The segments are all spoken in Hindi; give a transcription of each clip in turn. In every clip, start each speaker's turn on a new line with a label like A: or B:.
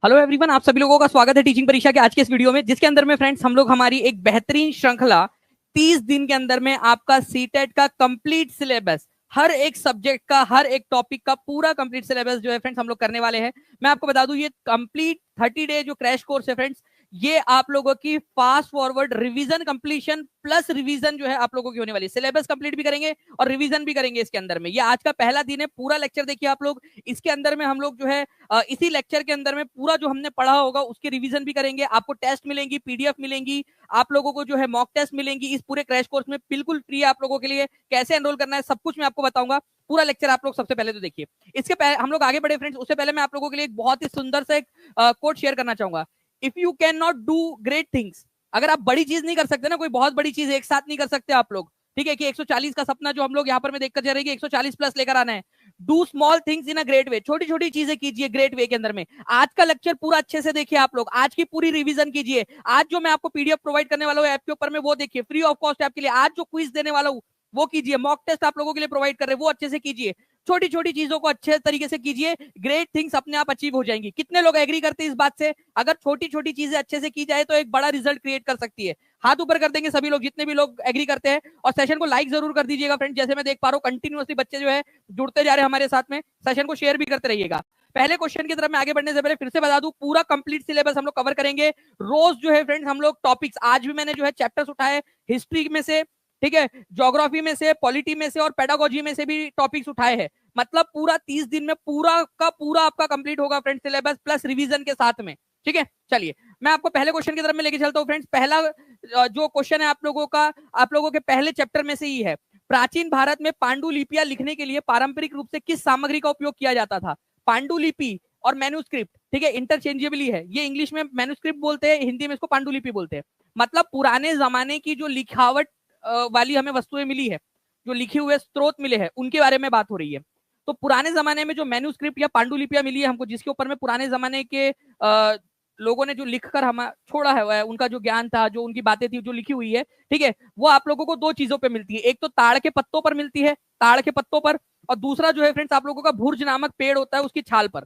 A: हेलो एवरीवन, आप सभी लोगों का स्वागत है टीचिंग परीक्षा के आज के इस वीडियो में, जिसके अंदर में फ्रेंड्स हम लोग हमारी एक बेहतरीन श्रृंखला 30 दिन के अंदर में आपका सीटेट का कंप्लीट सिलेबस, हर एक सब्जेक्ट का, हर एक टॉपिक का पूरा कंप्लीट सिलेबस जो है फ्रेंड्स हम लोग करने वाले हैं। मैं आपको बता दूं, ये कंप्लीट 30 डे जो क्रैश कोर्स है फ्रेंड्स, ये आप लोगों की fast forward revision completion plus revision जो है आप लोगों की होने वाली है। सिलेबस कंप्लीट भी करेंगे और रिवीजन भी करेंगे इसके अंदर में। ये आज का पहला दिन है, पूरा लेक्चर देखिए आप लोग। इसके अंदर में हम लोग जो है इसी लेक्चर के अंदर में पूरा जो हमने पढ़ा होगा उसके रिवीजन भी करेंगे। आपको टेस्ट मिलेंगी, पीडीएफ मिलेंगी, आप लोगों को जो है मॉक टेस्ट मिलेंगी। इस पूरे क्रैश कोर्स में बिल्कुल फ्री है आप लोगों के लिए। कैसे एनरोल करना है सब कुछ मैं आपको बताऊंगा। पूरा लेक्चर आप लोग सबसे पहले तो देखिए। इसके पहले हम लोग आगे बढ़े फ्रेंड्स, उससे पहले मैं आप लोगों के लिए एक बहुत ही सुंदर सा एक कोट शेयर करना चाहूंगा। If you can not do great things, अगर आप बड़ी चीज नहीं कर सकते ना, कोई बहुत बड़ी चीज एक साथ नहीं कर सकते आप लोग, ठीक है, कि 140 का सपना जो हम लोग यहाँ पर में देखकर जा रहे हैं कि 140 प्लस लेकर आना है। Do small things in a great way, छोटी छोटी चीजें कीजिए ग्रेट वे के अंदर में। आज का लेक्चर पूरा अच्छे से देखिए आप लोग, आज की पूरी रिवीजन कीजिए। आज जो मैं आपको पीडीएफ प्रोवाइड करने वाला हूँ ऐप के ऊपर में, वो देखिए, फ्री ऑफ कॉस्ट ऐप के लिए। आज जो क्विज देने वाला हूँ वो कीजिए, मॉक टेस्ट आप लोगों के लिए प्रोवाइड कर रहे हैं वो अच्छे से कीजिए। छोटी छोटी चीजों को अच्छे तरीके से कीजिए, ग्रेट थिंग्स अपने आप अचीव हो जाएंगी। कितने लोग एग्री करते हैं इस बात से? अगर छोटी छोटी चीजें अच्छे से की जाए तो एक बड़ा रिजल्ट क्रिएट कर सकती है। हाथ ऊपर कर देंगे सभी लोग, जितने भी लोग एग्री करते हैं। और सेशन को लाइक जरूर कर दीजिएगा फ्रेंड। जैसे मैं देख पा रहा हूँ कंटिन्यूअसली बच्चे जो है जुड़ते जा रहे हैं हमारे साथ में। सेशन को शेयर भी करते रहिएगा। पहले क्वेश्चन की तरफ मैं आगे बढ़ने से पहले फिर से बता दूं, पूरा कंप्लीट सिलेबस हम लोग कवर करेंगे। रोज जो है फ्रेंड्स हम लोग टॉपिक्स, आज भी मैंने जो है चैप्टर्स उठाए हिस्ट्री में से, ठीक है, ज्योग्राफी में से, पॉलिटी में से और पेडागोजी में से भी टॉपिक्स उठाए हैं। मतलब पूरा 30 दिन में पूरा का पूरा आपका कंप्लीट होगा फ्रेंड्स सिलेबस प्लस रिवीजन के साथ में। ठीक है, चलिए मैं आपको पहले क्वेश्चन की तरफ में लेके चलता हूँ फ्रेंड्स। पहला जो क्वेश्चन है आप लोगों का, आप लोगों के पहले चैप्टर में से ही है। प्राचीन भारत में पांडुलिपियां लिखने के लिए पारंपरिक रूप से किस सामग्री का उपयोग किया जाता था? पांडुलिपि और मैन्युस्क्रिप्ट, ठीक है, इंटरचेंजेबली है। ये इंग्लिश में मैन्युस्क्रिप्ट बोलते हैं, हिंदी में इसको पांडुलिपि बोलते हैं। मतलब पुराने जमाने की जो लिखावट वाली हमें वस्तुएं मिली है, जो लिखे हुए स्रोत मिले हैं, उनके बारे में बात हो रही है। तो पुराने जमाने में जो मैन्युस्क्रिप्ट या पांडुलिपियां मिली है हमको, जिसके ऊपर में पुराने जमाने के लोगों ने जो लिखकर हम छोड़ा है, उनका जो ज्ञान था, जो उनकी बातें थी, जो लिखी हुई है, ठीक है, वो आप लोगों को दो चीजों पे मिलती है। एक तो ताड़ के पत्तों पर मिलती है, ताड़ के पत्तों पर, और दूसरा जो है फ्रेंड्स आप लोगों का भुर्ज नामक पेड़ होता है उसकी छाल पर।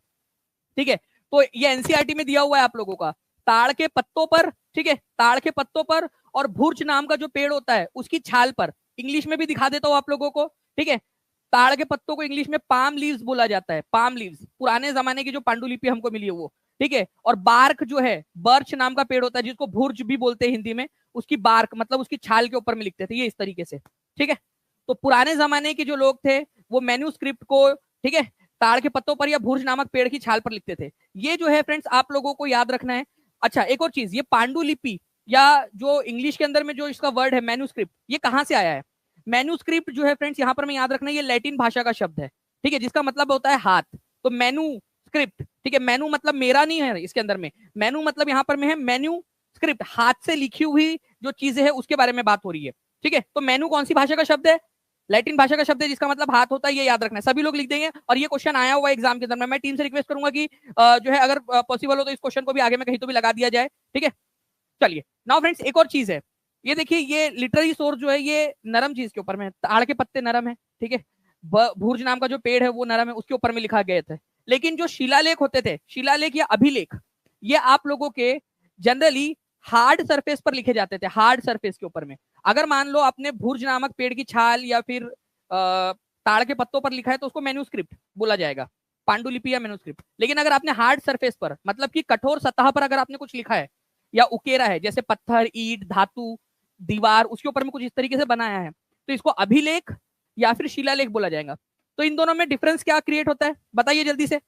A: ठीक है, तो ये एनसीईआरटी में दिया हुआ है आप लोगों का, ताड़ के पत्तों पर, ठीक है, ताड़ के पत्तों पर और भुर्ज नाम का जो पेड़ होता है उसकी छाल पर। इंग्लिश में भी दिखा देता हूं आप लोगों को, ठीक है। ताड़ के पत्तों को इंग्लिश में पाम लीव्स बोला जाता है, पाम लीव्स, पुराने जमाने की जो पांडुलिपि हमको मिली है वो, ठीक है। और बार्क जो है, बर्च नाम का पेड़ होता है जिसको भुर्ज भी बोलते हैं हिंदी में, उसकी बार्क मतलब उसकी छाल के ऊपर में लिखते थे ये इस तरीके से, ठीक है। तो पुराने जमाने के जो लोग थे वो मैन्यूस्क्रिप्ट को, ठीक है, ताड़ के पत्तों पर या भुर्ज नामक पेड़ की छाल पर लिखते थे। ये जो है फ्रेंड्स आप लोगों को याद रखना है। अच्छा, एक और चीज, ये पांडुलिपि या जो इंग्लिश के अंदर में जो इसका वर्ड है मैन्यूस्क्रिप्ट, ये कहां से आया है? मैन्यूस्क्रिप्ट जो है फ्रेंड्स यहाँ पर मैं याद रखना है, ये लैटिन भाषा का शब्द है, ठीक है, जिसका मतलब होता है हाथ। तो मैनू स्क्रिप्ट, ठीक है, मैनू मतलब मेरा नहीं है इसके अंदर में, मैनू मतलब यहाँ पर में है मैन्यू स्क्रिप्ट, हाथ से लिखी हुई जो चीजें है उसके बारे में बात हो रही है, ठीक है। तो मैनू कौन सी भाषा का शब्द है? लैटिन भाषा का शब्द है जिसका मतलब हाथ होता है, ये याद रखना है। सभी लोग लिख देंगे और ये क्वेश्चन आया हुआ एग्जाम के अंदर में। मैं टीम से रिक्वेस्ट करूंगा कि जो है अगर पॉसिबल हो तो इस क्वेश्चन को भी आगे में कहीं तो भी लगा दिया जाए, ठीक है। चलिए नाउ फ्रेंड्स, एक और चीज है, ये देखिए, ये लिटरेरी सोर्स जो है ये नरम चीज के ऊपर में, ताड़ के पत्ते नरम है, ठीक है, भूर्ज नाम का जो पेड़ है वो नरम है, उसके ऊपर में लिखा गया था। लेकिन जो शिलालेख होते थे, शिलालेख या अभिलेख, ये आप लोगों के जनरली हार्ड सरफेस पर लिखे जाते थे, हार्ड सरफेस के ऊपर में। अगर मान लो अपने भुर्ज नामक पेड़ की छाल या फिर ताड़ के पत्तों पर लिखा है तो उसको मैन्यूस्क्रिप्ट बोला जाएगा, पांडुलिपि या मैन्यूस्क्रिप्ट। लेकिन अगर आपने हार्ड सरफेस पर, मतलब कि कठोर सतह पर अगर आपने कुछ लिखा है या उकेरा है, जैसे पत्थर, ईंट, धातु, दीवार, उसके ऊपर में कुछ इस तरीके से बनाया है, तो इसको अभिलेख या फिर शिलालेख बोला जाएगा। तो इन दोनों में डिफरेंस क्या क्रिएट होता है बताइए जल्दी से,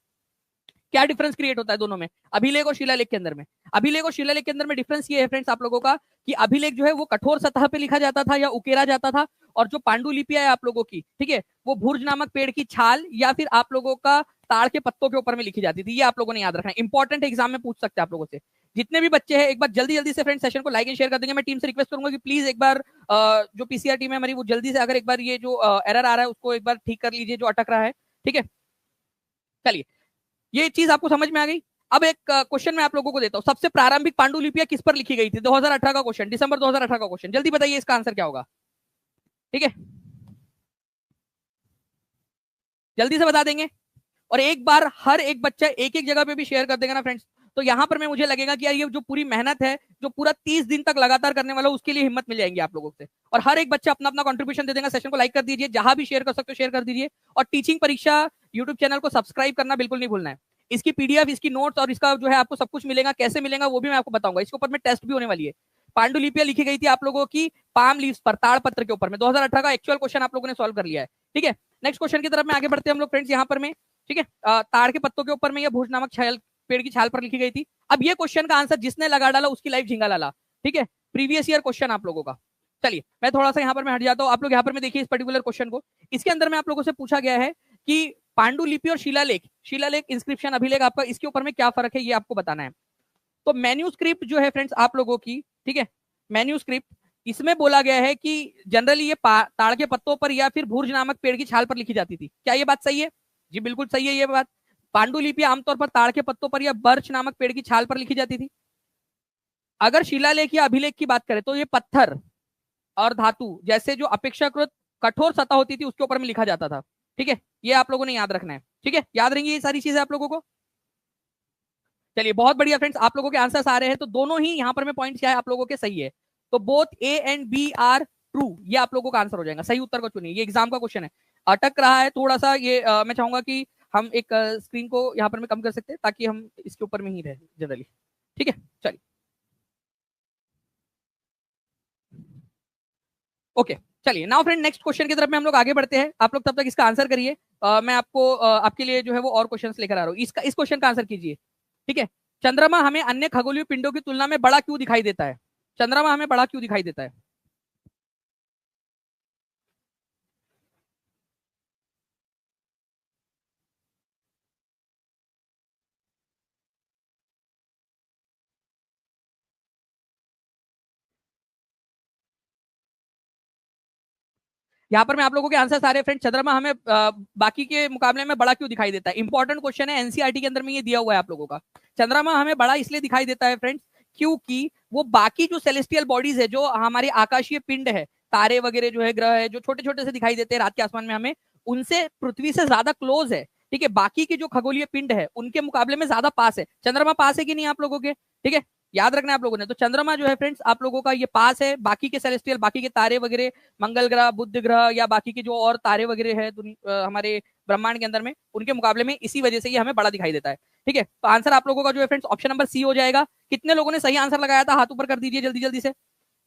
A: क्या डिफरेंस क्रिएट होता है दोनों में, अभिलेख और शिलालेख के अंदर में? अभिलेख और शिलालेख के अंदर में डिफरेंस ये है फ्रेंड्स आप लोगों का कि अभिलेख जो है वो कठोर सतह पे लिखा जाता था या उकेरा जाता था, और जो पांडुलिपियां है आप लोगों की, ठीक है, वो भुर्ज नामक पेड़ की छाल या फिर आप लोगों का ताड़ के पत्तों के ऊपर में लिखी जाती थी। ये आप लोगों ने याद रखना है, इंपॉर्टेंट एग्जाम में पूछ सकते हैं आप लोगों से। जितने भी बच्चे हैं एक बार जल्दी जल्दी से फ्रेंड सेशन को लाइक एंड शेयर कर देंगे। मैं टीम से रिक्वेस्ट करूंगा कि प्लीज एक बार जो पीसीआर टीम है हमारी, वो जल्दी से अगर एक बार ये जो एरर आ रहा है उसको एक बार ठीक कर लीजिए, जो अटक रहा है, ठीक है। चलिए, ये चीज आपको समझ में आ गई। अब एक क्वेश्चन मैं आप लोगों को देता हूं, सबसे प्रारंभिक पांडुलिपियां किस पर लिखी गई थी? 2018 का क्वेश्चन, दिसंबर 2018 का क्वेश्चन, जल्दी बताइए इसका आंसर क्या होगा, ठीक है, जल्दी से बता देंगे। और एक बार हर एक बच्चा एक एक जगह पे भी शेयर कर देगा ना फ्रेंड्स, तो यहाँ पर मैं मुझे लगेगा कि यार ये जो पूरी मेहनत है, जो पूरा 30 दिन तक लगातार करने वाला, उसके लिए हिम्मत मिल जाएंगी आप लोगों से। और हर एक बच्चा अपना अपना कंट्रीब्यूशन दे देगा। सेशन को लाइक कर दीजिए, जहां भी शेयर कर सकते हो शेयर कर दीजिए। और टीचिंग परीक्षा यूट्यूब चैनल को सब्सक्राइब करना बिल्कुल नहीं भूलना है। इसकी पीडीएफ, इसकी नोट्स और इसका जो है आपको सब कुछ मिलेगा। कैसे मिलेगा वो भी मैं आपको बताऊंगा। इसके ऊपर में टेस्ट भी होने वाली है। पांडुलिपियां लिखी गई थी आप लोगों की पाम लीव्स पर, ताड़ पत्र के ऊपर में। 2018 का एक्चुअल क्वेश्चन आप लोगों ने सॉल्व कर लिया है। ठीक है, नेक्स्ट क्वेश्चन की तरफ में आगे बढ़ते हैं हम लोग फ्रेंड्स। यहाँ पर में ठीक है, ताड़ के पत्तों के ऊपर में यह भूज नामक छाल, पेड़ की छाल पर लिखी गई थी। अब ये क्वेश्चन का आंसर जिसने लगा डाला उसकी लाइफ झिंगा लाला। ठीक है, प्रीवियस ईयर क्वेश्चन आप लोगों का। चलिए मैं थोड़ा सा यहाँ पर मैं हट जाता हूँ। आप लोग यहाँ पर में देखिए इस पर्टिकुलर क्वेश्चन को। इसके अंदर में आप लोगों से पूछा गया है कि पांडुलिपि और शिलालेख, शिलालेख इंस्क्रिप्शन अभिलेख आपका, इसके ऊपर में क्या फर्क है ये आपको बताना है। तो मैन्यूस्क्रिप्ट जो है फ्रेंड्स आप लोगों की, ठीक है, मैन्यूस्क्रिप्ट, इसमें बोला गया है कि जनरली ये ताड़ के पत्तों पर या फिर भूर्ज नामक पेड़ की छाल पर लिखी जाती थी। क्या ये बात सही है? जी बिल्कुल सही है ये बात। पांडुलिपि आमतौर पर ताड़ के पत्तों पर या बर्च नामक पेड़ की छाल पर लिखी जाती थी। अगर शिलालेख या अभिलेख की बात करें तो ये पत्थर और धातु जैसे जो अपेक्षाकृत कठोर सतह होती थी उसके ऊपर में लिखा जाता था। ठीक है, ये आप लोगों ने याद रखना है। ठीक है, याद रहेंगी ये सारी चीजें आप लोगों को। चलिए बहुत बढ़िया फ्रेंड्स, आप लोगों के आंसर्स आ रहे हैं। तो दोनों ही यहाँ पर में पॉइंट्स क्या है आप लोगों के सही है। तो both A and B are true, ये आप लोगों का आंसर हो जाएगा। सही उत्तर को चुनिए, ये एग्जाम का क्वेश्चन है। अटक रहा है थोड़ा सा ये, मैं चाहूंगा कि हम एक स्क्रीन को यहाँ पर में कम कर सकते हैं ताकि हम इसके ऊपर में ही रहे जनरली। ठीक है, चलिए ओके। चलिए नाउ फ्रेंड नेक्स्ट क्वेश्चन की तरफ में हम लोग आगे बढ़ते हैं। आप लोग तब तक इसका आंसर करिए। मैं आपको आपके लिए जो है वो और क्वेश्चंस लेकर आ रहा हूँ। इस क्वेश्चन का आंसर कीजिए। ठीक है, चंद्रमा हमें अन्य खगोलीय पिंडों की तुलना में बड़ा क्यों दिखाई देता है? चंद्रमा हमें बड़ा क्यों दिखाई देता है? यहाँ पर मैं आप लोगों के आंसर सारे फ्रेंड, चंद्रमा हमें बाकी के मुकाबले में बड़ा क्यों दिखाई देता है? इंपॉर्टेंट क्वेश्चन है, एनसीईआरटी के अंदर में ये दिया हुआ है आप लोगों का। चंद्रमा हमें बड़ा इसलिए दिखाई देता है फ्रेंड्स क्योंकि वो बाकी जो सेलेस्टियल बॉडीज है, जो हमारे आकाशीय पिंड है, तारे वगैरह जो है, ग्रह है, जो छोटे छोटे से दिखाई देते हैं रात के आसमान में हमें, उनसे पृथ्वी से ज्यादा क्लोज है। ठीक है, बाकी के जो खगोलीय पिंड है उनके मुकाबले में ज्यादा पास है। चंद्रमा पास है कि नहीं आप लोगों के? ठीक है, याद रखना है आप लोगों ने। तो चंद्रमा जो है फ्रेंड्स आप लोगों का ये पास है बाकी के सेलेस्टियल, बाकी के तारे वगैरह, मंगल ग्रह, बुध ग्रह या बाकी के जो और तारे वगैरह है हमारे ब्रह्मांड के अंदर में, उनके मुकाबले में इसी वजह से ये हमें बड़ा दिखाई देता है। ठीक है, तो आंसर आप लोगों का जो है फ्रेंड्स ऑप्शन नंबर सी हो जाएगा। कितने लोगों ने सही आंसर लगाया था हाथ ऊपर कर दीजिए जल्दी जल्दी से।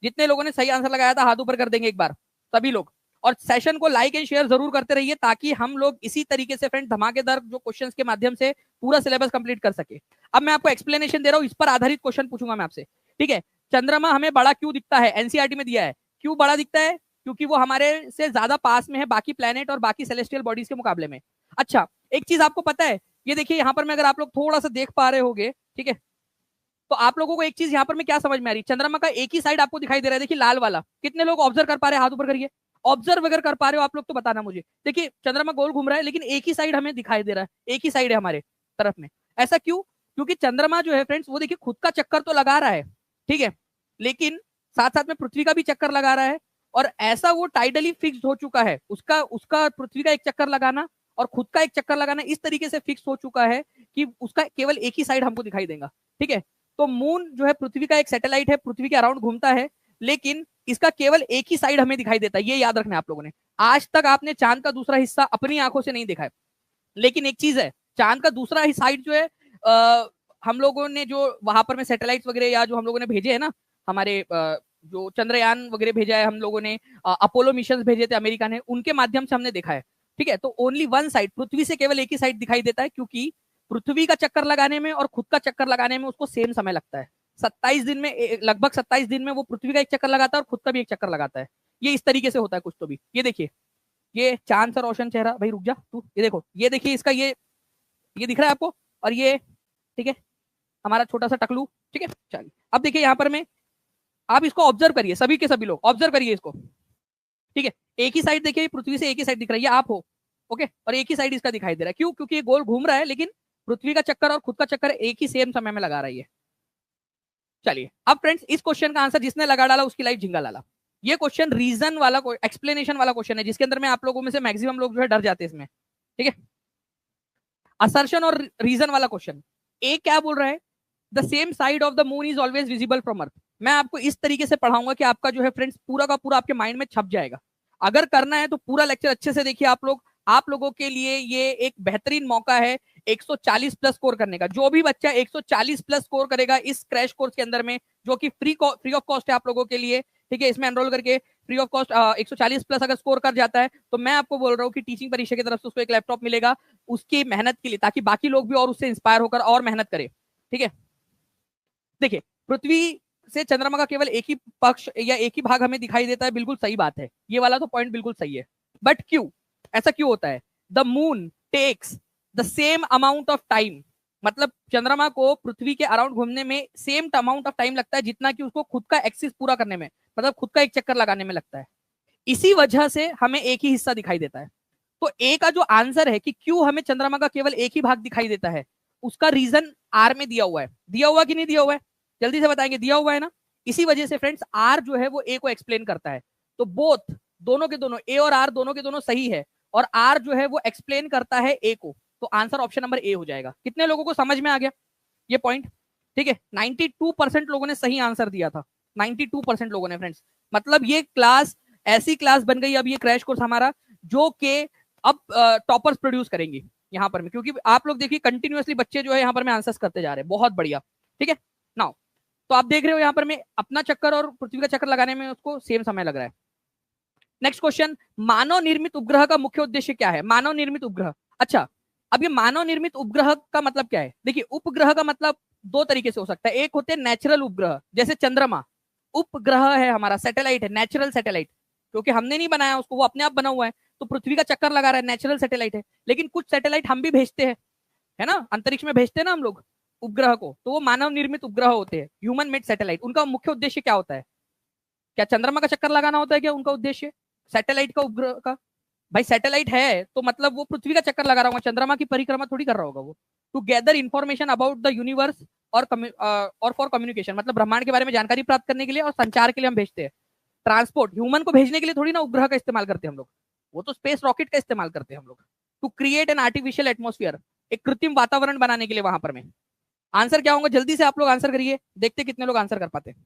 A: जितने लोगों ने सही आंसर लगाया था हाथ ऊपर कर देंगे एक बार सभी लोग। और सेशन को लाइक एंड शेयर जरूर करते रहिए ताकि हम लोग इसी तरीके से फ्रेंड धमाकेदार जो क्वेश्चंस के माध्यम से पूरा सिलेबस कंप्लीट कर सके। अब मैं आपको एक्सप्लेनेशन दे रहा हूं, इस पर आधारित क्वेश्चन पूछूंगा मैं आपसे। ठीक है, चंद्रमा हमें बड़ा क्यों दिखता है? एनसीईआरटी में दिया है क्यों बड़ा दिखता है, क्योंकि वो हमारे से ज्यादा पास में है बाकी प्लेनेट और बाकी सेलेस्टियल बॉडीज के मुकाबले में। अच्छा, एक चीज आपको पता है, ये देखिए यहाँ पर मैं अगर आप लोग थोड़ा सा देख पा रहे होंगे, ठीक है, तो आप लोगों को एक चीज यहाँ पर में क्या समझ में आ रही है, चंद्रमा का एक ही साइड आपको दिखाई दे रहा है, देखिए लाल वाला। कितने लोग ऑब्जर्व कर पा रहे हैं? हाथ ऊपर करिए। ऑब्जर्व अगर कर पा रहे हो आप लोग तो बताना मुझे। देखिए चंद्रमा गोल घूम रहा है लेकिन एक ही साइड हमें दिखाई दे रहा है, एक ही साइड है हमारे तरफ में। ऐसा क्यों? क्योंकि चंद्रमा जो है फ्रेंड्स वो देखिए खुद का चक्कर तो लगा रहा है, ठीक है, लेकिन साथ साथ में पृथ्वी का भी चक्कर लगा रहा है। और ऐसा वो टाइडली फिक्स्ड हो चुका है, उसका उसका पृथ्वी का एक चक्कर लगाना और खुद का एक चक्कर लगाना इस तरीके से फिक्स हो चुका है कि उसका केवल एक ही साइड हमको दिखाई देगा। ठीक है, तो मून जो है पृथ्वी का एक सैटेलाइट है, पृथ्वी के अराउंड घूमता है, लेकिन इसका केवल एक ही साइड हमें दिखाई देता है। ये याद रखना है आप लोगों ने। आज तक आपने चांद का दूसरा हिस्सा अपनी आंखों से नहीं देखा है, लेकिन एक चीज है, चांद का दूसरा ही साइड जो है हम लोगों ने जो वहां पर में सैटेलाइट वगैरह या जो हम लोगों ने भेजे है ना, हमारे जो चंद्रयान वगैरह भेजा है हम लोगों ने, अपोलो मिशन भेजे थे अमेरिका ने, उनके माध्यम से हमने देखा है। ठीक है, तो ओनली वन साइड, पृथ्वी से केवल एक ही साइड दिखाई देता है क्योंकि पृथ्वी का चक्कर लगाने में और खुद का चक्कर लगाने में उसको सेम समय लगता है। 27 दिन में, लगभग 27 दिन में वो पृथ्वी का एक चक्कर लगाता है और खुद का भी एक चक्कर लगाता है। ये इस तरीके से होता है कुछ तो भी। ये देखिए, ये चांद सा रोशन चेहरा, भाई रुक जा तू, ये देखो, ये देखिए इसका ये दिख रहा है आपको, और ये ठीक है हमारा छोटा सा टकलू। ठीक है, चलिए अब देखिए यहाँ पर मैं, आप इसको ऑब्जर्व करिए, सभी के सभी लोग ऑब्जर्व करिए इसको। ठीक है, एक ही साइड देखिए, पृथ्वी से एक ही साइड दिख रहा है, ये आप हो, ओके, और एक ही साइड इसका दिखाई दे रहा है। क्यों? क्योंकि ये गोल घूम रहा है लेकिन पृथ्वी का चक्कर और खुद का चक्कर एक ही सेम समय में लगा रहा है। चलिए अब फ्रेंड्स इस क्वेश्चन का आंसर जिसने लगा डाला उसकी लाइफ झिंगा लाला। ये क्वेश्चन रीजन वाला, एक्सप्लेनेशन वाला क्वेश्चन है, जिसके अंदर में आप लोगों में से मैक्सिमम लोग जो है डर जाते हैं इसमें। ठीक है, असर्शन और रीजन वाला क्वेश्चन। ए क्या बोल रहा है the same side of the moon is always visible from earth. मैं आपको इस तरीके से पढ़ाऊंगा कि आपका जो है फ्रेंड्स पूरा का पूरा आपके माइंड में छप जाएगा। अगर करना है तो पूरा लेक्चर अच्छे से देखिए आप लोग। आप लोगों के लिए ये एक बेहतरीन मौका है 140 प्लस स्कोर करने का। जो भी बच्चा 140 प्लस स्कोर करेगा इस क्रैश कोर्स के अंदर में, जो कि फ्री ऑफ कॉस्ट है आप लोगों के लिए, ठीक है, इसमें एनरोल करके फ्री ऑफ कॉस्ट 140 प्लस अगर स्कोर कर जाता है तो मैं आपको बोल रहा हूँ कि टीचिंग परीक्षा की तरफ से उसको एक लैपटॉप मिलेगा उसकी मेहनत के लिए, ताकि बाकी लोग भी और उससे इंस्पायर होकर और मेहनत करें। ठीक है, देखिए पृथ्वी से चंद्रमा का केवल एक ही पक्ष या एक ही भाग हमें दिखाई देता है, बिल्कुल सही बात है, ये वाला तो पॉइंट बिल्कुल सही है। बट क्यों, ऐसा क्यों होता है? The moon takes the same amount of time, मतलब चंद्रमा को पृथ्वी के अराउंड घूमने में सेम अमाउंट ऑफ टाइम लगता है जितना कि उसको खुद का एक्सिस पूरा करने में, मतलब खुद का एक चक्कर लगाने में लगता है। इसी वजह से हमें एक ही हिस्सा दिखाई देता है। तो ए का जो आंसर है कि क्यों हमें चंद्रमा का केवल एक ही भाग दिखाई देता है, उसका रीजन आर में दिया हुआ है। दिया हुआ कि नहीं दिया हुआ है, जल्दी से बताएंगे, दिया हुआ है ना। इसी वजह से फ्रेंड्स आर जो है वो ए को एक्सप्लेन करता है। तो बोथ, दोनों के दोनों, ए और आर दोनों के दोनों सही है, और आर जो है वो एक्सप्लेन करता है ए को। तो आंसर ऑप्शन नंबर ए हो जाएगा। कितने लोगों को समझ में आ गया ये पॉइंट? ठीक है, 92% लोगों ने सही आंसर दिया था, 92% लोगों ने फ्रेंड्स। मतलब ये क्लास ऐसी क्लास बन गई अब, ये क्रैश कोर्स हमारा, जो कि अब टॉपर्स प्रोड्यूस करेंगे यहाँ पर में, क्योंकि आप लोग देखिए कंटिन्यूअसली बच्चे जो है यहाँ पर में आंसर्स करते जा रहे हैं, बहुत बढ़िया। ठीक है, नाउ तो आप देख रहे हो यहाँ पर में अपना चक्कर और पृथ्वी का चक्कर लगाने में उसको सेम समय लग रहा है। नेक्स्ट क्वेश्चन, मानव निर्मित उपग्रह का मुख्य उद्देश्य क्या है? मानव निर्मित उपग्रह, अच्छा अब ये मानव निर्मित उपग्रह का मतलब क्या है? देखिए उपग्रह का मतलब दो तरीके से हो सकता है। एक होते हैं नेचुरल उपग्रह, जैसे चंद्रमा उपग्रह है हमारा, सैटेलाइट है, नेचुरल सैटेलाइट, क्योंकि हमने नहीं बनाया उसको, वो अपने आप बना हुआ है, तो पृथ्वी का चक्कर लगा रहा है, नेचुरल सैटेलाइट है। लेकिन कुछ सैटेलाइट हम भी भेजते हैं, है ना, अंतरिक्ष में भेजते हैं ना हम लोग उपग्रह को, तो वो मानव निर्मित उपग्रह होते हैं, ह्यूमन मेड सैटेलाइट। उनका मुख्य उद्देश्य क्या होता है? क्या चंद्रमा का चक्कर लगाना होता है क्या उनका उद्देश्य सैटेलाइट का, उपग्रह का? भाई सैटेलाइट है तो मतलब वो पृथ्वी का चक्कर लगा रहा होगा, चंद्रमा की परिक्रमा थोड़ी कर रहा होगा वो। To gather information about the universe और फॉर कम्युनिकेशन, मतलब ब्रह्मांड के बारे में जानकारी प्राप्त करने के लिए और संचार के लिए हम भेजते हैं। ट्रांसपोर्ट, ह्यूमन को भेजने के लिए थोड़ी ना उपग्रह का इस्तेमाल करते हैं हम लोग, वो तो स्पेस रॉकेट का इस्तेमाल करते हैं हम लोग। To create an artificial atmosphere, एक कृत्रिम वातावरण बनाने के लिए वहां पर में। आंसर क्या होगा, जल्दी से आप लोग आंसर करिए, देखते कितने लोग आंसर कर पाते हैं,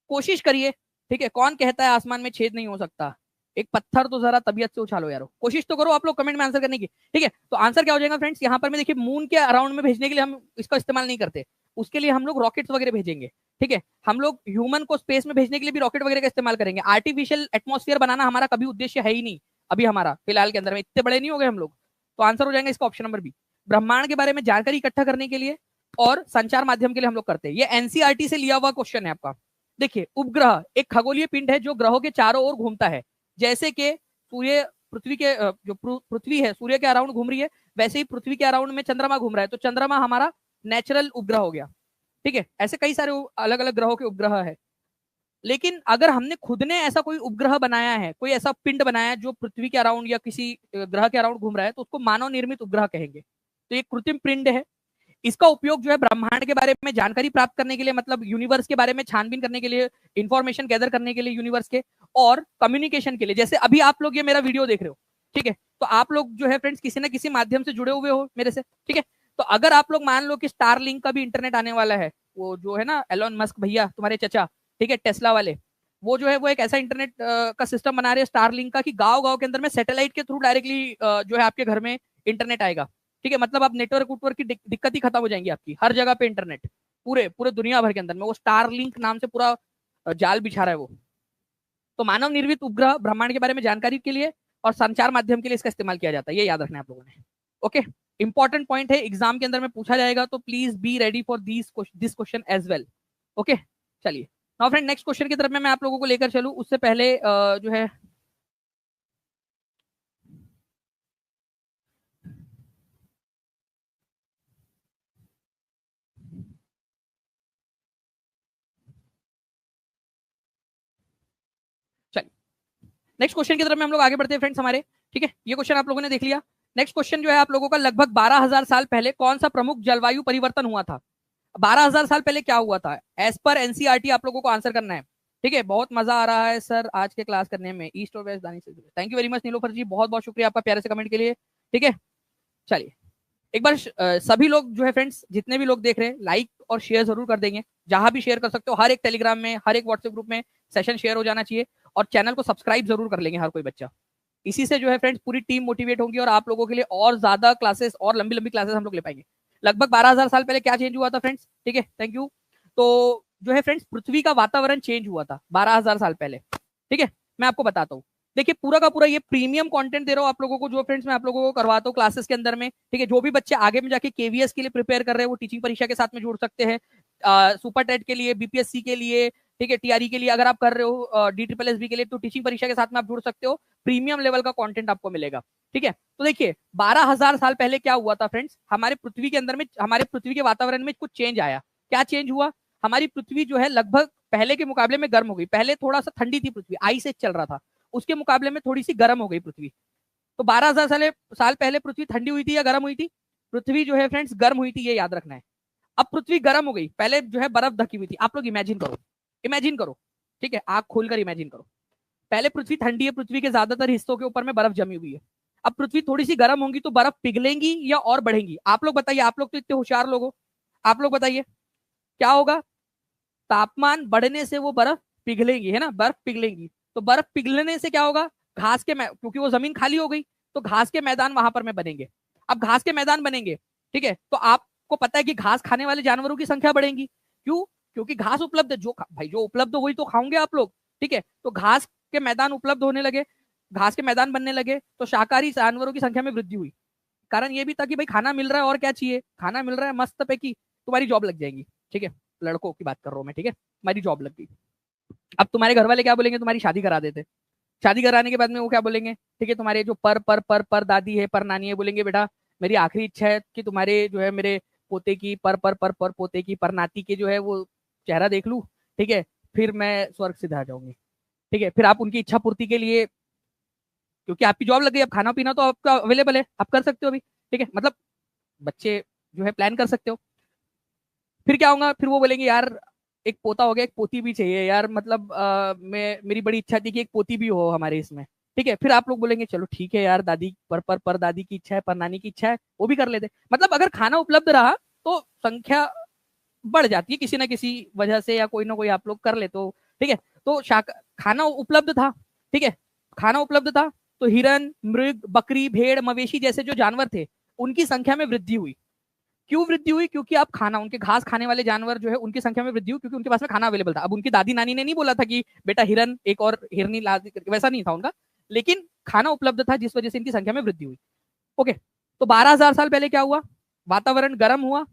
A: कोशिश करिए। ठीक है, कौन कहता है आसमान में छेद नहीं हो सकता? एक पत्थर तो जरा तबियत से उछालो यारो, कोशिश तो करो आप लोग कमेंट में आंसर करने की। ठीक है, तो आंसर क्या हो जाएगा फ्रेंड्स, यहाँ पर में देखिए मून के अराउंड में भेजने के लिए हम इसका इस्तेमाल नहीं करते, उसके लिए हम लोग रॉकेट्स वगैरह भेजेंगे। ठीक है, हम लोग ह्यूमन को स्पेस में भेजने के लिए भी रॉकेट वगैरह का इस्तेमाल करेंगे। आर्टिफिशियल एटमोस्फियर बनाना हमारा कभी उद्देश्य है ही नहीं अभी, हमारा फिलहाल के अंदर में इतने बड़े नहीं हो गए हम लोग। तो आंसर हो जाएगा इसका ऑप्शन नंबर बी, ब्रह्मांड के बारे में जानकारी इकट्ठा करने के लिए और संचार माध्यम के लिए हम लोग करते हैं। ये एनसीईआरटी से लिया हुआ क्वेश्चन है आपका। देखिए उपग्रह एक खगोलीय पिंड है जो ग्रहों के चारों ओर घूमता है, जैसे कि सूर्य पृथ्वी के जो पृथ्वी है सूर्य के अराउंड घूम रही है, वैसे ही पृथ्वी के अराउंड में चंद्रमा घूम रहा है, तो चंद्रमा हमारा नेचुरल उपग्रह हो गया। ठीक है, ऐसे कई सारे अलग अलग ग्रहों के उपग्रह है। लेकिन अगर हमने खुद ने ऐसा कोई उपग्रह बनाया है, कोई ऐसा पिंड बनाया है जो पृथ्वी के अराउंड या किसी ग्रह के अराउंड घूम रहा है, तो उसको मानव निर्मित उपग्रह कहेंगे। तो ये कृत्रिम पिंड है, इसका उपयोग जो है ब्रह्मांड के बारे में जानकारी प्राप्त करने के लिए, मतलब यूनिवर्स के बारे में छानबीन करने के लिए, इंफॉर्मेशन गैदर करने के लिए यूनिवर्स के, और कम्युनिकेशन के लिए। जैसे अभी आप लोग ये मेरा वीडियो देख रहे हो, ठीक है, तो आप लोग जो है फ्रेंड्स किसी ना किसी माध्यम से जुड़े हुए हो मेरे से। ठीक है, तो अगर आप लोग मान लो कि स्टार लिंक का भी इंटरनेट आने वाला है, वो जो है ना एलोन मस्क भैया तुम्हारे चचा, ठीक है, टेस्ला वाले, वो जो है वो एक ऐसा इंटरनेट का सिस्टम बना रहे हैं स्टार लिंक का, कि गांव गांव के अंदर में सैटेलाइट के थ्रू डायरेक्टली जो है आपके घर में इंटरनेट आएगा। ठीक है, मतलब आप नेटवर्क उटवर्क की दिक्कत ही खत्म हो जाएंगी आपकी, हर जगह पे इंटरनेट, पूरे पूरे दुनिया भर के अंदर में। वो स्टार लिंक नाम से पूरा जाल बिछा रहा है वो। तो मानव निर्मित उपग्रह ब्रह्मांड के बारे में जानकारी के लिए और संचार माध्यम के लिए इसका इस्तेमाल किया जाता है, ये याद रखना है आप लोगों ने। ओके, इंपॉर्टेंट पॉइंट है, एग्जाम के अंदर में पूछा जाएगा, तो please be ready for this question as well. Okay, चलिए नाउ फ्रेंड नेक्स्ट क्वेश्चन की तरफ मैं आप लोगों को लेकर चलूं, उससे पहले जो है नेक्स्ट क्वेश्चन की तरफ में हम लोग आगे बढ़ते हैं फ्रेंड्स हमारे। ठीक है, ये क्वेश्चन आप लोगों ने देख लिया। नेक्स्ट क्वेश्चन जो है आप लोगों का, लगभग 12,000 साल पहले कौन सा प्रमुख जलवायु परिवर्तन हुआ था? 12,000 साल पहले क्या हुआ था? एज पर एनसीईआरटी आप लोगों को आंसर करना है। ठीक है, बहुत मजा आ रहा है सर आज के क्लास करने में, ईस्ट और वेस्ट दानी से। Thank you very much Nilofar ji, बहुत बहुत शुक्रिया आपका प्यारे से कमेंट के लिए। ठीक है, चलिए एक बार सभी लोग जो है फ्रेंड्स, जितने भी लोग देख रहे हैं, लाइक और शेयर जरूर कर देंगे, जहां भी शेयर कर सकते हो, हर एक टेलीग्राम में, हर एक व्हाट्सएप ग्रुप में सेशन शेयर हो जाना चाहिए, और चैनल को सब्सक्राइब जरूर कर लेंगे हर कोई बच्चा। इसी से जो है फ्रेंड्स पूरी टीम मोटिवेट होगी और आप लोगों के लिए और ज्यादा क्लासेस और लंबी लंबी क्लासेस हम लोग ले पाएंगे। लगभग 12,000 साल पहले क्या चेंज हुआ था फ्रेंड्स? ठीक है, थैंक यू। तो जो है फ्रेंड्स, पृथ्वी का वातावरण चेंज हुआ था 12,000 साल पहले। ठीक है, मैं आपको बताता हूँ। देखिए, पूरा का पूरा ये प्रीमियम कंटेंट दे रहा हूँ आप लोगों को, जो फ्रेंड्स मैं आप लोगों को करवाता हूँ क्लासेस के अंदर में। ठीक है, जो भी बच्चे आगे में जाके केवीएस के लिए प्रिपेयर कर रहे हैं, वो टीचिंग परीक्षा के साथ में जुड़ सकते हैं। सुपर टेट के लिए, बीपीएससी के लिए, ठीक है, टीआरई के लिए अगर आप कर रहे हो, डी ट्रिपल एस बी के लिए, तो टीचिंग परीक्षा के साथ में आप जुड़ सकते हो। प्रीमियम लेवल का कंटेंट आपको मिलेगा। ठीक है, तो देखिए 12,000 साल पहले क्या हुआ था फ्रेंड्स, हमारे पृथ्वी के अंदर में, हमारे पृथ्वी के वातावरण में कुछ चेंज आया। क्या चेंज हुआ? हमारी पृथ्वी जो है लगभग पहले के मुकाबले में गर्म हो गई। पहले थोड़ा सा ठंडी थी पृथ्वी, आइस एज चल रहा था, उसके मुकाबले में थोड़ी सी गर्म हो गई पृथ्वी। तो 12,000 साल पहले पृथ्वी ठंडी हुई थी या गर्म हुई थी? पृथ्वी जो है फ्रेंड्स गर्म हुई थी, ये याद रखना है। अब पृथ्वी गर्म हो गई, पहले जो है बर्फ ढकी हुई थी। आप लोग इमेजिन करो, इमेजिन करो, ठीक है, आंख खोलकर इमेजिन करो। पहले पृथ्वी ठंडी है, पृथ्वी के ज्यादातर हिस्सों के ऊपर में बर्फ जमी हुई है। अब पृथ्वी थोड़ी सी गर्म होगी तो बर्फ पिघलेंगी या और बढ़ेंगी? आप लोग बताइए, आप लोग तो इतने होशियार लोग हो, आप लोग बताइए क्या होगा? तापमान बढ़ने से वो बर्फ पिघलेगी, है ना, बर्फ पिघलेगी। तो बर्फ पिघलने से क्या होगा? घास के क्योंकि वो जमीन खाली हो गई, तो घास के मैदान वहां पर में बनेंगे। अब घास के मैदान बनेंगे, ठीक है, तो आपको पता है कि घास खाने वाले जानवरों की संख्या बढ़ेगी। क्यों? क्योंकि घास उपलब्ध है, जो भाई जो उपलब्ध हो वही तो खाओगे आप लोग। ठीक है, तो घास के मैदान उपलब्ध होने लगे, घास के मैदान बनने लगे, तो शाकाहारी जानवरों की संख्या में वृद्धि हुई। कारण ये भी था कि भाई खाना मिल रहा है, और क्या चाहिए, खाना मिल रहा है, मस्त पे की तुम्हारी जॉब लग जाएगी। ठीक है, लड़कों की बात कर रहा हूँ मैं। ठीक है, तुम्हारी जॉब लग गई। अब तुम्हारे घर वाले क्या बोलेंगे? तुम्हारी शादी करा देते। शादी कराने के बाद में वो क्या बोलेंगे? ठीक है, तुम्हारे जो पर दादी है, पर नानी है, बोलेंगे बेटा मेरी आखिरी इच्छा है कि तुम्हारे जो है मेरे पोते की पर पोते की पर नाती के जो है वो चेहरा देख लूं। ठीक है, फिर मैं स्वर्ग सिद्ध आ जाऊंगी। ठीक है, फिर आप उनकी इच्छा पूर्ति के लिए, क्योंकि आपकी जॉब लग गई, अब खाना पीना तो आपका अवेलेबल है, आप कर सकते हो अभी। ठीक है, मतलब बच्चे जो है प्लान कर सकते हो। फिर क्या होगा? फिर वो बोलेंगे यार एक पोता हो गया, एक पोती भी चाहिए यार, मतलब मेरी बड़ी इच्छा थी कि एक पोती भी हो हमारे इसमें। ठीक है, फिर आप लोग बोलेंगे चलो ठीक है यार, दादी पर दादी की इच्छा है, पर नानी की इच्छा है, वो भी कर लेते। मतलब अगर खाना उपलब्ध रहा तो संख्या बढ़ जाती है किसी ना किसी वजह से, या कोई ना कोई आप लोग कर ले तो। ठीक है, तो खाना उपलब्ध था। ठीक है, खाना उपलब्ध था, तो हिरन, मृग, बकरी, भेड़, मवेशी जैसे जो जानवर थे, उनकी संख्या में वृद्धि हुई। क्यों वृद्धि हुई? क्योंकि आप खाना, उनके घास खाने वाले जानवर जो है उनकी संख्या में वृद्धि हुई, क्योंकि उनके पास में खाना अवेलेबल था। अब उनकी दादी नानी ने नहीं बोला था कि बेटा हिरन एक और हिरनी ला, वैसा नहीं था उनका, लेकिन खाना उपलब्ध था जिस वजह से इनकी संख्या में वृद्धि हुई। ओके, तो 12,000 साल पहले क्या हुआ? वातावरण गर्म हुआ,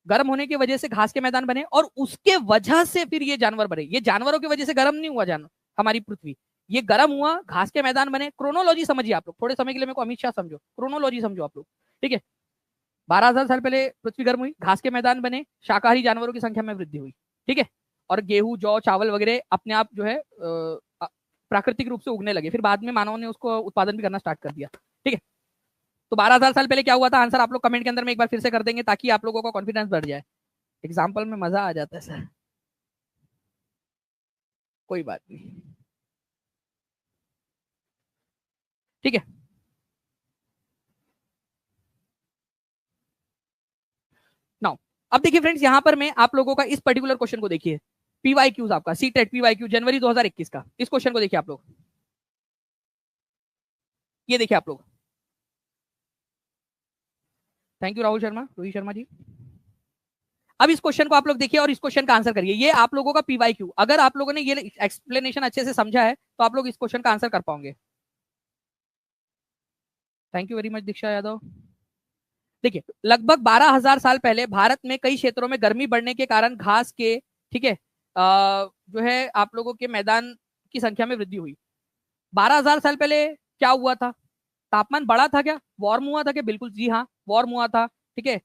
A: गर्म होने की वजह से घास के मैदान बने, और उसके वजह से फिर ये जानवर बने। ये जानवरों की वजह से गर्म नहीं हुआ जानवर, हमारी पृथ्वी, ये गर्म हुआ, घास के मैदान बने। क्रोनोलॉजी समझिए आप लोग, थोड़े समय के लिए मेरे को अमित शाह समझो, क्रोनोलॉजी समझो आप लोग। ठीक है, 12,000 साल पहले पृथ्वी गर्म हुई, घास के मैदान बने, शाकाहारी जानवरों की संख्या में वृद्धि हुई। ठीक है, और गेहूं, जौ, चावल वगैरह अपने आप जो है प्राकृतिक रूप से उगने लगे। फिर बाद में मानव ने उसको उत्पादन भी करना स्टार्ट कर दिया। ठीक है, तो 12,000 साल पहले क्या हुआ था? आंसर आप लोग कमेंट के अंदर में एक बार फिर से कर देंगे, ताकि आप लोगों का कॉन्फिडेंस बढ़ जाए। एग्जाम्पल में मजा आ जाता है सर, कोई बात नहीं। ठीक है, नाउ अब देखिए फ्रेंड्स, यहां पर मैं आप लोगों का इस पर्टिकुलर क्वेश्चन को देखिए, पीवाईक्यूज आपका सी टेट पीवाईक्यू जनवरी 2021 का। इस क्वेश्चन को देखिए आप लोग, ये देखिए आप लोग। Thank you Rahul Sharma, Rohit Sharma ji. अब इस क्वेश्चन को आप लोग देखिए और इस क्वेश्चन का आंसर करिए। ये आप लोगों का पीवाईक्यू, अगर आप लोगों ने ये एक्सप्लेनेशन अच्छे से समझा है तो आप लोग इस क्वेश्चन का आंसर कर पाओगे। थैंक यू वेरी मच दीक्षा यादव। देखिए, लगभग 12,000 साल पहले भारत में कई क्षेत्रों में गर्मी बढ़ने के कारण घास के, ठीक है, जो है आप लोगों के मैदान की संख्या में वृद्धि हुई। 12,000 साल पहले क्या हुआ था? तापमान बढ़ा था क्या? वार्म हुआ था क्या? बिल्कुल जी हाँ, वार्म हुआ था। ठीक है,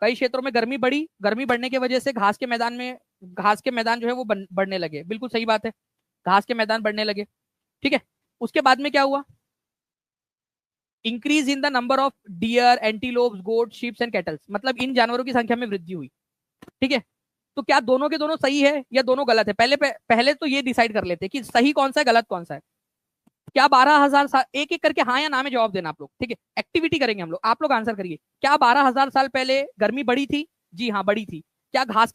A: कई क्षेत्रों में गर्मी बढ़ी, गर्मी बढ़ने की वजह से घास के मैदान में, घास के मैदान जो है वो बढ़ने लगे। बिल्कुल सही बात है, घास के मैदान बढ़ने लगे। ठीक है, उसके बाद में क्या हुआ? Increase in the number of deer, antelopes, goat, sheeps and cattles, मतलब इन जानवरों की संख्या में वृद्धि हुई। ठीक है, तो क्या दोनों के दोनों सही है या दोनों गलत है? पहले तो ये डिसाइड कर लेते कि सही कौन सा है, गलत कौन सा है। क्या 12,000 साल, एक एक करके हाँ या ना में जवाब देना आप लोग, ठीक है। एक्टिविटी करेंगे हम लोग, आप लोग आंसर करिए। क्या 12,000 साल पहले गर्मी बढ़ी थी? जी हाँ बढ़ी थी। क्या घास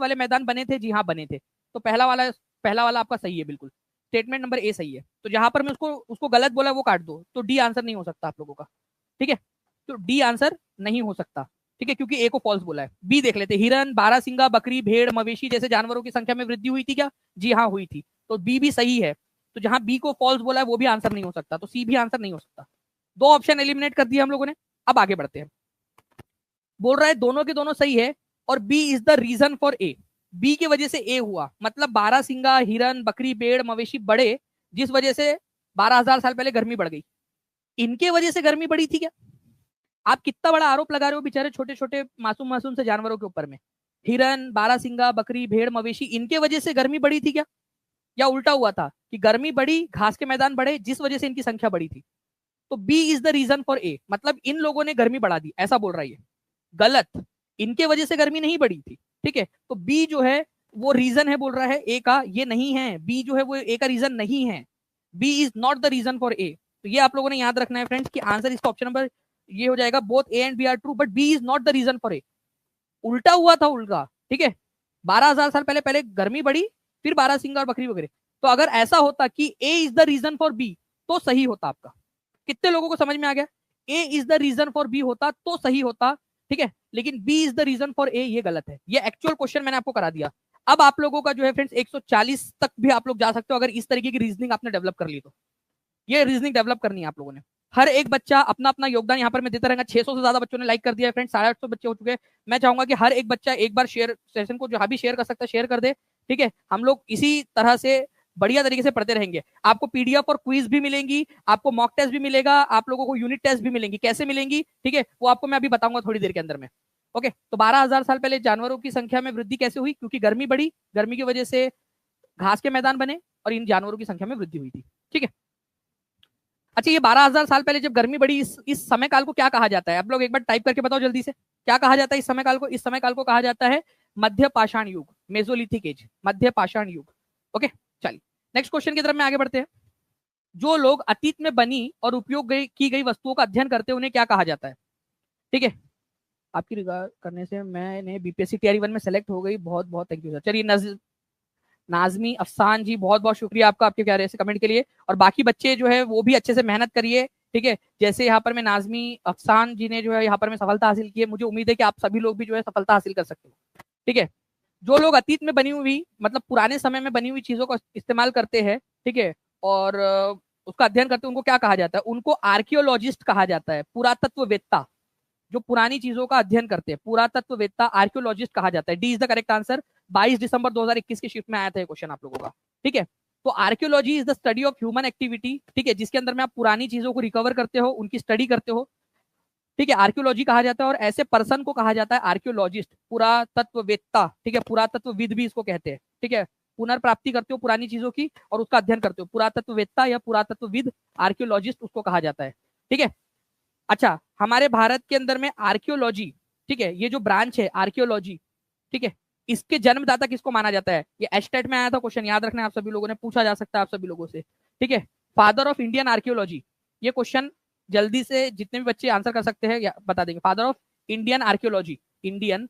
A: वाले मैदान बने थे? जी हाँ बने थे। तो पहला वाला आपका सही है बिल्कुल। स्टेटमेंट नंबर ए सही है। तो जहां पर मैं उसको उसको गलत बोला वो काट दो, तो डी आंसर नहीं हो सकता आप लोगों का, ठीक है। तो डी आंसर नहीं हो सकता, ठीक है, क्योंकि ए को फॉल्स बोला है। बी देख लेते, हिरन, बारहसिंगा, बकरी, भेड़, मवेशी जैसे जानवरों की संख्या में वृद्धि हुई थी क्या? जी हाँ हुई थी। तो बी भी सही है। तो जहां बी को फॉल्स बोला है वो भी आंसर नहीं हो सकता, तो सी भी आंसर नहीं हो सकता। दो ऑप्शन एलिमिनेट कर दिया हम लोगों ने। अब आगे बढ़ते हैं। बोल रहा है दोनों के दोनों सही है और B is the reason for A. B की वजह से ए हुआ, मतलब बारहसिंगा, हिरन, बकरी, भेड़, मवेशी बढ़े, जिस वजह से 12,000 साल पहले गर्मी बढ़ गई। इनके वजह से गर्मी बढ़ी थी क्या? आप कितना बड़ा आरोप लगा रहे हो बेचारे छोटे छोटे मासूम मासूम से जानवरों के ऊपर में। हिरन, बारहसिंगा, बकरी, भेड़, मवेशी, इनके वजह से गर्मी बढ़ी थी क्या? या उल्टा हुआ था कि गर्मी बढ़ी, घास के मैदान बढ़े, जिस वजह से इनकी संख्या बढ़ी थी? तो B is the reason for A, मतलब इन लोगों ने गर्मी बढ़ा दी, ऐसा बोल रहा है ये। गलत। इनके वजह से गर्मी नहीं बढ़ी थी, ठीक है। तो बी जो है वो रीजन है बोल रहा है ए का, ये नहीं है। बी जो है वो ए का रीजन नहीं है। B is not the reason for A. तो ये आप लोगों ने याद रखना है फ्रेंड्स कि आंसर इसका ऑप्शन नंबर ये हो जाएगा, both A and B are true but B is not the reason for A. उल्टा हुआ था, उल्टा, ठीक है। 12,000 साल पहले पहले गर्मी बढ़ी, फिर बारहसिंगा और बकरी वगैरह। तो अगर ऐसा होता कि A is the reason for B तो सही होता आपका। कितने लोगों को समझ में आ गया? A is the reason for B होता तो सही होता, ठीक है। लेकिन B is the reason for A, ये गलत है। ये एक्चुअल क्वेश्चन मैंने आपको करा दिया। अब आप लोगों का जो है फ्रेंड्स 140 तक भी आप लोग जा सकते हो अगर इस तरीके की रीजनिंग आपने डेवलप कर ली तो। ये रीजनिंग डेवलप करनी है आप लोगों ने। हर एक बच्चा अपना अपना योगदान यहाँ पर मैं देता रहेगा। 600 से ज्यादा बच्चों ने लाइक कर दिया है फ्रेंड्स, 850 बच्चे हो चुके हैं। मैं चाहूंगा कि हर एक बच्चा एक बार शेयर सेशन को जहां भी शेयर कर सकता है शेयर कर दे, ठीक है। हम लोग इसी तरह से बढ़िया तरीके से पढ़ते रहेंगे। आपको पीडीएफ और क्विज भी मिलेंगी, आपको मॉक टेस्ट भी मिलेगा, आप लोगों को यूनिट टेस्ट भी मिलेंगी। कैसे मिलेंगी, ठीक है, वो आपको मैं अभी बताऊंगा थोड़ी देर के अंदर में। ओके, तो 12,000 साल पहले जानवरों की संख्या में वृद्धि कैसे हुई? क्योंकि गर्मी बढ़ी, गर्मी की वजह से घास के मैदान बने और इन जानवरों की संख्या में वृद्धि हुई थी, ठीक है। अच्छा, ये 12,000 साल पहले जब गर्मी बढ़ी, इस समय काल को क्या कहा जाता है? आप लोग एक बार टाइप करके बताओ जल्दी से, क्या कहा जाता है इस समय काल को? इस समय काल को कहा जाता है मध्य पाषाण युग, मेसोलिथिक एज, मध्य पाषाण युग। ओके, चलिए नेक्स्ट क्वेश्चन की तरफ में आगे बढ़ते हैं। जो लोग अतीत में बनी और उपयोग की गई वस्तुओं का अध्ययन करते हैं उन्हें क्या कहा जाता है? ठीक है, आपकी रिगार्ड करने से मैंने बीपीएससी टीआरई 1 में सेलेक्ट हो गई, बहुत बहुत थैंक यू सर। चलिए नाजमी अफसान जी, बहुत बहुत शुक्रिया आपका आपके प्यारे से कमेंट के लिए। और बाकी बच्चे जो है वो भी अच्छे से मेहनत करिए, ठीक है। जैसे यहाँ पर मैं नाजमी अफसान जी ने जो है यहाँ पर मैं सफलता हासिल की है, मुझे उम्मीद है कि आप सभी लोग भी जो है सफलता हासिल कर सकते हो, ठीक है। जो लोग अतीत में बनी हुई, मतलब पुराने समय में बनी हुई चीजों का इस्तेमाल करते हैं, ठीक है, और उसका अध्ययन करते हैं, उनको क्या कहा जाता है? उनको आर्कियोलॉजिस्ट कहा जाता है, पुरातत्ववेत्ता। जो पुरानी चीजों का अध्ययन करते हैं, पुरातत्ववेत्ता, आर्कियोलॉजिस्ट कहा जाता है। D is the correct answer. 22 दिसंबर 2021 की शिफ्ट में आया था ये क्वेश्चन आप लोगों का, ठीक है। तो archaeology is the study of human activity, ठीक है, जिसके अंदर में आप पुरानी चीजों को रिकवर करते हो, उनकी स्टडी करते हो, ठीक है, आर्कियोलॉजी कहा जाता है। और ऐसे पर्सन को कहा जाता है आर्कियोलॉजिस्ट, पुरातत्ववेत्ता, ठीक है, पुरातत्वविद भी इसको कहते हैं, ठीक है। पुनर्प्राप्ति करते हो पुरानी चीजों की और उसका अध्ययन करते हो, पुरातत्ववेत्ता या पुरातत्वविद, आर्कियोलॉजिस्ट उसको कहा जाता है, ठीक है। अच्छा, हमारे भारत के अंदर में आर्कियोलॉजी, ठीक है, ये जो ब्रांच है आर्कियोलॉजी, ठीक है, इसके जन्मदाता किसको माना जाता है? ये एस्टेट में आया था क्वेश्चन, याद रखना है आप सभी लोगों ने, पूछा जा सकता है आप सभी लोगों से, ठीक है। फादर ऑफ इंडियन आर्कियोलॉजी, ये क्वेश्चन जल्दी से जितने भी बच्चे आंसर कर सकते हैं बता देंगे। Father of Indian archaeology, Indian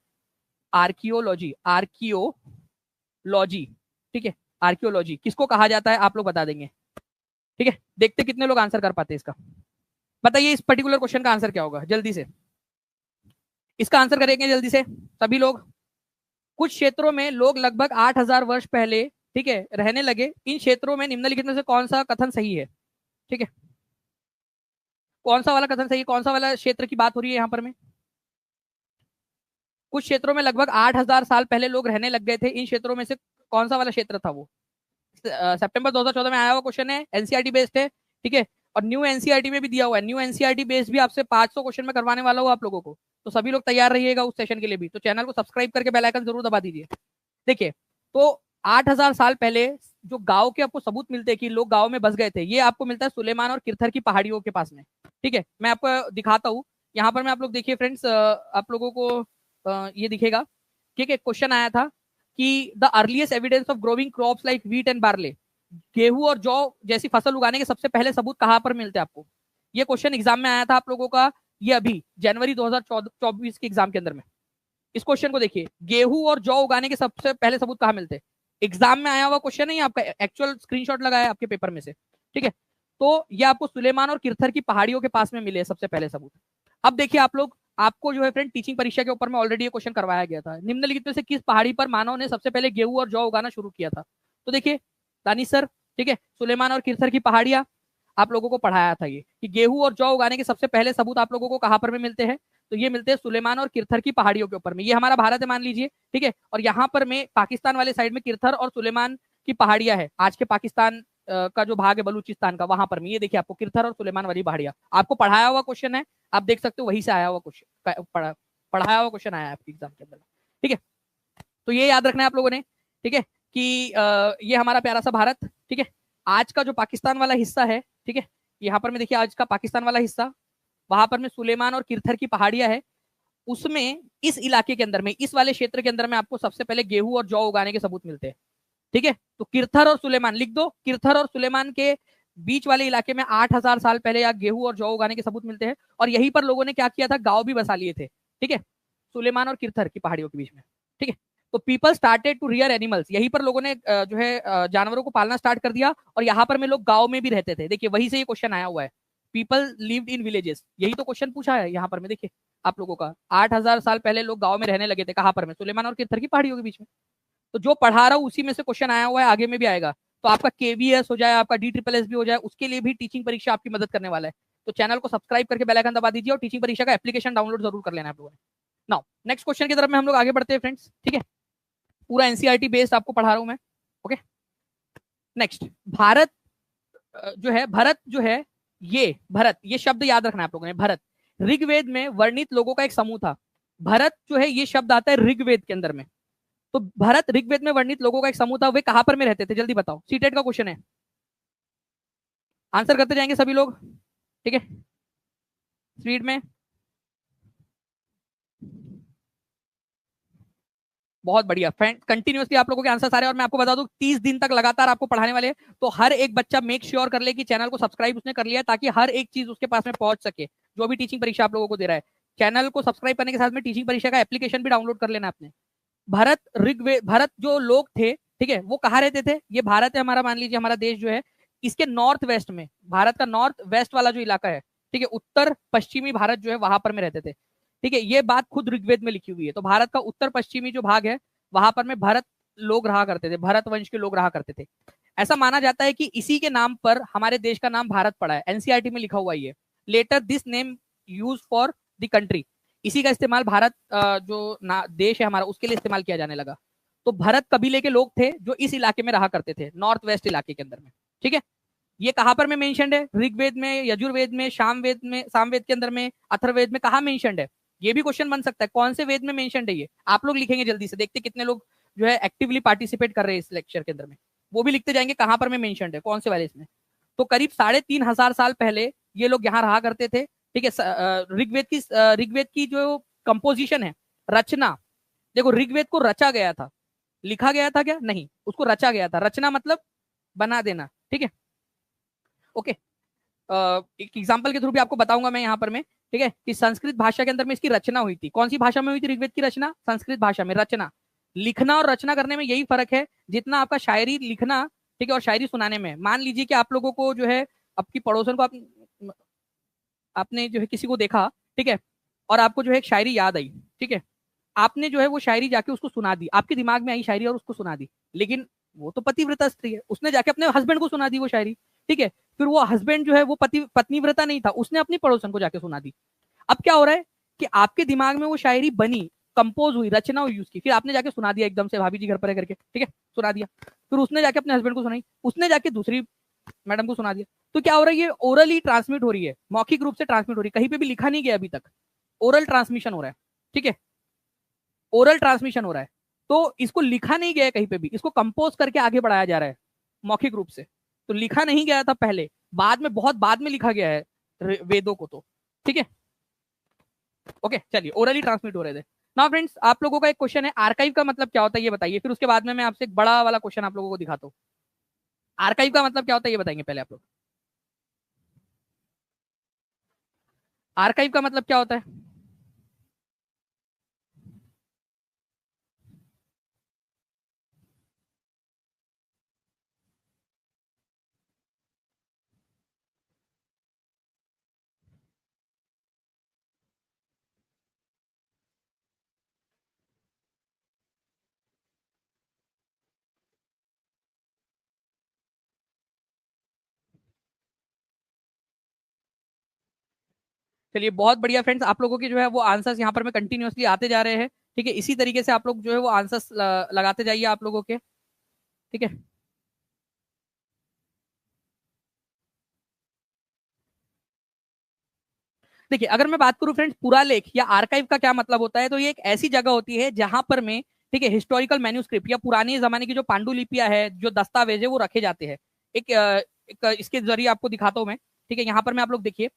A: archaeology, archaeology, ठीक है, आर्कियोलॉजी किसको कहा जाता है आप लोग बता देंगे, ठीक है। देखते कितने लोग आंसर कर पाते हैं इसका। बताइए इस पर्टिकुलर क्वेश्चन का आंसर क्या होगा, जल्दी से इसका आंसर करेंगे जल्दी से सभी लोग। कुछ क्षेत्रों में लोग लगभग 8,000 वर्ष पहले, ठीक है, रहने लगे। इन क्षेत्रों में निम्नलिखित में से कौन सा कथन सही है? ठीक है, कौन सा वाला कथन सही है? कौन सा वाला क्षेत्र की बात हो रही है यहाँ पर में? कुछ क्षेत्रों में लगभग 8,000 साल पहले लोग रहने लग गए थे, इन क्षेत्रों में से कौन सा वाला क्षेत्र था वो? सितंबर 2014 में आया हुआ क्वेश्चन है, एनसीईआरटी बेस्ड है, ठीक है। और न्यू एनसीईआरटी में भी दिया हुआ है, न्यू एनसीईआरटी बेस्ड भी आपसे 500 क्वेश्चन में करवाने वाला हूँ आप लोगों को। तो सभी लोग तैयार रहिएगा उस सेशन के लिए भी। तो चैनल को सब्सक्राइब करके बेल आइकन जरूर दबा दीजिए। देखिए, तो 8,000 साल पहले जो गांव के आपको सबूत मिलते हैं कि लोग गांव में बस गए थे, ये आपको मिलता है सुलेमान और किरथर की पहाड़ियों के पास में, ठीक है। मैं आपको दिखाता हूँ यहाँ पर में, आप लोग देखिए फ्रेंड्स, आप लोगों को ये दिखेगा, ठीक है। क्वेश्चन आया था कि the earliest evidence of growing crops like wheat and barley, गेहूं और जौ जैसी फसल उगाने के सबसे पहले सबूत कहां पर मिलते हैं आपको? ये क्वेश्चन एग्जाम में आया था आप लोगों का, ये अभी जनवरी 2024 के एग्जाम के अंदर में। इस क्वेश्चन को देखिए, गेहूं और जौ उगाने के सबसे पहले सबूत कहां मिलते हैं? एग्जाम में आया हुआ क्वेश्चन है, आपका एक्चुअल स्क्रीनशॉट लगा है आपके पेपर में से, ठीक है। तो ये आपको सुलेमान और किरथर की पहाड़ियों के पास में मिले सबसे पहले सबूत। अब देखिए आप लोग, आपको जो है फ्रेंड टीचिंग परीक्षा के ऊपर में ऑलरेडी ये क्वेश्चन करवाया गया था, निम्नलिखित में से किस पहाड़ी पर मानव ने सबसे पहले गेहूं और जौ उगाना शुरू किया था? तो देखिए दानिश सर, ठीक है, सुलेमान और किरथर की पहाड़ियां आप लोगों को पढ़ाया था ये, कि गेहूं और जौ उगाने के सबसे पहले सबूत आप लोगों को कहां पर में मिलते हैं? तो ये मिलते हैं सुलेमान और किरथर की पहाड़ियों के ऊपर में। ये हमारा भारत है मान लीजिए, ठीक है, और यहाँ पर में पाकिस्तान वाले साइड में किरथर और सुलेमान की पहाड़ियां है, आज के पाकिस्तान का जो भाग है बलूचिस्तान का, वहां पर में ये देखिए आपको किरथर और सुलेमान वाली पहाड़ियां आपको पढ़ाया हुआ क्वेश्चन है, आप देख सकते हो वहीं से आया हुआ क्वेश्चन, पढ़ाया हुआ क्वेश्चन आया है आपके एग्जाम के अंदर, ठीक है। तो ये याद रखना है आप लोगों ने, ठीक है, कि ये हमारा प्यारा सा भारत, ठीक है, आज का जो पाकिस्तान वाला हिस्सा है, ठीक है, यहाँ पर में देखिए आज का पाकिस्तान वाला हिस्सा, वहां पर में सुलेमान और किरथर की पहाड़ियां है, उसमें इस इलाके के अंदर में, इस वाले क्षेत्र के अंदर में आपको सबसे पहले गेहूं और जौ उगाने के सबूत मिलते हैं, ठीक है। तो किरथर और सुलेमान लिख दो, किरथर और सुलेमान के बीच वाले इलाके में 8,000 साल पहले या गेहूं और जौ उगाने के सबूत मिलते हैं, और यहीं पर लोगों ने क्या किया था, गांव भी बसा लिए थे, ठीक है, सुलेमान और किरथर की पहाड़ियों के बीच में, ठीक है। तो people started to rear animals, यहीं पर लोगों ने जो है जानवरों को पालना स्टार्ट कर दिया, और यहाँ पर में लोग गांव में भी रहते थे, देखिए वहीं से ये क्वेश्चन आया हुआ है, पीपल लिव्ड इन विलेजेस, यही तो क्वेश्चन पूछा है यहाँ पर में, देखिए आप लोगों का 8,000 साल पहले लोग गांव में रहने लगे थे, कहां पर में, सुलेमान और किरथर की पहाड़ियों के बीच में। तो जो पढ़ा रहा हूँ उसी में से क्वेश्चन आया हुआ है, आगे में भी आएगा, तो आपका केवीएस हो जाए, आपका DSSS भी हो जाए, उसके लिए भी टीचिंग परीक्षा आपकी मदद करने वाला है। तो चैनल को सब्सक्राइब करके बेल आइकन दबा दीजिए, और टीचिंग परीक्षा का एप्लीकेशन डाउनलोड जरूर कर लेना आप लोगों ने। नाउ नेक्स्ट क्वेश्चन की तरफ में हम लोग आगे बढ़ते हैं फ्रेंड्स, ठीक है, पूरा एनसीईआरटी बेस्ड आपको पढ़ा रहा हूं मैं, ओके। नेक्स्ट, भारत जो है, भरत जो है, ये भरत, ये शब्द याद रखना है आप लोगों ने, भरत ऋग्वेद में वर्णित लोगों का एक समूह था। भरत जो है ये शब्द आता है ऋग्वेद के अंदर में, तो भरत ऋग्वेद में वर्णित लोगों का एक समूह था, वे कहां पर में रहते थे, जल्दी बताओ, सीटेट का क्वेश्चन है, आंसर करते जाएंगे सभी लोग, ठीक है, स्पीड में। बहुत बढ़िया फ्रेंड, कंटिन्यूअसली आप लोगों के आंसर सारे, और मैं आपको बता दूं 30 दिन तक लगातार आपको पढ़ाने वाले, तो हर एक बच्चा मेक श्योर कर ले कि चैनल को सब्सक्राइब उसने कर लिया है, ताकि हर एक चीज उसके पास में पहुंच सके, जो भी टीचिंग परीक्षा आप लोगों को दे रहा है। चैनल को सब्सक्राइब करने के साथ में टीचिंग परीक्षा का एप्लीकेशन भी डाउनलोड कर लेना आपने। भरत ऋग्वेद, भरत जो लोग थे, ठीक है, वो कहाँ रहते थे, ये भारत है हमारा, मान लीजिए हमारा देश जो है, इसके नॉर्थ वेस्ट में, भारत का नॉर्थ वेस्ट वाला जो इलाका है, ठीक है, उत्तर पश्चिमी भारत जो है वहां पर में रहते थे, ठीक है, ये बात खुद ऋग्वेद में लिखी हुई है। तो भारत का उत्तर पश्चिमी जो भाग है, वहां पर में भरत लोग रहा करते थे, भरत वंश के लोग रहा करते थे। ऐसा माना जाता है कि इसी के नाम पर हमारे देश का नाम भारत पड़ा है, एनसीईआरटी में लिखा हुआ है ये, later this name use for the country, इसी का इस्तेमाल भारत जो देश है हमारा उसके लिए इस्तेमाल किया जाने लगा। तो भरत कबीले के लोग थे जो इस इलाके में रहा करते थे, नॉर्थ वेस्ट इलाके के अंदर में, ठीक है। ये कहां पर में मेंशनड है, ऋग्वेद में, यजुर्वेद में, सामवेद के अंदर में, अथर्ववेद में, कहां मेंशनड है? ये भी क्वेश्चन बन सकता है, कौन से वेद में मेंशनड है ये, आप लोग लिखेंगे जल्दी से, देखते कितने लोग जो है एक्टिवली पार्टिसिपेट कर रहे हैं इस लेक्चर के अंदर में, वो भी लिखते जाएंगे कहां पर में मेंशनड है, कौन से वाले इसमें। तो करीब 3,500 साल पहले ये लोग यहाँ रहा करते थे, ठीक है। ऋग्वेद की जो कंपोजिशन है, रचना, देखो ऋग्वेद को रचा गया था, लिखा गया था क्या, नहीं, उसको रचा गया था, रचना मतलब बना देना, ठीक है, ओके। एक एग्जांपल के थ्रू भी आपको बताऊंगा मैं यहाँ पर में, ठीक है, कि संस्कृत भाषा के अंदर में इसकी रचना हुई थी, कौन सी भाषा में हुई थी ऋग्वेद की रचना, संस्कृत भाषा में, रचना, लिखना और रचना करने में यही फर्क है, जितना आपका शायरी लिखना, ठीक है, और शायरी सुनाने में, मान लीजिए कि आप लोगों को जो है आपकी पड़ोसन को आपने जो है किसी को देखा, ठीक है, और आपको जो है एक शायरी याद आई, ठीक है, आपने जो है वो शायरी जाके उसको सुना दी, आपके दिमाग में आई शायरी और उसको सुना दी, लेकिन वो तो पतिव्रता स्त्री है, उसने जाके अपने हस्बैंड को सुना दी वो शायरी, ठीक है, फिर वो हस्बैंड जो है वो पत्नीव्रता नहीं था, उसने अपनी पड़ोसन को जाके सुना दी। अब क्या हो रहा है कि आपके दिमाग में वो शायरी बनी, कंपोज हुई, रचना हुई उसकी, फिर आपने जाके सुना दिया एकदम से, भाभी जी घर पर है करके, ठीक है, सुना दिया, फिर उसने जाके अपने हस्बैंड को सुनाई, उसने जाके दूसरी मैडम को सुना दिया। तो क्या हो रहा है, ये ओरली ट्रांसमिट हो रही है, मौखिक रूप से ट्रांसमिट हो रही है, कहीं पे भी लिखा नहीं गया अभी तक, ओरल ट्रांसमिशन हो रहा है, ठीक है, ओरल ट्रांसमिशन हो रहा है। तो इसको लिखा नहीं गया है कहीं पे भी, इसको कंपोज करके आगे बढ़ाया जा रहा है मौखिक रूप से। तो लिखा नहीं गया था पहले, बाद में, बहुत बाद में लिखा गया है वेदों को, तो ठीक है, ओके, चलिए, ओरली ट्रांसमिट हो रहे थे। नाउ फ्रेंड्स, आप लोगों का एक क्वेश्चन है, आर्काइव का मतलब क्या होता है ये बताइए, फिर उसके बाद में मैं आपसे एक बड़ा वाला क्वेश्चन आप लोगों को दिखाता हूँ। आर्काइव का मतलब क्या होता है ये बताएंगे पहले आप लोग। आर्काइव का मतलब क्या होता है? चलिए बहुत बढ़िया फ्रेंड्स, आप लोगों के जो है वो आंसर्स यहाँ पर मैं कंटिन्यूअसली आते जा रहे हैं। ठीक है, इसी तरीके से आप लोग जो है वो आंसर्स लगाते जाइए आप लोगों के। ठीक है, देखिए अगर मैं बात करूं फ्रेंड्स पुरालेख या आर्काइव का क्या मतलब होता है, तो ये एक ऐसी जगह होती है जहां पर में, ठीक है, हिस्टोरिकल मैन्यूस्क्रिप्ट या पुराने जमाने की जो पांडुलिपियां है, जो दस्तावेज है, वो रखे जाते हैं। एक इसके जरिए आपको दिखाता हूं मैं। ठीक है, यहाँ पर मैं आप लोग देखिए,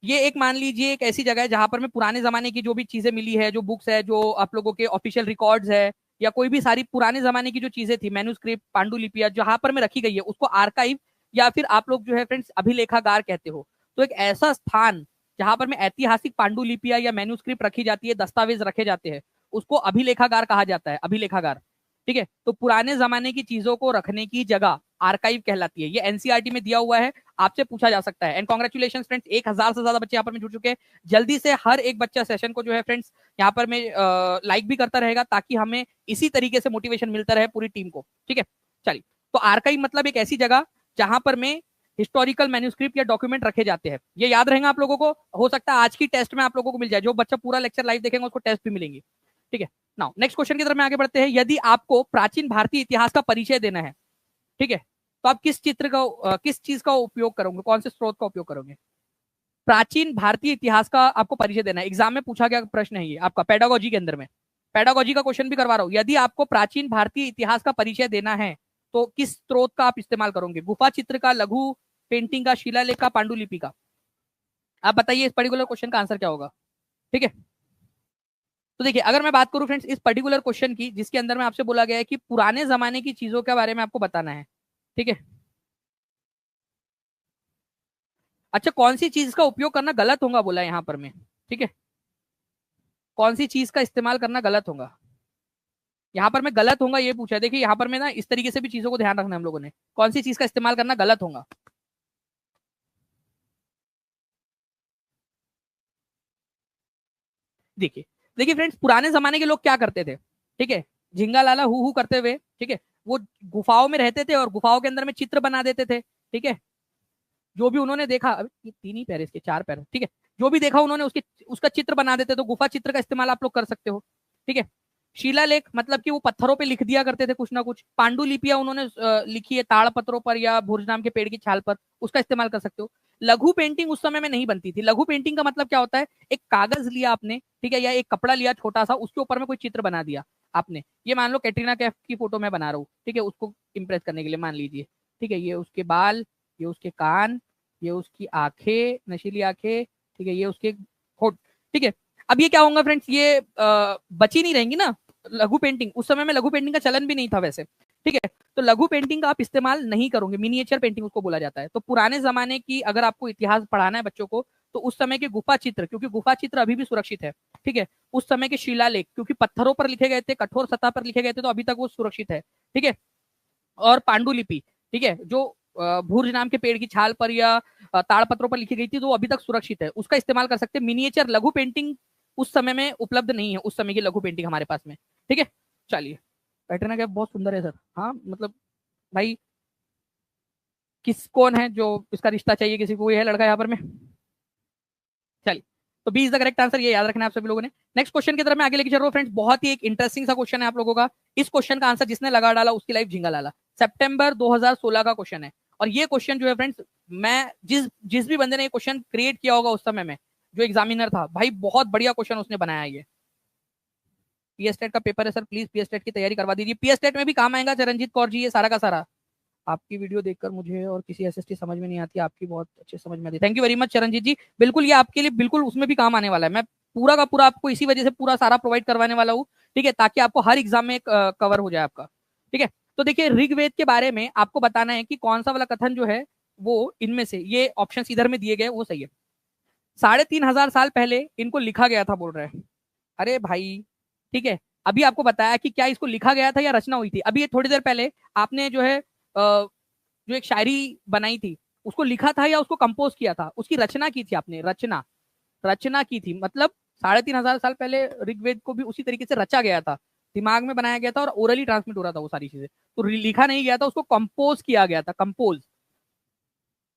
A: ये एक मान लीजिए एक ऐसी जगह है जहां पर में पुराने जमाने की जो भी चीजें मिली है, जो बुक्स है, जो आप लोगों के ऑफिशियल रिकॉर्ड्स है, या कोई भी सारी पुराने जमाने की जो चीजें थी, मैन्यूस्क्रिप्ट, पांडुलिपियां जहां पर में रखी गई है, उसको आर्काइव या फिर आप लोग जो है फ्रेंड्स अभिलेखागार कहते हो। तो एक ऐसा स्थान जहां पर में ऐतिहासिक पांडुलिपियां या मैन्यूस्क्रिप्ट रखी जाती है, दस्तावेज रखे जाते हैं, उसको अभिलेखागार कहा जाता है, अभिलेखागार। ठीक है, तो पुराने जमाने की चीजों को रखने की जगह आर्काइव कहलाती है। ये एनसीईआरटी में दिया हुआ है, आपसे पूछा जा सकता है। एंड कॉन्ग्रेचुलेशन फ्रेंड्स, 1000 से ज्यादा बच्चे यहाँ पर में जुड़ चुके हैं। जल्दी से हर एक बच्चा सेशन को जो है फ्रेंड्स यहाँ पर में लाइक भी करता रहेगा, ताकि हमें इसी तरीके से मोटिवेशन मिलता रहे पूरी टीम को। ठीक है, चलिए, तो आर्काइव मतलब एक ऐसी जगह जहां पर में हिस्टोरिकल मैन्यूस्क्रिप्ट या डॉक्यूमेंट रखे जाते हैं। ये याद रहेगा आप लोगों को, हो सकता है आज की टेस्ट में आप लोगों को मिल जाए, जो बच्चा पूरा लेक्चर लाइव देखेंगे उसको टेस्ट भी मिलेंगी। ठीक है, नाउ नेक्स्ट क्वेश्चन की तरफ में आगे बढ़ते हैं। यदि आपको प्राचीन भारतीय इतिहास का परिचय देना है, ठीक है, तो आप किस चित्र का किस चीज का उपयोग करोगे, कौन से स्रोत का उपयोग करोगे? प्राचीन भारतीय इतिहास का आपको परिचय देना है, एग्जाम में पूछा गया प्रश्न है ये आपका, पेडागोजी के अंदर में। पेडागोजी का क्वेश्चन भी करवा रहा हूं। यदि आपको प्राचीन भारतीय इतिहास का परिचय देना है, तो किस स्रोत का आप इस्तेमाल करोगे? गुफा चित्र का, लघु पेंटिंग का, शिलालेख का, पांडुलिपि का? आप बताइए इस पर्टिकुलर क्वेश्चन का आंसर क्या होगा। ठीक है, तो देखिए अगर मैं बात करूं फ्रेंड्स इस पर्टिकुलर क्वेश्चन की, जिसके अंदर में आपसे बोला गया है कि पुराने जमाने की चीजों के बारे में आपको बताना है। ठीक है, अच्छा, कौन सी चीज का उपयोग करना गलत होगा बोला है यहाँ पर मैं। ठीक है, कौन सी चीज का इस्तेमाल करना गलत होगा, यहाँ पर मैं गलत होगा ये पूछा है। देखिए यहाँ पर मैं ना इस तरीके से भी चीजों को ध्यान रखना है हम लोगों ने, कौन सी चीज का इस्तेमाल करना गलत होगा। देखिए, देखिए फ्रेंड्स, पुराने जमाने के लोग क्या करते थे, ठीक है, झिंगा लाला हु करते हुए, ठीक है, वो गुफाओं में रहते थे और गुफाओं के अंदर में चित्र बना देते थे। ठीक है, जो भी उन्होंने देखा, अभी ये तीन ही पैर है इसके, चार पैर, ठीक है, जो भी देखा उन्होंने उसके उसका चित्र बना देते, तो गुफा चित्र का इस्तेमाल आप लोग कर सकते हो। ठीक है, शिलालेख मतलब कि वो पत्थरों पे लिख दिया करते थे कुछ ना कुछ। पांडुलिपियां उन्होंने लिखी है ताड़ पत्रों पर या भुज नाम के पेड़ की छाल पर, उसका इस्तेमाल कर सकते हो। लघु पेंटिंग उस समय में नहीं बनती थी। लघु पेंटिंग का मतलब क्या होता है, एक कागज लिया आपने, ठीक है, या एक कपड़ा लिया छोटा सा, उसके ऊपर में कोई चित्र बना दिया आपने। ये मान लो कैटरीना कैफ की फोटो मैं बना रहा हूँ, ठीक है, उसको इम्प्रेस करने के लिए मान लीजिए। ठीक है, ये उसके बाल, ये उसके कान, ये उसकी आंखें, नशीली आंखें, ठीक है, ये उसके होठ। ठीक है, अब ये क्या होगा फ्रेंड्स, ये बची नहीं रहेंगी ना लघु पेंटिंग। उस समय में लघु पेंटिंग का चलन भी नहीं था वैसे। ठीक है, तो लघु पेंटिंग का आप इस्तेमाल नहीं करोगे, मिनिएचर पेंटिंग उसको बोला जाता है। तो पुराने जमाने की अगर आपको इतिहास पढ़ाना है बच्चों को, तो उस समय के गुफा चित्र, क्योंकि गुफा चित्र अभी भी सुरक्षित है। ठीक है, उस समय के शिलालेख, क्योंकि पत्थरों पर लिखे गए थे, कठोर सतह पर लिखे गए थे, तो अभी तक वो सुरक्षित है। ठीक है, और पांडुलिपि, ठीक है, जो भूर्ज नाम के पेड़ की छाल पर या ताड़पत्रों पर लिखी गई थी, तो वो अभी तक सुरक्षित है, उसका इस्तेमाल कर सकते हैं। मिनिएचर लघु पेंटिंग उस समय में उपलब्ध नहीं है, उस समय की लघु पेंटिंग हमारे पास में। ठीक है, चलिए, पैटर्न क्या बहुत सुंदर है सर। हाँ मतलब भाई, किस कौन है जो इसका रिश्ता चाहिए किसी को, ये है लड़का यहाँ पर में। चलिए, तो B is the correct answer, ये याद रखना है आप सभी लोगों ने। नेक्स्ट क्वेश्चन की तरफ मैं आगे लेके चल रहा हूँ फ्रेंड्स, बहुत ही एक इंटरेस्टिंग सा क्वेश्चन है आप लोगों का। इस क्वेश्चन का आंसर जिसने लगा डाला उसकी लाइफ झिंगा लाला। सितंबर 2016 का क्वेश्चन है, और ये क्वेश्चन जो है फ्रेंड्स, मैं जिस जिस भी बंदे ने ये क्वेश्चन क्रिएट किया होगा उस समय में, जो एग्जामिनर था भाई, बहुत बढ़िया क्वेश्चन उसने बनाया। ये पीएसटेट का पेपर है सर, प्लीज पीएसटेट की तैयारी करवा दीजिए। पीएसटेट में भी काम आएगा चरणजीत कौर जी, ये सारा का सारा। आपकी वीडियो देखकर मुझे और किसी एसएसटी समझ में नहीं आती, आपकी बहुत अच्छे समझ में आती। Thank you very much Charanjit ji, बिल्कुल ये आपके लिए बिल्कुल उसमें भी काम आने वाला है। मैं पूरा का पूरा आपको इसी वजह से पूरा सारा प्रोवाइड करवाने वाला हूँ, ठीक है, ताकि आपको हर एग्जाम में कवर हो जाए आपका। ठीक है, तो देखिए ऋग्वेद के बारे में आपको बताना है कि कौन सा वाला कथन जो है वो इनमें से, ये ऑप्शन इधर में दिए गए वो सही है। 3,500 साल पहले इनको लिखा गया था बोल रहे हैं। अरे भाई ठीक है, अभी आपको बताया कि क्या इसको लिखा गया था या रचना हुई थी। अभी ये थोड़ी देर पहले आपने जो है जो एक शायरी बनाई थी उसको लिखा था या उसको कंपोज किया था, उसकी रचना की थी आपने, रचना रचना की थी। मतलब 3,500 साल पहले ऋग्वेद को भी उसी तरीके से रचा गया था, दिमाग में बनाया गया था और ओरली ट्रांसमिट हो रहा था वो सारी चीजें। तो लिखा नहीं गया था, उसको कंपोज किया गया था,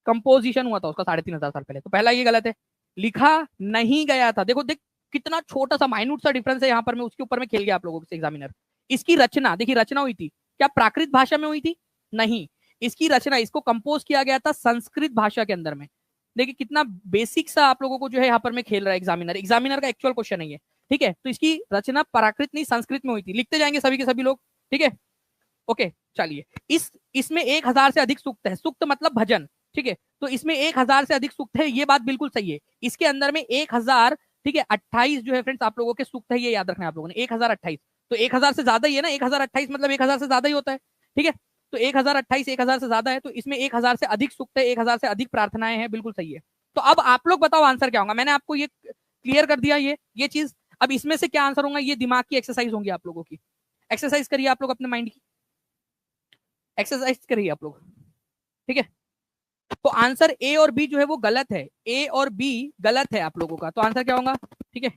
A: कंपोजिशन हुआ था उसका 3,500 साल पहले। तो पहला ये गलत है, लिखा नहीं गया था। देखो देख कितना छोटा सा माइन्यूट सा डिफरेंस है यहाँ पर, मैं उसके ऊपर में खेल गया आप लोगों से एग्जामिनर। इसकी रचना देखिए, रचना हुई थी क्या प्राकृत भाषा में हुई थी? नहीं, इसकी रचना, इसको कंपोज किया गया था संस्कृत भाषा के अंदर में। देखिए कितना बेसिक सा आप लोगों को जो है यहाँ पर में खेल रहा है एग्जामिनर, एग्जामिनर का एक्चुअल क्वेश्चन है ये। ठीक है, तो इसकी रचना प्राकृत नहीं संस्कृत में हुई थी, लिखते जाएंगे सभी के सभी लोग। ठीक है, ओके चलिए। इसमें 1,000 से अधिक सूक्त है, सूक्त मतलब भजन। ठीक है, तो इसमें 1,000 से अधिक सूक्त है, ये बात बिल्कुल सही है। इसके अंदर में 1,000, ठीक है 28 जो है फ्रेंड्स आप लोगों के सूक्त है, ये याद रखना है आप लोगों ने, 1,028। तो 1,000 से ज्यादा ही है ना, 1,028 मतलब 1,000 से ज्यादा ही होता है। ठीक है, तो 1,028 1,000 से ज्यादा है, तो इसमें 1,000 से अधिक सूक्त है, 1,000 से अधिक प्रार्थनाएं हैं, बिल्कुल सही है। तो अब आप लोग बताओ आंसर क्या होगा। मैंने आपको ये क्लियर कर दिया ये चीज। अब इसमें से क्या आंसर होगा, ये दिमाग की एक्सरसाइज होंगी आप लोगों की। एक्सरसाइज करिए आप लोग, अपने माइंड की एक्सरसाइज करिए आप लोग। ठीक है, तो आंसर ए और बी जो है वो गलत है, ए और बी गलत है आप लोगों का। तो आंसर क्या होगा? ठीक है,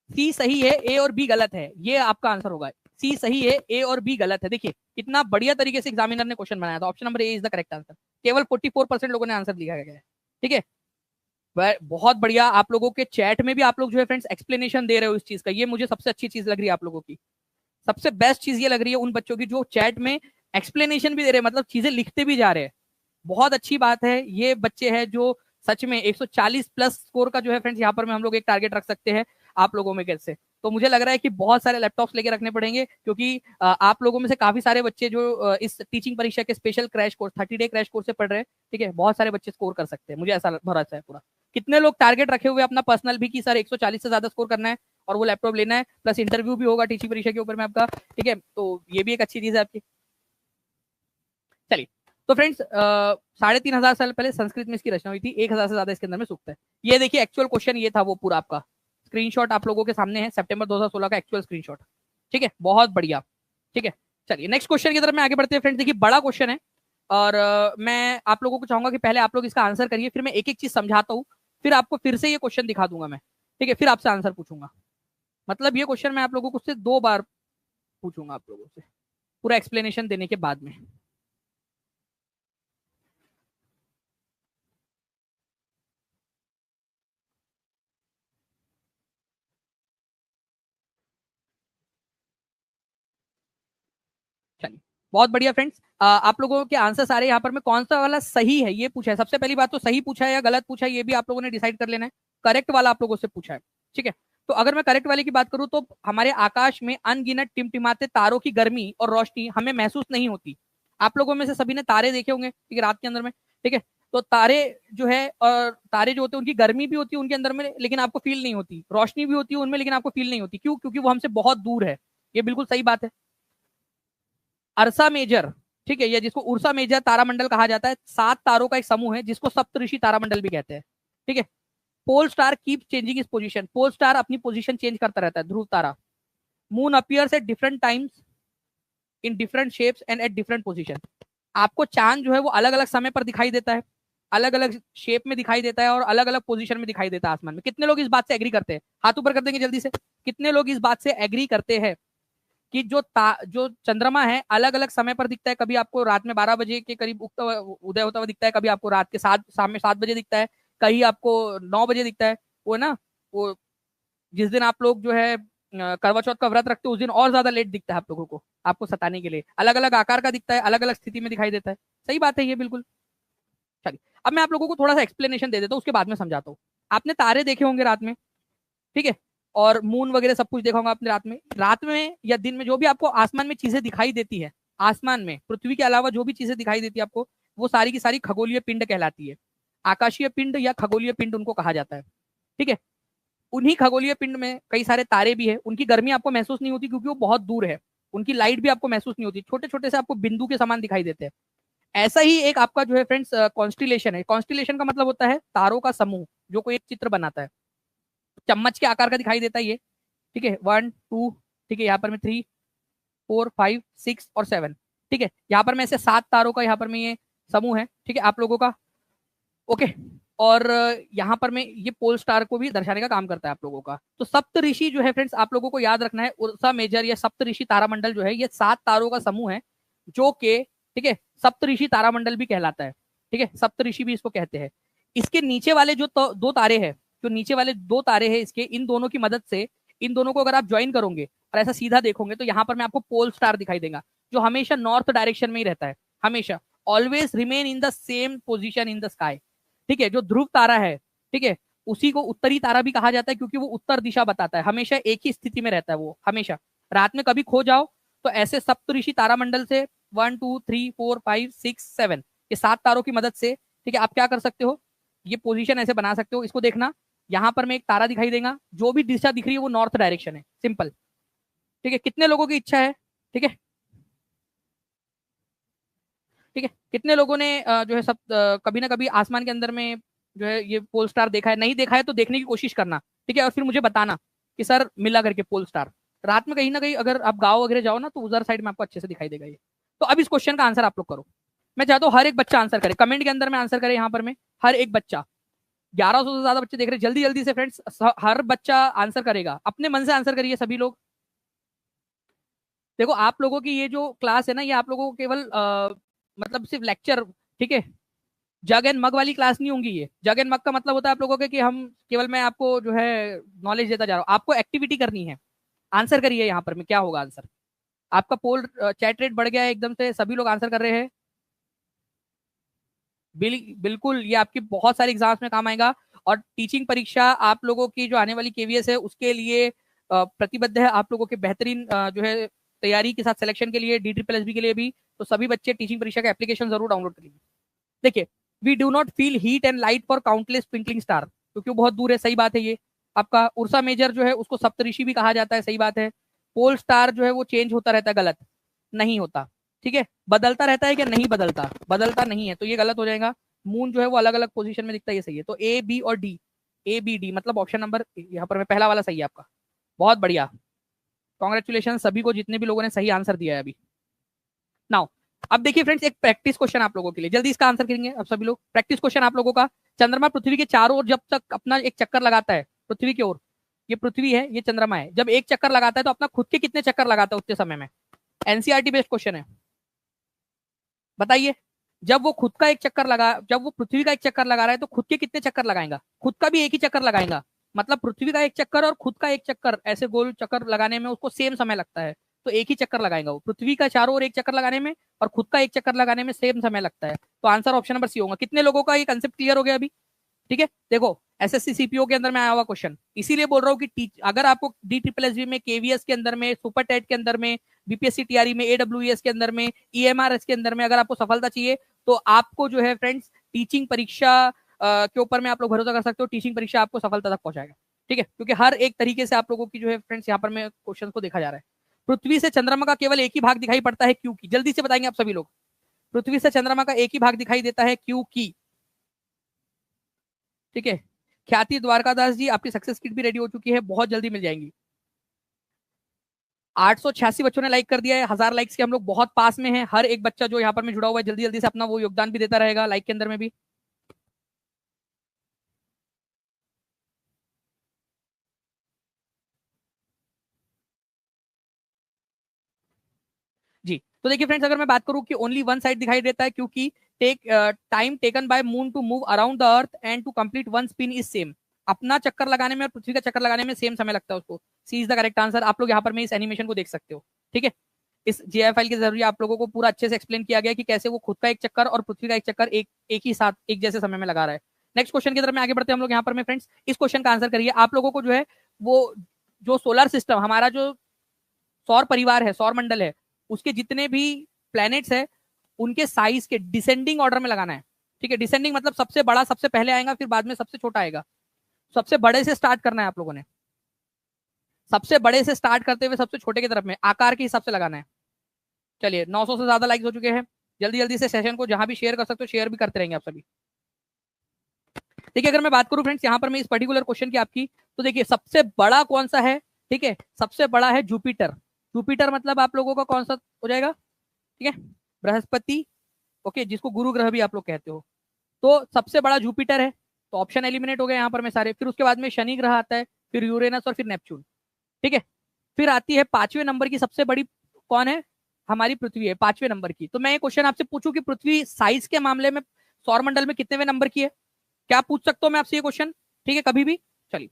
A: सी सही है, ए और बी गलत है, ये आपका आंसर होगा। सी सही है, ए और बी गलत है। देखिए कितना बढ़िया तरीके से एग्जामिनर ने क्वेश्चन बनाया था। Option number A is the correct answer. केवल 44% लोगों ने आंसर लिखा गया है। ठीक है, बहुत बढ़िया। आप लोगों के चैट में भी आप लोग जो है फ्रेंड्स एक्सप्लेनेशन दे रहे हो इस चीज का, ये मुझे सबसे अच्छी चीज लग रही है आप लोगों की। सबसे बेस्ट चीज ये लग रही है उन बच्चों की जो चैट में एक्सप्लेनेशन भी दे रहे हैं, मतलब चीजें लिखते भी जा रहे हैं। बहुत अच्छी बात है। ये बच्चे हैं जो सच में 140 प्लस स्कोर का जो है फ्रेंड्स यहाँ पर में हम लोग एक टारगेट रख सकते हैं आप लोगों में कैसे। तो मुझे लग रहा है कि बहुत सारे लैपटॉप्स लेके रखने पड़ेंगे, क्योंकि आप लोगों में से काफी सारे बच्चे जो इस टीचिंग परीक्षा के special crash course 30 day crash course से पढ़ रहे हैं। ठीक है, बहुत सारे बच्चे स्कोर कर सकते हैं, मुझे ऐसा भरोसा है पूरा। कितने लोग टारगेट रखे हुए अपना पर्सनल भी कि सर 140 से ज्यादा स्कोर करना है और वो लैपटॉप लेना है, प्लस इंटरव्यू भी होगा टीचिंग परीक्षा के ऊपर में आपका। ठीक है, तो ये भी एक अच्छी चीज है आपकी। चलिए, तो फ्रेंड्स 3,500 साल पहले संस्कृत में इसकी रचना हुई थी, 1,000 से ज्यादा इसके अंदर में सूक्त है। ये देखिए एक्चुअल क्वेश्चन ये था वो पूरा आपका। स्क्रीनशॉट आप लोगों के सामने है, सितंबर 2016 का एक्चुअल स्क्रीनशॉट। ठीक है, बहुत बढ़िया। ठीक है, चलिए नेक्स्ट क्वेश्चन की तरफ में आगे बढ़ते हैं फ्रेंड्स। देखिए बड़ा क्वेश्चन है और मैं आप लोगों को चाहूंगा कि पहले आप लोग इसका आंसर करिए, फिर मैं एक एक चीज समझाता हूँ, फिर आपको फिर से ये क्वेश्चन दिखा दूंगा मैं। ठीक है, फिर आपसे आंसर पूछूंगा। मतलब ये क्वेश्चन मैं आप लोगों को उससे 2 बार पूछूंगा आप लोगों से, पूरा एक्सप्लेनेशन देने के बाद में। चलिए, बहुत बढ़िया फ्रेंड्स। आप लोगों के आंसर सारे यहाँ पर में कौन सा वाला सही है ये पूछा है। सबसे पहली बात तो सही पूछा है या गलत पूछा है ये भी आप लोगों ने डिसाइड कर लेना है। करेक्ट वाला आप लोगों से पूछा है। ठीक है, तो अगर मैं करेक्ट वाले की बात करूं तो हमारे आकाश में अनगिनत टिमटिमाते तारों की गर्मी और रोशनी हमें महसूस नहीं होती। आप लोगों में से सभी ने तारे देखे होंगे, ठीक है, रात के अंदर में। ठीक है, तो तारे जो है, और तारे जो होते हैं उनकी गर्मी भी होती है उनके अंदर में, लेकिन आपको फील नहीं होती। रोशनी भी होती है उनमें, लेकिन आपको फील नहीं होती। क्यों? क्योंकि वो हमसे बहुत दूर है। ये बिल्कुल सही बात है। अर्सा मेजर, ठीक है, ये जिसको उर्सा मेजर तारामंडल कहा जाता है, 7 तारों का एक समूह है जिसको सप्तऋषि तारामंडल भी कहते हैं। ठीक है, pole star keep changing is position, pole star अपनी पोजीशन चेंज करता रहता है, ध्रुव तारा। Moon appears at different times in different shapes and at different position. आपको चांद जो है वो अलग अलग समय पर दिखाई देता है, अलग अलग शेप में दिखाई देता है और अलग अलग पोजीशन में दिखाई देता है आसमान में। कितने लोग इस बात से एग्री करते हैं? हाथ ऊपर कर देंगे जल्दी से। कितने लोग इस बात से एग्री करते हैं कि जो चंद्रमा है अलग अलग समय पर दिखता है? कभी आपको रात में 12 बजे के करीब उगता हुआ उदय होता हुआ दिखता है, कभी आपको रात के 7 शाम में 7 बजे दिखता है, कहीं आपको 9 बजे दिखता है। वो ना, वो जिस दिन आप लोग जो है करवा चौथ का व्रत रखते हो उस दिन और ज्यादा लेट दिखता है आप लोगों को, आपको सताने के लिए। अलग अलग आकार का दिखता है, अलग अलग स्थिति में दिखाई देता है। सही बात है ये बिल्कुल। चलिए, अब मैं आप लोगों को थोड़ा सा एक्सप्लेनेशन दे देता हूँ, उसके बाद में समझाता हूँ। आपने तारे देखे होंगे रात में, ठीक है, और मून वगैरह सब कुछ देखा होगा आपने रात में। रात में या दिन में जो भी आपको आसमान में चीजें दिखाई देती है, आसमान में पृथ्वी के अलावा जो भी चीजें दिखाई देती है आपको, वो सारी की सारी खगोलीय पिंड कहलाती है। आकाशीय पिंड या खगोलीय पिंड उनको कहा जाता है। ठीक है, उन्हीं खगोलीय पिंड में कई सारे तारे भी है, उनकी गर्मी आपको महसूस नहीं होती क्योंकि वो बहुत दूर है। उनकी लाइट भी आपको महसूस नहीं होती, छोटे छोटे से आपको बिंदु के समान दिखाई देते हैं। ऐसा ही एक आपका जो है फ्रेंड्स कॉन्स्टिलेशन है। कॉन्स्टिलेशन का मतलब होता है तारों का समूह जो कोई एक चित्र बनाता है। चम्मच के आकार का दिखाई देता है ये, ठीक है, 1 2, ठीक है, यहाँ पर में 3 4 5 6 और 7, ठीक है, यहाँ पर में ऐसे 7 तारों का यहाँ पर में ये समूह है, ठीक है, आप लोगों का। ओके, और यहाँ पर में ये पोल स्टार को भी दर्शाने का काम करता है आप लोगों का। तो सप्त ऋषि जो है फ्रेंड्स आप लोगों को याद रखना है, उर्सा मेजर या सप्त ऋषि तारामंडल जो है ये 7 तारों का समूह है, जो कि ठीक है सप्त ऋषि तारामंडल भी कहलाता है, ठीक है, सप्त ऋषि भी इसको कहते हैं। इसके नीचे वाले जो दो तारे हैं, जो नीचे वाले 2 तारे हैं इसके, इन दोनों की मदद से, इन दोनों को अगर आप ज्वाइन करोगे और ऐसा सीधा देखोगे तो यहाँ पर मैं आपको पोल स्टार दिखाई देगा, जो हमेशा नॉर्थ डायरेक्शन में ही रहता है, हमेशा always remain in the same position in the sky, ठीक है। जो ध्रुव तारा है, ठीक है, उसी को उत्तरी तारा भी कहा जाता है, क्योंकि वो उत्तर दिशा बताता है, हमेशा एक ही स्थिति में रहता है वो, हमेशा। रात में कभी खो जाओ तो ऐसे सप्तऋषि तारामंडल से 1 2 3 4 5 6 7 ये 7 तारों की मदद से, ठीक है, आप क्या कर सकते हो, ये पोजीशन ऐसे बना सकते हो। इसको देखना, यहाँ पर मैं एक तारा दिखाई देगा, जो भी दिशा दिख रही है वो नॉर्थ डायरेक्शन है, सिंपल, ठीक है। कितने लोगों की इच्छा है, ठीक है, ठीक है, कितने लोगों ने जो है सब कभी ना कभी आसमान के अंदर में जो है ये पोल स्टार देखा है? नहीं देखा है तो देखने की कोशिश करना, ठीक है, और फिर मुझे बताना कि सर मिला करके पोल स्टार। रात में कहीं ना कहीं अगर आप गाँव वगैरह जाओ ना तो उधर साइड में आपको अच्छे से दिखाई देगा ये। तो अब इस क्वेश्चन का आंसर आप लोग करो। मैं चाहता हूँ हर एक बच्चा आंसर करे, कमेंट के अंदर में आंसर करे, यहाँ पर में हर एक बच्चा, 1100 से ज्यादा बच्चे देख रहे हैं, जल्दी जल्दी से फ्रेंड्स, हर बच्चा आंसर करेगा, अपने मन से आंसर करिए सभी लोग। देखो आप लोगों की ये जो क्लास है ना, ये आप लोगों को केवल मतलब सिर्फ लेक्चर, ठीक है, जग एंड मग वाली क्लास नहीं होंगी ये। जग एंड मग का मतलब होता है आप लोगों के कि हम केवल, मैं आपको जो है नॉलेज देता जा रहा हूँ, आपको एक्टिविटी करनी है। आंसर करिए यहाँ पर में क्या होगा आंसर। आपका पोल चैट रेट बढ़ गया है एकदम से, सभी लोग आंसर कर रहे हैं। बिल्कुल, ये आपकी बहुत सारे एग्जाम्स में काम आएगा, और टीचिंग परीक्षा आप लोगों की जो आने वाली केवीएस है उसके लिए प्रतिबद्ध है, आप लोगों के बेहतरीन जो है तैयारी के साथ सिलेक्शन के लिए, DSSB के लिए भी। तो सभी बच्चे टीचिंग परीक्षा का एप्लीकेशन जरूर डाउनलोड करेंगे। देखिए, we do not feel heat and light for countless twinkling star, क्योंकि वो बहुत दूर है, सही बात है ये। आपका उर्सा मेजर जो है उसको सप्तऋषि भी कहा जाता है, सही बात है। पोल स्टार जो है वो चेंज होता रहता है, गलत नहीं होता, ठीक है। बदलता रहता है क्या? नहीं बदलता, बदलता नहीं है, तो ये गलत हो जाएगा। मून जो है वो अलग अलग पोजीशन में दिखता है, ये सही है। तो ए बी और डी, ए बी डी मतलब ऑप्शन नंबर यहाँ पर पहला वाला सही है आपका, बहुत बढ़िया, कॉन्ग्रेचुलेशन सभी को जितने भी लोगों ने सही आंसर दिया है अभी। नाउ अब देखिए फ्रेंड्स, एक प्रैक्टिस क्वेश्चन आप लोगों के लिए, जल्दी इसका आंसर करेंगे अब सभी लोग। प्रैक्टिस क्वेश्चन आप लोगों का, चंद्रमा पृथ्वी के चारों ओर जब तक अपना एक चक्कर लगाता है पृथ्वी की ओर, ये पृथ्वी है, ये चंद्रमा है, जब एक चक्कर लगाता है तो अपना खुद के कितने चक्कर लगाता है उतने समय में? एनसीईआरटी बेस्ड क्वेश्चन है, बताइए। जब वो खुद का एक चक्कर लगा, जब वो पृथ्वी का एक चक्कर लगा रहा है तो खुद के कितने चक्कर लगाएगा? खुद का भी एक ही चक्कर लगाएगा, मतलब पृथ्वी का एक चक्कर और खुद का एक चक्कर, ऐसे गोल चक्कर लगाने में उसको सेम समय लगता है, तो एक ही चक्कर लगाएगा वो। पृथ्वी का चारों ओर एक चक्कर लगाने में और खुद का एक चक्कर लगाने में सेम समय लगता है, तो आंसर ऑप्शन नंबर सी होगा। कितने लोगों का ये कंसेप्ट क्लियर हो गया अभी? ठीक है, देखो एसएससी सीपीओ के अंदर में आया हुआ क्वेश्चन, इसीलिए बोल रहा हूँ कि अगर आपको DSSB में, केवीएस के अंदर में, सुपर टेट के अंदर में, बीपीएससी टीआरई में, एडब्ल्यूएस के अंदर में, ईएमआरएस के अंदर में अगर आपको सफलता चाहिए तो आपको जो है फ्रेंड्स टीचिंग परीक्षा के ऊपर में आप लोग भरोसा कर सकते हो, टीचिंग परीक्षा आपको सफलता तक पहुंचाएगा, ठीक है, क्योंकि हर एक तरीके से आप लोगों की जो है फ्रेंड्स यहाँ पर में क्वेश्चन को देखा जा रहा है। पृथ्वी से चंद्रमा का केवल एक ही भाग दिखाई पड़ता है, क्योंकि, जल्दी से बताएंगे आप सभी लोग। पृथ्वी से चंद्रमा का एक ही भाग दिखाई देता है, क्योंकि, ठीक है। ख्याति द्वारकादास जी, आपकी सक्सेस किट भी रेडी हो चुकी है, बहुत जल्दी मिल जाएंगी। 886 बच्चों ने लाइक कर दिया है, 1000 लाइक्स के हम लोग बहुत पास में हैं। हर एक बच्चा जो यहाँ पर में जुड़ा हुआ है जल्दी जल्दी से अपना वो योगदान भी देता रहेगा लाइक के अंदर में भी। जी, तो देखिए फ्रेंड्स, अगर मैं बात करूं कि ओनली वन साइड दिखाई देता है, क्योंकि time taken by moon to move around the earth and to complete one spin is same. अपना चक्कर लगाने में और पृथ्वी का चक्कर लगाने में सेम समय लगता है उसको। सी इज द करेक्ट आंसर। आप लोग यहाँ पर मैं इस एनिमेशन को देख सकते हो, ठीक है। इस जेआई फाइल के जरिए आप लोगों को पूरा अच्छे से एक्सप्लेन किया गया कि कैसे वो खुद का एक चक्कर और पृथ्वी का एक चक्कर एक ही साथ एक जैसे समय में लगा रहा है। नेक्स्ट क्वेश्चन की तरफ में आगे बढ़ते हैं हम लोग यहाँ पर में फ्रेंड्स। इस क्वेश्चन का आंसर करिए। आप लोगों को जो है वो जो सोलर सिस्टम, हमारा जो सौर परिवार है, सौर मंडल है, उसके जितने भी प्लैनेट्स है उनके साइज के डिसेंडिंग ऑर्डर में लगाना है, ठीक है। डिसेंडिंग मतलब सबसे बड़ा सबसे पहले आएगा, फिर बाद में सबसे छोटा आएगा। सबसे बड़े से स्टार्ट करना है आप लोगों ने। सबसे बड़े से स्टार्ट करते हुए सबसे छोटे की तरफ में आकार के हिसाब से लगाना है। चलिए 900 से ज्यादा लाइक्स हो चुके हैं। जल्दी जल्दी से सेशन को जहां भी शेयर कर सकते हो शेयर भी करते रहेंगे आप सभी। देखिए अगर मैं बात करूं फ्रेंड्स यहाँ पर मैं इस पर्टिकुलर क्वेश्चन की आपकी, तो देखिए सबसे बड़ा कौन सा है, ठीक है, सबसे बड़ा है जुपिटर। जुपिटर मतलब आप लोगों का कौन सा हो जाएगा, ठीक है, बृहस्पति, ओके, जिसको गुरु ग्रह भी आप लोग कहते हो। तो सबसे बड़ा जुपिटर है, तो ऑप्शन एलिमिनेट हो गए यहाँ पर में सारे। फिर उसके बाद में शनि ग्रह आता है, फिर यूरेनस और फिर नेपच्यून, ठीक है। फिर आती है 5वें नंबर की सबसे बड़ी, कौन है, हमारी पृथ्वी है 5वें नंबर की। तो मैं ये क्वेश्चन आपसे पूछूं कि पृथ्वी साइज के मामले में सौरमंडल में कितनेवें नंबर की है, क्या पूछ सकता हूं मैं आपसे ये क्वेश्चन, ठीक है, कभी भी। चलिए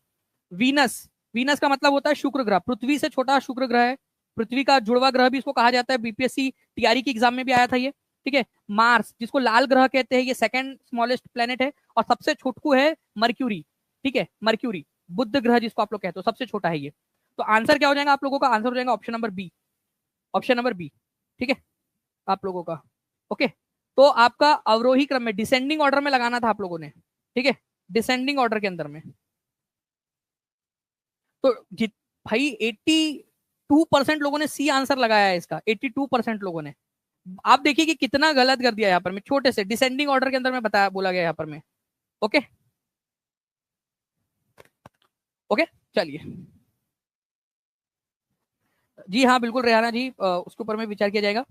A: वीनस, वीनस का मतलब होता है शुक्र ग्रह, पृथ्वी से छोटा शुक्र ग्रह है, पृथ्वी का जुड़वा ग्रह भी इसको कहा जाता है, बीपीएससी टीआरई की एग्जाम में भी आया था ये, ठीक है। मार्स जिसको लाल ग्रह कहते हैं, ये सेकंड स्मॉलेस्ट प्लेनेट है, और सबसे छोटकू है मर्क्यूरी, ठीक है, मर्क्यूरी, बुध ग्रह जिसको आप लोग कहते हो, सबसे छोटा है ये। तो आंसर क्या हो जाएगा आप लोगों का, आंसर हो जाएगा option number B, option number B, ठीक है, आप लोगों का। ओके, तो आपका अवरोही क्रम में डिसेंडिंग ऑर्डर में लगाना था आप लोगों ने, ठीक है, डिसेंडिंग ऑर्डर के अंदर में। तो जित भाई 82% लोगों ने सी आंसर लगाया है इसका, 82% लोगों ने। आप देखिए कि कितना गलत कर दिया यहाँ पर में, छोटे से डिसेंडिंग ऑर्डर के अंदर में बताया, बोला गया यहाँ पर में। ओके ओके, चलिए जी हाँ बिल्कुल रेहाना जी, उसके ऊपर में विचार किया जाएगा।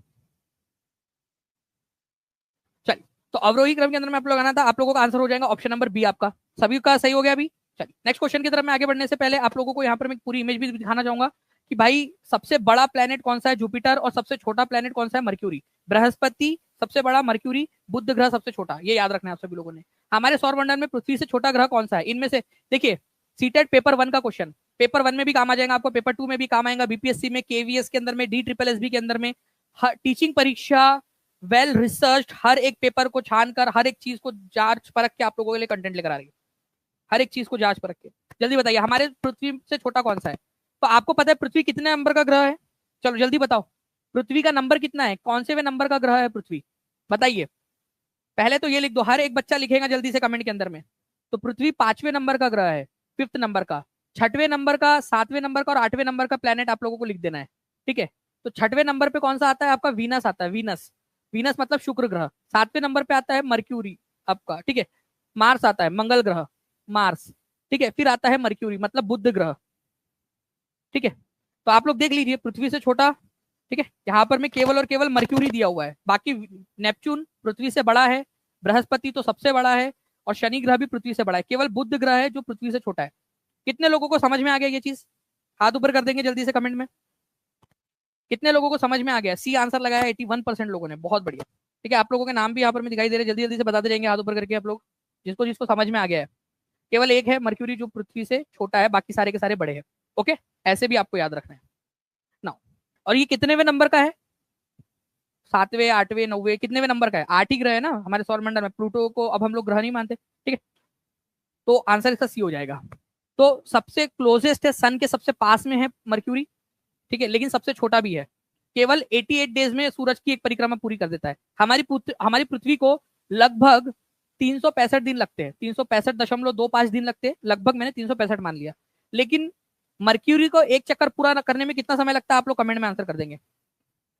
A: चलिए, तो अवरोही क्रम के अंदर में आप लोग आना था, आप लोगों का आंसर हो जाएगा ऑप्शन नंबर बी आपका, सभी का सही हो गया अभी। चलिए नेक्स्ट क्वेश्चन की तरफ में आगे बढ़ने से पहले आप लोगों को यहाँ पर मैं पूरी इमेज भी दिखाना चाहूंगा कि भाई सबसे बड़ा प्लेनेट कौन सा है जुपिटर, और सबसे छोटा प्लेनेट कौन सा है मर्क्यूरी। बृहस्पति सबसे बड़ा, मर्क्यूरी बुध ग्रह सबसे छोटा, ये याद रखना है आप सभी लोगों ने। हमारे सौरमंडल में पृथ्वी से छोटा ग्रह कौन सा है इनमें से, देखिए सीटेट पेपर 1 का क्वेश्चन, पेपर 1 में भी काम आ जाएगा आपको, पेपर 2 में भी काम आएगा, बीपीएससी में, केवीएस के अंदर में, डी ट्रिपल एस बी के अंदर में, टीचिंग परीक्षा, वेल रिसर्च, हर एक पेपर को छान कर, हर एक चीज को जांच परख के आप लोगों के लिए कंटेंट लेकर आ रही है, हर एक चीज को जांच परख के। जल्दी बताइए हमारे पृथ्वी से छोटा कौन सा है। तो आपको पता है पृथ्वी कितने नंबर का ग्रह है, चलो जल्दी बताओ, पृथ्वी का नंबर कितना है, कौन से वे नंबर का ग्रह है पृथ्वी, बताइए। पहले तो ये लिख दो, हर एक बच्चा लिखेगा जल्दी से कमेंट के अंदर में। तो पृथ्वी 5वें नंबर का ग्रह है, 5th नंबर का, 6वें नंबर का, 7वें नंबर का और 8वें नंबर का प्लेनेट आप लोगों को लिख देना है, ठीक है। तो 6वें नंबर पे कौन सा आता है आपका, वीनस आता है, वीनस, वीनस मतलब शुक्र ग्रह। 7वें नंबर पे आता है मर्क्यूरी आपका, ठीक है। मार्स आता है, मंगल ग्रह, मार्स, ठीक है। फिर आता है मर्क्यूरी मतलब बुध ग्रह, ठीक है। तो आप लोग देख लीजिए पृथ्वी से छोटा, ठीक है, यहाँ पर मैं केवल और केवल मर्क्यूरी दिया हुआ है, बाकी नेपच्यून पृथ्वी से बड़ा है, बृहस्पति तो सबसे बड़ा है, और शनि ग्रह भी पृथ्वी से बड़ा है, केवल बुध ग्रह है जो पृथ्वी से छोटा है। कितने लोगों को समझ में आ गया ये चीज, हाथ ऊपर कर देंगे जल्दी से कमेंट में, कितने लोगों को समझ में आ गया। सी आंसर लगाया 81% लोगों ने, बहुत बढ़िया, ठीक है। आप लोगों के नाम भी यहाँ पर में दिखाई दे रहे, जल्दी जल्दी से बताते जाएंगे हाथ ऊपर करके आप लोग, जिसको जिसको समझ में आ गया है। केवल एक है मर्क्यूरी जो पृथ्वी से छोटा है, बाकी सारे के सारे बड़े हैं, ओके, ऐसे भी आपको याद रखना है ना। और ये कितने वे नंबर का है, 7वें 8वें 9वें, कितने नंबर का है, 8 ही ग्रह है ना हमारे सौरमंडल में, प्लूटो को अब हम लोग ग्रह नहीं मानते, ठीक है। तो आंसर इसका सी हो जाएगा। तो सबसे क्लोजेस्ट है सन के सबसे पास में है मर्क्यूरी, ठीक है, लेकिन सबसे छोटा भी है, केवल 88 डेज में सूरज की एक परिक्रमा पूरी कर देता है। हमारी पृथ्वी को लगभग 365 दिन लगते हैं, 365.25 दिन लगते हैं लगभग, मैंने 365 मान लिया। लेकिन मर्क्यूरी को एक चक्कर पूरा करने में कितना समय लगता है आप लोग कमेंट में आंसर कर देंगे,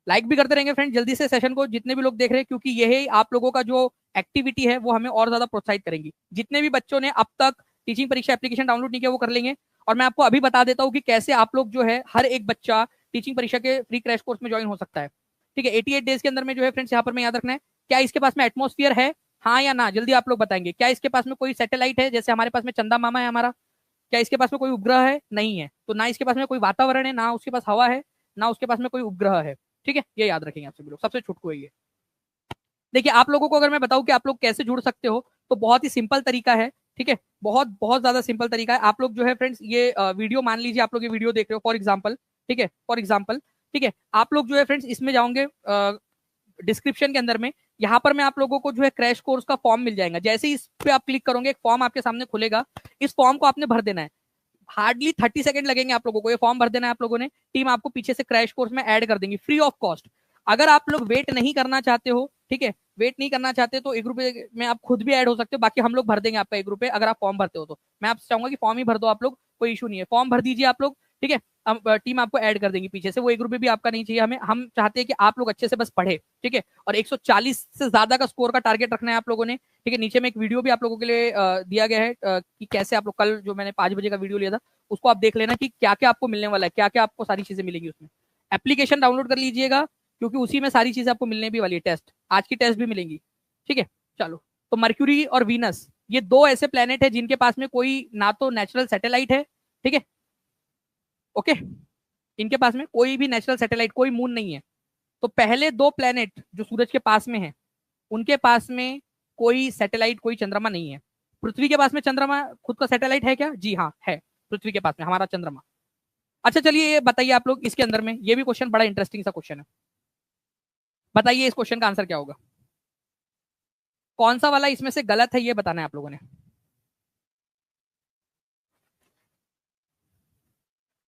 A: लाइक भी करते रहेंगे फ्रेंड जल्दी से सेशन को, जितने भी लोग देख रहे हैं, क्योंकि यही आप लोगों का जो एक्टिविटी है वो हमें और ज्यादा प्रोत्साहित करेंगी। जितने भी बच्चों ने अब तक टीचिंग परीक्षा एप्लीकेशन डाउनलोड नहीं किया वो कर लेंगे। और मैं आपको अभी बता देता हूँ कि कैसे आप लोग जो है हर एक बच्चा टीचिंग परीक्षा के फ्री क्रैश कोर्स में ज्वाइन हो सकता है, ठीक है। 88 डेज के अंदर में जो है फ्रेंड्स यहाँ पर मैं याद रखना है, क्या इसके पास में एटमोस्फियर है, हाँ या ना, जल्दी आप लोग बताएंगे। क्या इसके पास में कोई सैटेलाइट है, जैसे हमारे पास में चंदा मामा है हमारा, क्या इसके पास में कोई उपग्रह है, नहीं है। तो ना इसके पास में कोई वातावरण है, ना उसके पास हवा है, ना उसके पास में कोई उपग्रह है, ठीक है। ये याद रखेंगे आप सभी लोग, सबसे छुटकू है ये। देखिए आप लोगों को अगर मैं बताऊं कि आप लोग कैसे जुड़ सकते हो, तो बहुत ही सिंपल तरीका है, ठीक है, बहुत बहुत ज्यादा सिंपल तरीका है। आप लोग जो है फ्रेंड्स ये वीडियो, मान लीजिए आप लोग ये वीडियो देख रहे हो फॉर एग्जाम्पल, ठीक है, फॉर एग्जाम्पल, ठीक है, आप लोग जो है फ्रेंड्स इसमें जाओगे डिस्क्रिप्शन के अंदर में, यहाँ पर मैं आप लोगों को जो है क्रैश कोर्स का फॉर्म मिल जाएगा। जैसे ही इस पे आप क्लिक करोगे एक फॉर्म आपके सामने खुलेगा, इस फॉर्म को आपने भर देना है, हार्डली 30 सेकंड लगेंगे आप लोगों को, ये फॉर्म भर देना है आप लोगों ने, टीम आपको पीछे से क्रैश कोर्स में ऐड कर देंगी फ्री ऑफ कॉस्ट। अगर आप लोग वेट नहीं करना चाहते हो, ठीक है, वेट नहीं करना चाहते तो 1 रुपए में आप खुद भी ऐड हो सकते हो, बाकी हम लोग भर देंगे आपका 1 रुपए, अगर आप फॉर्म भरते हो तो। मैं आपसे चाहूंगा कि फॉर्म ही भर दो आप लोग, कोई इशू नहीं है, फॉर्म भर दीजिए आप लोग, ठीक है। टीम आपको ऐड कर देंगी पीछे से, वो एक रुपये भी आपका नहीं चाहिए हमें। हम चाहते हैं कि आप लोग अच्छे से बस पढ़े, ठीक है। और 140 से ज्यादा का स्कोर का टारगेट रखना है आप लोगों ने, ठीक है। नीचे में एक वीडियो भी आप लोगों के लिए दिया गया है कि कैसे आप लोग, कल जो मैंने 5 बजे का वीडियो लिया था उसको आप देख लेना कि क्या क्या आपको मिलने वाला है, क्या क्या आपको सारी चीजें मिलेंगी उसमें। एप्लीकेशन डाउनलोड कर लीजिएगा क्योंकि उसी में सारी चीजें आपको मिलने भी वाली है। टेस्ट, आज की टेस्ट भी मिलेंगी, ठीक है। चलो, तो मर्क्यूरी और वीनस, ये दो ऐसे प्लेनेट है जिनके पास में कोई ना तो नेचुरल सैटेलाइट है, ठीक है, ओके। इनके पास में कोई भी नेचुरल सैटेलाइट, कोई मून नहीं है। तो पहले दो प्लेनेट जो सूरज के पास में है, उनके पास में कोई सैटेलाइट, कोई चंद्रमा नहीं है। पृथ्वी के पास में चंद्रमा खुद का सैटेलाइट है क्या? जी हाँ है, पृथ्वी के पास में हमारा चंद्रमा। अच्छा चलिए ये बताइए आप लोग, इसके अंदर में ये भी क्वेश्चन बड़ा इंटरेस्टिंग सा क्वेश्चन है। बताइए इस क्वेश्चन का आंसर क्या होगा? कौन सा वाला इसमें से गलत है ये बताना है आप लोगों ने।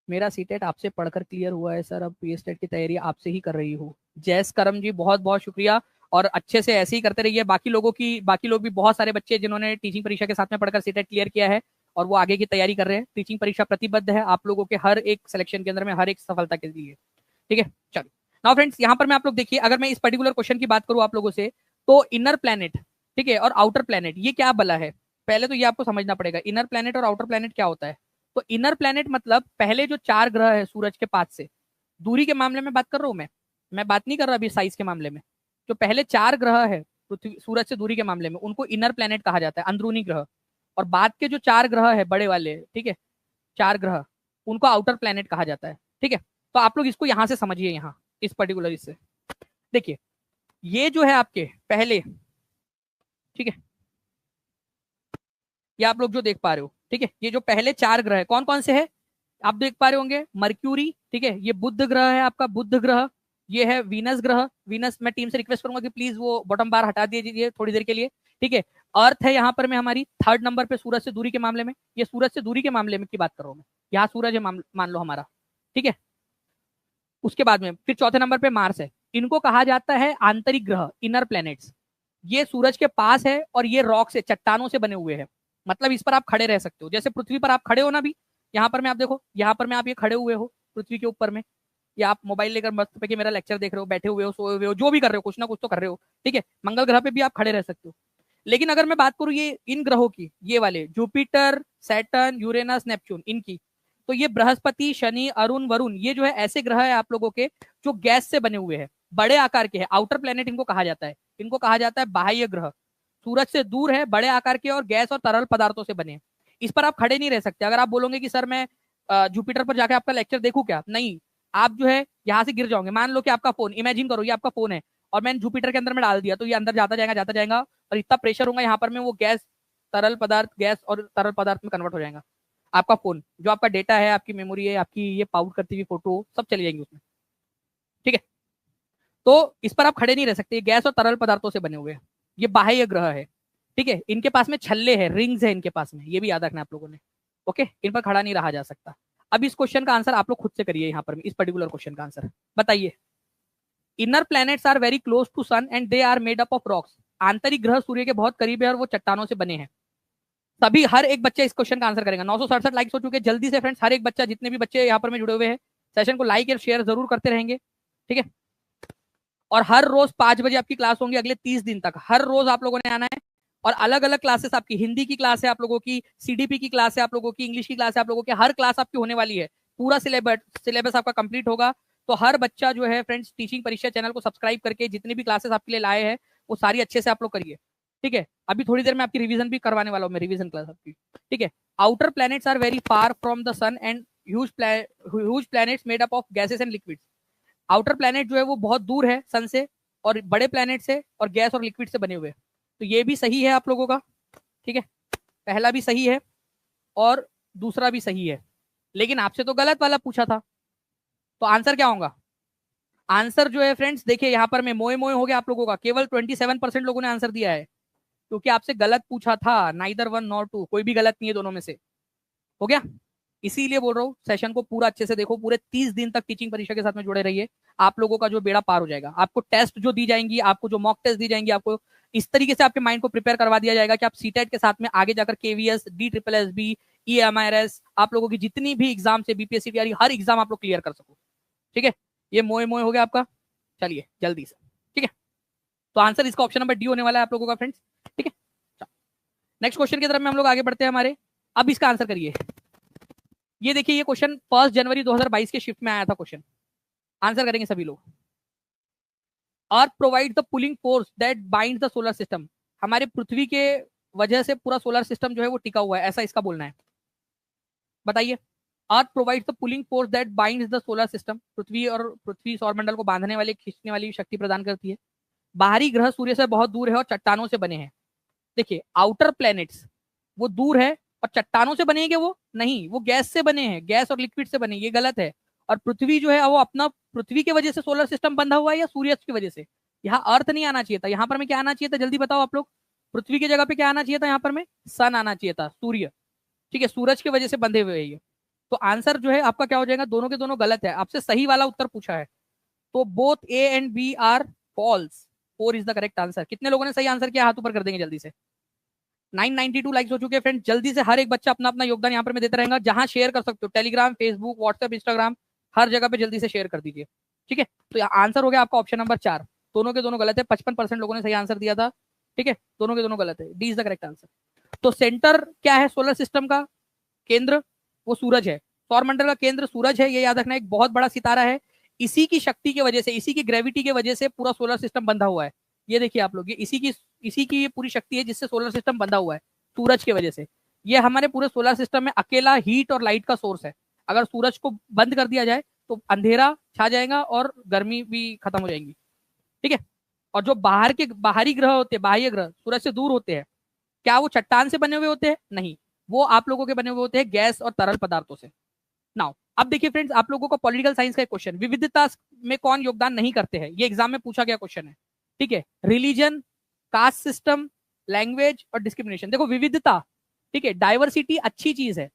A: मेरा सीटेट आपसे पढ़कर क्लियर हुआ है सर, अब पीएसटेट की तैयारी आपसे ही कर रही हूँ। जैस करम जी बहुत बहुत शुक्रिया, और अच्छे से ऐसे ही करते रहिए। बाकी लोग भी, बहुत सारे बच्चे जिन्होंने टीचिंग परीक्षा के साथ में पढ़कर सीटेट क्लियर किया है और वो आगे की तैयारी कर रहे हैं। टीचिंग परीक्षा प्रतिबद्ध है आप लोगों के हर एक सिलेक्शन के अंदर में, हर एक सफलता के लिए, ठीक है। चलो नाउ फ्रेंड्स, यहाँ पर मैं आप लोग देखिए, अगर मैं इस पर्टिकुलर क्वेश्चन की बात करूँ आप लोगों से, तो इनर प्लैनेट, ठीक है, और आउटर प्लैनेट, ये क्या बला है? पहले तो ये आपको समझना पड़ेगा, इनर प्लैनेट और आउटर प्लैनेट क्या होता है। तो इनर प्लैनेट मतलब पहले जो 4 ग्रह है सूरज के पास से, दूरी के मामले में बात कर रहा हूं मैं बात नहीं कर रहा अभी साइज के मामले में। जो पहले 4 ग्रह है पृथ्वी सूरज से दूरी के मामले में, उनको इनर प्लैनेट कहा जाता है, अंदरूनी ग्रह। और बाद के जो 4 ग्रह है बड़े वाले, ठीक है, 4 ग्रह, उनको आउटर प्लैनेट कहा जाता है, ठीक है। तो आप लोग इसको यहां से समझिए, यहाँ इस पर्टिकुलर इससे देखिए, ये जो है आपके पहले, ठीक है, ये आप लोग जो देख पा रहे हो, ठीक है, ये जो पहले 4 ग्रह है कौन कौन से है आप देख पा रहे होंगे। मर्क्यूरी, ठीक है, ये बुध ग्रह है आपका, बुध ग्रह। ये है वीनस ग्रह, वीनस। मैं टीम से रिक्वेस्ट करूंगा कि प्लीज वो बॉटम बार हटा दीजिए थोड़ी देर के लिए, ठीक है। अर्थ है यहाँ पर में हमारी 3rd नंबर पे सूरज से दूरी के मामले में, ये सूरज से दूरी के मामले में की बात कर रहा हूँ मैं। यहाँ सूरज है मान लो हमारा, ठीक है। उसके बाद में फिर 4थे नंबर पे मार्स है। इनको कहा जाता है आंतरिक ग्रह, इनर प्लैनेट्स। ये सूरज के पास है और ये रॉक से, चट्टानों से बने हुए हैं। मतलब इस पर आप खड़े रह सकते हो, जैसे पृथ्वी पर आप खड़े हो ना भी, यहाँ पर मैं आप देखो, यहाँ पर मैं आप ये खड़े हुए हो पृथ्वी के ऊपर में, या आप मोबाइल लेकर मस्त पे मेरा लेक्चर देख रहे हो, बैठे हुए हो, सोए हुए हो, जो भी कर रहे हो, कुछ ना कुछ तो कर रहे हो, ठीक है। मंगल ग्रह पे भी आप खड़े रह सकते हो। लेकिन अगर मैं बात करूं ये इन ग्रहों की, ये वाले जुपिटर, सैटर्न, यूरेनस, नेपच्यून, इनकी, तो ये बृहस्पति, शनि, अरुण, वरुण, ये जो है ऐसे ग्रह है आप लोगों के जो गैस से बने हुए हैं, बड़े आकार के हैं। आउटर प्लेनेट इनको कहा जाता है, इनको कहा जाता है बाह्य ग्रह। सूरज से दूर है, बड़े आकार के, और गैस और तरल पदार्थों से बने। इस पर आप खड़े नहीं रह सकते। अगर आप बोलोगे कि सर मैं जुपिटर पर जाकर आपका लेक्चर देखूं क्या, नहीं, आप जो है यहाँ से गिर जाओगे। मान लो कि आपका फोन, इमेजिन करो ये आपका फोन है और मैंने जुपिटर के अंदर में डाल दिया, तो ये अंदर जाता जाएगा और इतना प्रेशर होगा यहाँ पर में, वो गैस, तरल पदार्थ, गैस और तरल पदार्थ में कन्वर्ट हो जाएगा। आपका फोन, जो आपका डेटा है, आपकी मेमोरी है, आपकी ये पाउट करती हुई फोटो, सब चली जाएंगी उसमें, ठीक है। तो इस पर आप खड़े नहीं रह सकते, गैस और तरल पदार्थों से बने हुए हैं। ये बाह्य ग्रह है, ठीक है। इनके पास में छल्ले है, रिंग्स है इनके पास में, ये भी याद रखना आप लोगों ने, ओके। इन पर खड़ा नहीं रहा जा सकता। अब इस क्वेश्चन का आंसर आप लोग खुद से करिए, यहाँ पर इस पर्टिकुलर क्वेश्चन का आंसर बताइए। Inner planets are very close to sun and they are made up of rocks. आंतरिक ग्रह सूर्य के बहुत करीब है और वो चट्टानों से बने हैं। सभी, हर एक बच्चा इस क्वेश्चन का आंसर करेगा। 967 लाइक्स हो चुके हैं, जल्दी से फ्रेंड्स, हर एक बच्चा, जितने भी बच्चे यहाँ पर में जुड़े हुए हैं, सेशन को लाइक और शेयर जरूर करते रहेंगे, ठीक है। और हर रोज 5 बजे आपकी क्लास होंगी अगले 30 दिन तक, हर रोज आप लोगों ने आना है। और अलग अलग क्लासेस आपकी, हिंदी की क्लास है आप लोगों की, सीडीपी की क्लास है आप लोगों की, इंग्लिश की क्लास है आप लोगों की, हर क्लास आपकी होने वाली है। पूरा सिलेबस आपका कंप्लीट होगा। तो हर बच्चा जो है फ्रेंड्स, टीचिंग परीक्षा चैनल को सब्सक्राइब करके जितनी भी क्लासेस आपके लिए लाए हैं वो सारी अच्छे से आप लोग करिए, ठीक है। अभी थोड़ी देर में आपकी रिवीजन भी करवाने वाला हूँ मैं, रिवीजन क्लास आपकी, ठीक है। Outer planets are very far from the sun and huge planets made up of gases and liquids. Outer planet जो है वो बहुत दूर है सन से, और बड़े प्लैनेट से, और गैस और लिक्विड से बने हुए। तो ये भी सही है आप लोगों का, ठीक है। पहला भी सही है और दूसरा भी सही है, लेकिन आपसे तो गलत वाला पूछा था। तो आंसर क्या होगा? आंसर जो है फ्रेंड्स देखिए, यहाँ पर मैं मोए मोए हो गया आप लोगों का, केवल 27% लोगों ने आंसर दिया है, क्योंकि आपसे गलत पूछा था। नाइदर वन नॉर टू, कोई भी गलत नहीं है दोनों में से, हो गया। इसीलिए बोल रहा हूँ सेशन को पूरा अच्छे से देखो, पूरे 30 दिन तक टीचिंग परीक्षा के साथ में जुड़े रहिए। आप लोगों का जो बेड़ा पार हो जाएगा। आपको टेस्ट जो दी जाएंगी, आपको जो मॉक टेस्ट दी जाएंगी, आपको इस तरीके से आपके माइंड को प्रिपेयर करवा दिया जाएगा कि आप सीटेट के साथ में आगे जाकर KVS, D triple S B, EMRS, आप लोगों की जितनी भी एग्जाम से बीपीएससी तैयारी, हर एग्जाम आप लोग क्लियर कर सको। ठीक है, ये मोए मोए हो गया आपका। चलिए जल्दी से, ठीक है, तो आंसर इसका ऑप्शन नंबर डी होने वाला है आप लोगों का फ्रेंड्स। ठीक है, नेक्स्ट क्वेश्चन की तरफ में हम लोग आगे बढ़ते हैं हमारे। अब इसका आंसर करिए। ये देखिए, ये क्वेश्चन 1 जनवरी 2022 के शिफ्ट में आया था क्वेश्चन। आंसर करेंगे सभी लोग। Earth provide the pulling force that bind the solar system. हमारे पृथ्वी के वजह से पूरा सोलर सिस्टम जो है वो टिका हुआ है, ऐसा इसका बोलना है। बताइए। Earth provide the pulling force that bind the solar system. पृथ्वी सौरमंडल को बांधने वाली, खींचने वाली शक्ति प्रदान करती है। बाहरी ग्रह सूर्य से बहुत दूर है और चट्टानों से बने हैं। देखिए, आउटर प्लैनेट्स वो दूर है और चट्टानों से बने हैं क्या? वो नहीं, वो गैस से बने हैं, गैस और लिक्विड से बने, ये गलत है। और पृथ्वी जो है वो अपना, पृथ्वी की वजह से सोलर सिस्टम बंधा हुआ है या सूर्य की वजह से? यहाँ अर्थ नहीं आना चाहिए था, यहाँ पर में क्या आना चाहिए था, जल्दी बताओ आप लोग। पृथ्वी की जगह पे क्या आना चाहिए था? यहाँ पर में सन आना चाहिए था, सूर्य। ठीक है, सूरज की वजह से बंधे हुए हैं ये। तो आंसर जो है आपका क्या हो जाएगा? दोनों के दोनों गलत है। आपसे सही वाला उत्तर पूछा है, तो both A and B are false. 4 is the correct answer. कितने लोगों ने सही आंसर किया? हाथ ऊपर कर देंगे जल्दी से। 992 लाइक्स हो चुके हैं फ्रेंड। जल्दी से हर एक बच्चा अपना अपना योगदान यहाँ पर मैं देता रहेगा। जहां शेयर कर सकते हो, टेलीग्राम, फेसबुक, व्हाट्सएप, इंस्टाग्राम, हर जगह पे जल्दी से शेयर कर दीजिए। ठीक है, तो आंसर हो गया आपका ऑप्शन नंबर 4। दोनों के दोनों गलत है। 55% लोगों ने सही आंसर दिया था। ठीक है, दोनों के दोनों गलत है। D is the correct answer. तो सेंटर क्या है सोलर सिस्टम का? केंद्र वो सूरज है। सौरमंडल का केंद्र सूरज है, ये याद रखना। एक बहुत बड़ा सितारा है, इसी की शक्ति की वजह से, इसी की ग्रेविटी की वजह से पूरा सोलर सिस्टम बंधा हुआ है। ये देखिए आप लोग, ये इसी की ये पूरी शक्ति है जिससे सोलर सिस्टम बंधा हुआ है, सूरज की वजह से। ये हमारे पूरे सोलर सिस्टम में अकेला हीट और लाइट का सोर्स है। अगर सूरज को बंद कर दिया जाए तो अंधेरा छा जाएगा और गर्मी भी खत्म हो जाएगी। ठीक है, और जो बाहरी ग्रह होते हैं, बाह्य ग्रह सूरज से दूर होते हैं, क्या वो चट्टान से बने हुए होते हैं? नहीं, वो आप लोगों के बने हुए होते हैं गैस और तरल पदार्थों से। नाउ अब देखिए फ्रेंड्स, आप लोगों को पॉलिटिकल साइंस का एक क्वेश्चन, विविधता में कौन योगदान नहीं करते हैं, ये एग्जाम में पूछा गया क्वेश्चन है। ठीक है, रिलीजन, कास्ट सिस्टम, लैंग्वेज और डिस्क्रिमिनेशन। देखो विविधता, ठीक है, डाइवर्सिटी अच्छी चीज है,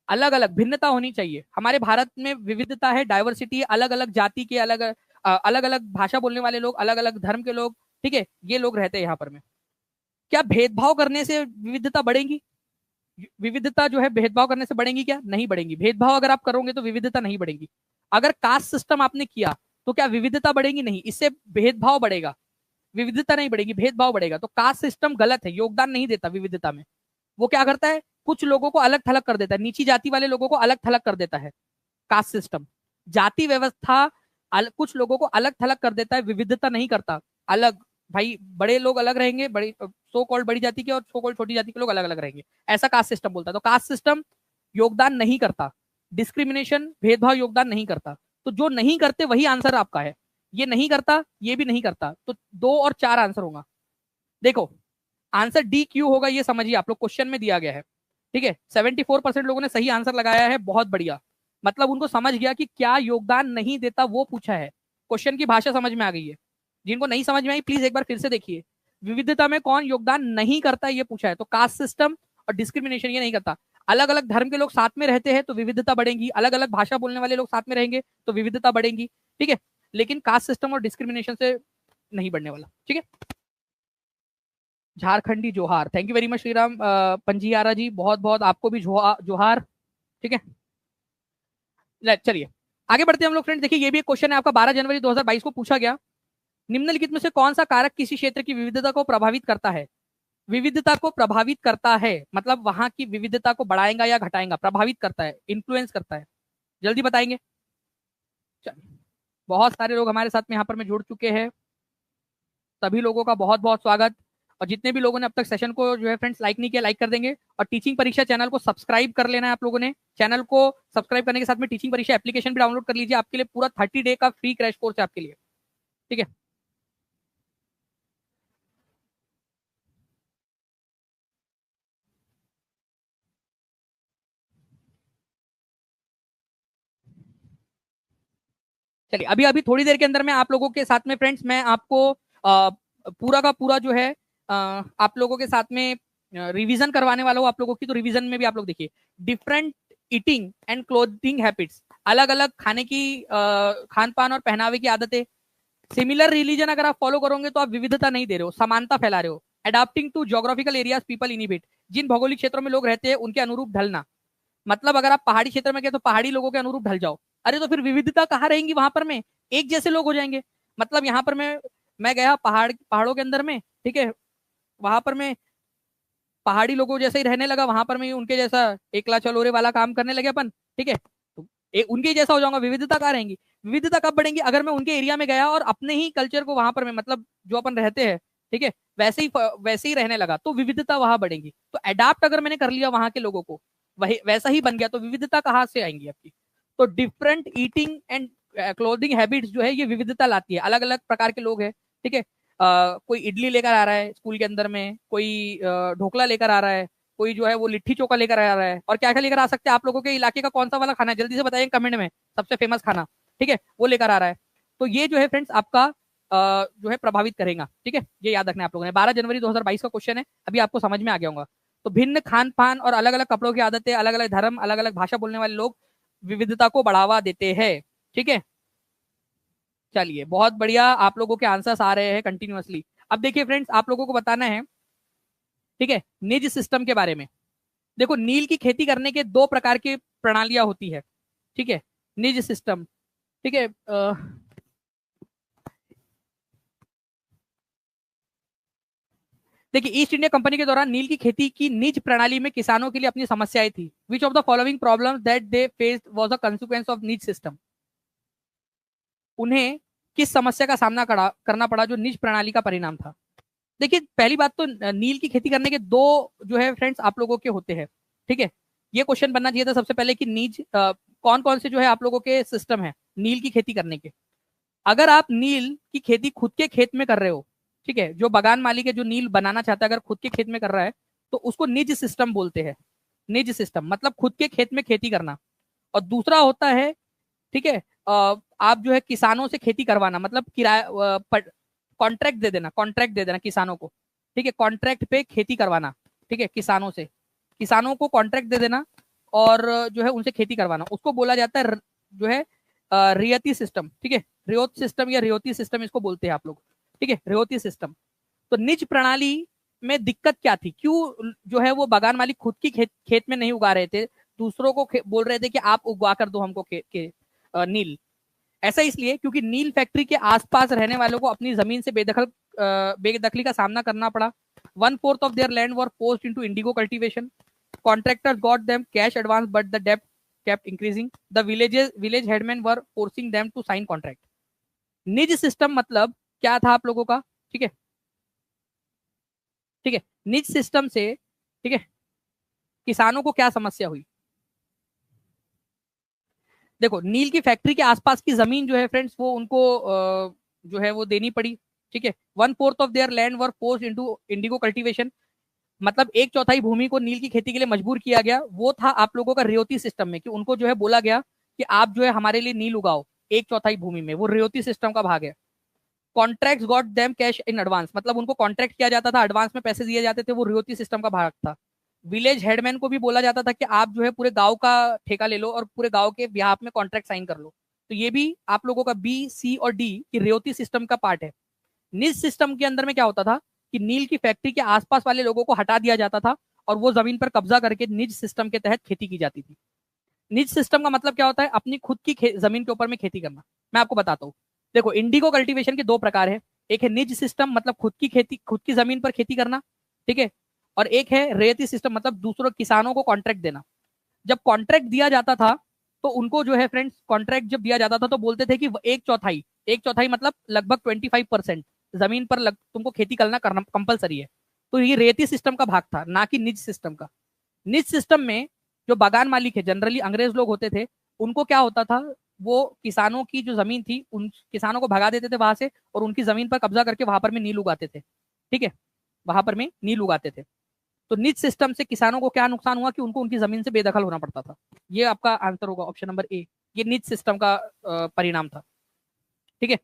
A: अलग अलग भिन्नता होनी चाहिए। हमारे भारत में विविधता है, डाइवर्सिटी, अलग अलग जाति के, अलग अलग अलग भाषा बोलने वाले लोग, अलग अलग धर्म के लोग, ठीक है, ये लोग रहते हैं यहाँ पर में। क्या भेदभाव करने से विविधता बढ़ेगी? विविधता जो है भेदभाव करने से बढ़ेगी क्या? नहीं बढ़ेगी। भेदभाव अगर आप करोगे तो विविधता नहीं बढ़ेगी। अगर कास्ट सिस्टम आपने किया तो क्या विविधता बढ़ेगी? नहीं, इससे भेदभाव बढ़ेगा, विविधता नहीं बढ़ेगी, भेदभाव बढ़ेगा। तो कास्ट सिस्टम गलत है, योगदान नहीं देता विविधता में। वो क्या करता है? कुछ लोगों को अलग थलग कर देता है, नीची जाति वाले लोगों को अलग थलग कर देता है कास्ट सिस्टम। जाति व्यवस्था कुछ लोगों को अलग थलग कर देता है, विविधता नहीं करता। अलग, भाई बड़े लोग अलग रहेंगे, बड़ी सो कॉल्ड बड़ी जाति के, और सो कॉल्ड छोटी जाति के लोग अलग अलग रहेंगे, ऐसा कास्ट सिस्टम बोलता है। तो कास्ट सिस्टम योगदान नहीं करता, डिस्क्रिमिनेशन, भेदभाव योगदान नहीं करता। तो जो नहीं करते वही आंसर आपका है। ये नहीं करता, ये भी नहीं करता, तो 2 और 4 आंसर होगा। देखो आंसर डी क्यू होगा, ये समझिए आप लोग, क्वेश्चन में दिया गया है। ठीक है, 74% लोगों ने सही आंसर लगाया है, बहुत बढ़िया। मतलब उनको समझ गया कि क्या योगदान नहीं देता वो पूछा है। क्वेश्चन की भाषा समझ में आ गई है। जिनको नहीं समझ में आई प्लीज एक बार फिर से देखिए। विविधता में कौन योगदान नहीं करता ये पूछा है, तो कास्ट सिस्टम और डिस्क्रिमिनेशन ये नहीं करता। अलग अलग धर्म के लोग साथ में रहते हैं तो विविधता बढ़ेगी, अलग अलग भाषा बोलने वाले लोग साथ में रहेंगे तो विविधता बढ़ेगी। ठीक है, लेकिन कास्ट सिस्टम और डिस्क्रिमिनेशन से नहीं बढ़ने वाला। ठीक है, झारखंडी जोहार, thank you very much Shriram Panjiyara ji, बहुत बहुत आपको भी जोहार। ठीक है, चलिए आगे बढ़ते हैं हम लोग फ्रेंड। देखिए ये भी एक क्वेश्चन है आपका, 12 जनवरी 2022 को पूछा गया। निम्नलिखित में से कौन सा कारक किसी क्षेत्र की विविधता को प्रभावित करता है? विविधता को प्रभावित करता है मतलब वहां की विविधता को बढ़ाएगा या घटाएगा? प्रभावित करता है, इन्फ्लुएंस करता है, जल्दी बताएंगे। चलिए, बहुत सारे लोग हमारे साथ में यहाँ पर में जुड़ चुके हैं, सभी लोगों का बहुत बहुत स्वागत। और जितने भी लोगों ने अब तक सेशन को जो है फ्रेंड्स लाइक नहीं किया, लाइक कर देंगे। और टीचिंग परीक्षा चैनल को सब्सक्राइब कर लेना है आप लोगों ने। चैनल को सब्सक्राइब करने के साथ में टीचिंग परीक्षा एप्लीकेशन भी डाउनलोड कर लीजिए, आपके लिए पूरा 30 डे का फ्री क्रैश कोर्स है आपके लिए। ठीक है, चलिए अभी अभी थोड़ी देर के अंदर में आप लोगों के साथ में फ्रेंड्स मैं आपको पूरा का पूरा जो है आप लोगों के साथ में रिवीजन करवाने वाला हूँ आप लोगों की। तो रिवीजन में भी आप लोग देखिए, different eating and clothing habits, अलग अलग खाने की खान पान और पहनावे की आदतें। सिमिलर रिलीजन अगर आप फॉलो करोगे तो आप विविधता नहीं दे रहे हो, समानता फैला रहे हो। Adopting to geographical areas people inhibit, जिन भौगोलिक क्षेत्रों में लोग रहते हैं उनके अनुरूप ढलना। मतलब अगर आप पहाड़ी क्षेत्र में गए तो पहाड़ी लोगों के अनुरूप ढल जाओ। अरे तो फिर विविधता कहाँ रहेंगी वहां पर में, एक जैसे लोग हो जाएंगे। मतलब यहाँ पर मैं गया पहाड़ों के अंदर में, ठीक है, वहां पर मैं पहाड़ी लोगों जैसे ही रहने लगा, वहां पर मैं उनके जैसा एकला चलोरे वाला काम करने लगे अपन, ठीक है, तो उनके ही जैसा हो जाऊंगा। विविधता कहाँ रहेंगी? विविधता कब बढ़ेंगी? अगर मैं उनके एरिया में गया और अपने ही कल्चर को वहां पर मैं, मतलब जो अपन रहते हैं, ठीक है, वैसे ही रहने लगा, तो विविधता वहां बढ़ेगी। तो अडाप्ट अगर मैंने कर लिया वहां के लोगों को, वही वैसा ही बन गया, तो विविधता कहाँ से आएंगी आपकी? तो different eating and clothing habits जो है ये विविधता लाती है। अलग अलग प्रकार के लोग हैं, ठीक है, कोई इडली लेकर आ रहा है स्कूल के अंदर में, कोई ढोकला लेकर आ रहा है, कोई जो है वो लिट्टी चोखा लेकर आ रहा है, और क्या क्या लेकर आ सकते हैं आप लोगों के इलाके का कौन सा वाला खाना है जल्दी से बताइए कमेंट में, सबसे फेमस खाना, ठीक है, वो लेकर आ रहा है। तो ये जो है फ्रेंड्स आपका जो है प्रभावित करेगा, ठीक है, ये याद रखना आप लोगों ने। 12 जनवरी 2022 का क्वेश्चन है, अभी आपको समझ में आ गया होगा। तो भिन्न खान पान और अलग अलग कपड़ों की आदतें, अलग अलग धर्म, अलग अलग भाषा बोलने वाले लोग विविधता को बढ़ावा देते हैं, ठीक है। चलिए बहुत बढ़िया, आप लोगों के आंसर्स आ रहे हैं कंटिन्यूअसली। अब देखिए फ्रेंड्स, आप लोगों को बताना है, ठीक है, निज सिस्टम के बारे में। देखो नील की खेती करने के दो प्रकार की प्रणालियां होती है, ठीक है, निज सिस्टम, ठीक है। देखिए ईस्ट इंडिया कंपनी के दौरान नील की खेती की निज प्रणाली में किसानों के लिए अपनी समस्याएं थी। Which of the following problems that they faced was a consequence of निज सिस्टम? उन्हें किस समस्या का सामना करना पड़ा जो निज प्रणाली का परिणाम था? देखिए पहली बात तो नील की खेती करने के दो जो है फ्रेंड्स आप लोगों के होते हैं, ठीक है। ये क्वेश्चन बनना चाहिए था सबसे पहले कि नीज कौन कौन से जो है आप लोगों के सिस्टम है नील की खेती करने के। अगर आप नील की खेती खुद के खेत में कर रहे हो, ठीक है, जो बगान मालिक है जो नील बनाना चाहता है अगर खुद के खेत में कर रहा है, तो उसको निज सिस्टम बोलते हैं। निज सिस्टम मतलब खुद के खेत में खेती करना। और दूसरा होता है, ठीक है, आप जो है किसानों से खेती करवाना, मतलब किराया कॉन्ट्रैक्ट दे देना किसानों को, ठीक है, कॉन्ट्रैक्ट पे खेती करवाना, ठीक है, किसानों से, किसानों को कॉन्ट्रैक्ट दे देना और जो है उनसे खेती करवाना, उसको बोला जाता है जो है रियती सिस्टम, ठीक है, रियोत सिस्टम या रियोती सिस्टम इसको बोलते हैं आप लोग, ठीक है, रियोती सिस्टम। तो निज प्रणाली में दिक्कत क्या थी? क्यों जो है वो बगान मालिक खुद की खेत में नहीं उगा रहे थे, दूसरों को बोल रहे थे कि आप उगवा कर दो हमको नील? ऐसा इसलिए क्योंकि नील फैक्ट्री के आसपास रहने वालों को अपनी जमीन से बेदखली का सामना करना पड़ा। 1/4 of their land were forced into indigo cultivation. Contractors got them cash advance, but the debt kept increasing. The village headmen were forcing them to sign contract. निज सिस्टम मतलब क्या था आप लोगों का? ठीक है, ठीक है, निज सिस्टम से, ठीक है, किसानों को क्या समस्या हुई? देखो नील की फैक्ट्री के आसपास की जमीन जो है फ्रेंड्स वो उनको जो है वो देनी पड़ी, ठीक है। 1/4 of their land were force into Indigo cultivation, मतलब एक चौथाई भूमि को नील की खेती के लिए मजबूर किया गया। वो था आप लोगों का रियोती सिस्टम में, कि उनको जो है बोला गया कि आप जो है हमारे लिए नील उगाओ एक चौथाई भूमि में, वो रियोती सिस्टम का भाग है। Contract got them cash in advance, मतलब उनको कॉन्ट्रैक्ट किया जाता था, एडवांस में पैसे दिए जाते थे, वो रियोती सिस्टम का भाग था। विलेज हेडमैन को भी बोला जाता था कि आप जो है पूरे गांव का ठेका ले लो और पूरे गांव के बिहाफ में कॉन्ट्रैक्ट साइन कर लो। तो ये भी आप लोगों का बी सी और डी की रियोती सिस्टम का पार्ट है। निज सिस्टम के अंदर में क्या होता था कि नील की फैक्ट्री के आसपास वाले लोगों को हटा दिया जाता था और वो जमीन पर कब्जा करके निज सिस्टम के तहत खेती की जाती थी। निज सिस्टम का मतलब क्या होता है? अपनी खुद की जमीन के ऊपर में खेती करना। मैं आपको बताता हूँ, देखो इंडिगो कल्टीवेशन के दो प्रकार है। एक है निज सिस्टम मतलब खुद की खेती, खुद की जमीन पर खेती करना, ठीक है, और एक है रेयती सिस्टम मतलब दूसरों किसानों को कॉन्ट्रैक्ट देना। जब कॉन्ट्रैक्ट दिया जाता था तो उनको जो है फ्रेंड्स, कॉन्ट्रैक्ट जब दिया जाता था तो बोलते थे कि एक चौथाई मतलब लगभग 25% जमीन पर तुमको खेती करना कंपलसरी है। तो ये रेती सिस्टम का भाग था, ना कि निज सिस्टम का। निज सिस्टम में जो बागान मालिक है जनरली अंग्रेज लोग होते थे, उनको क्या होता था, वो किसानों की जो जमीन थी उन किसानों को भगा देते थे वहां से और उनकी जमीन पर कब्जा करके वहां पर में नील उगाते थे, ठीक है, वहां पर में नील उगाते थे। तो निज सिस्टम से किसानों को क्या नुकसान हुआ कि उनको उनकी जमीन से बेदखल होना पड़ता था। ये आपका आंसर होगा ऑप्शन नंबर ए, ये निज सिस्टम का परिणाम था, ठीक है।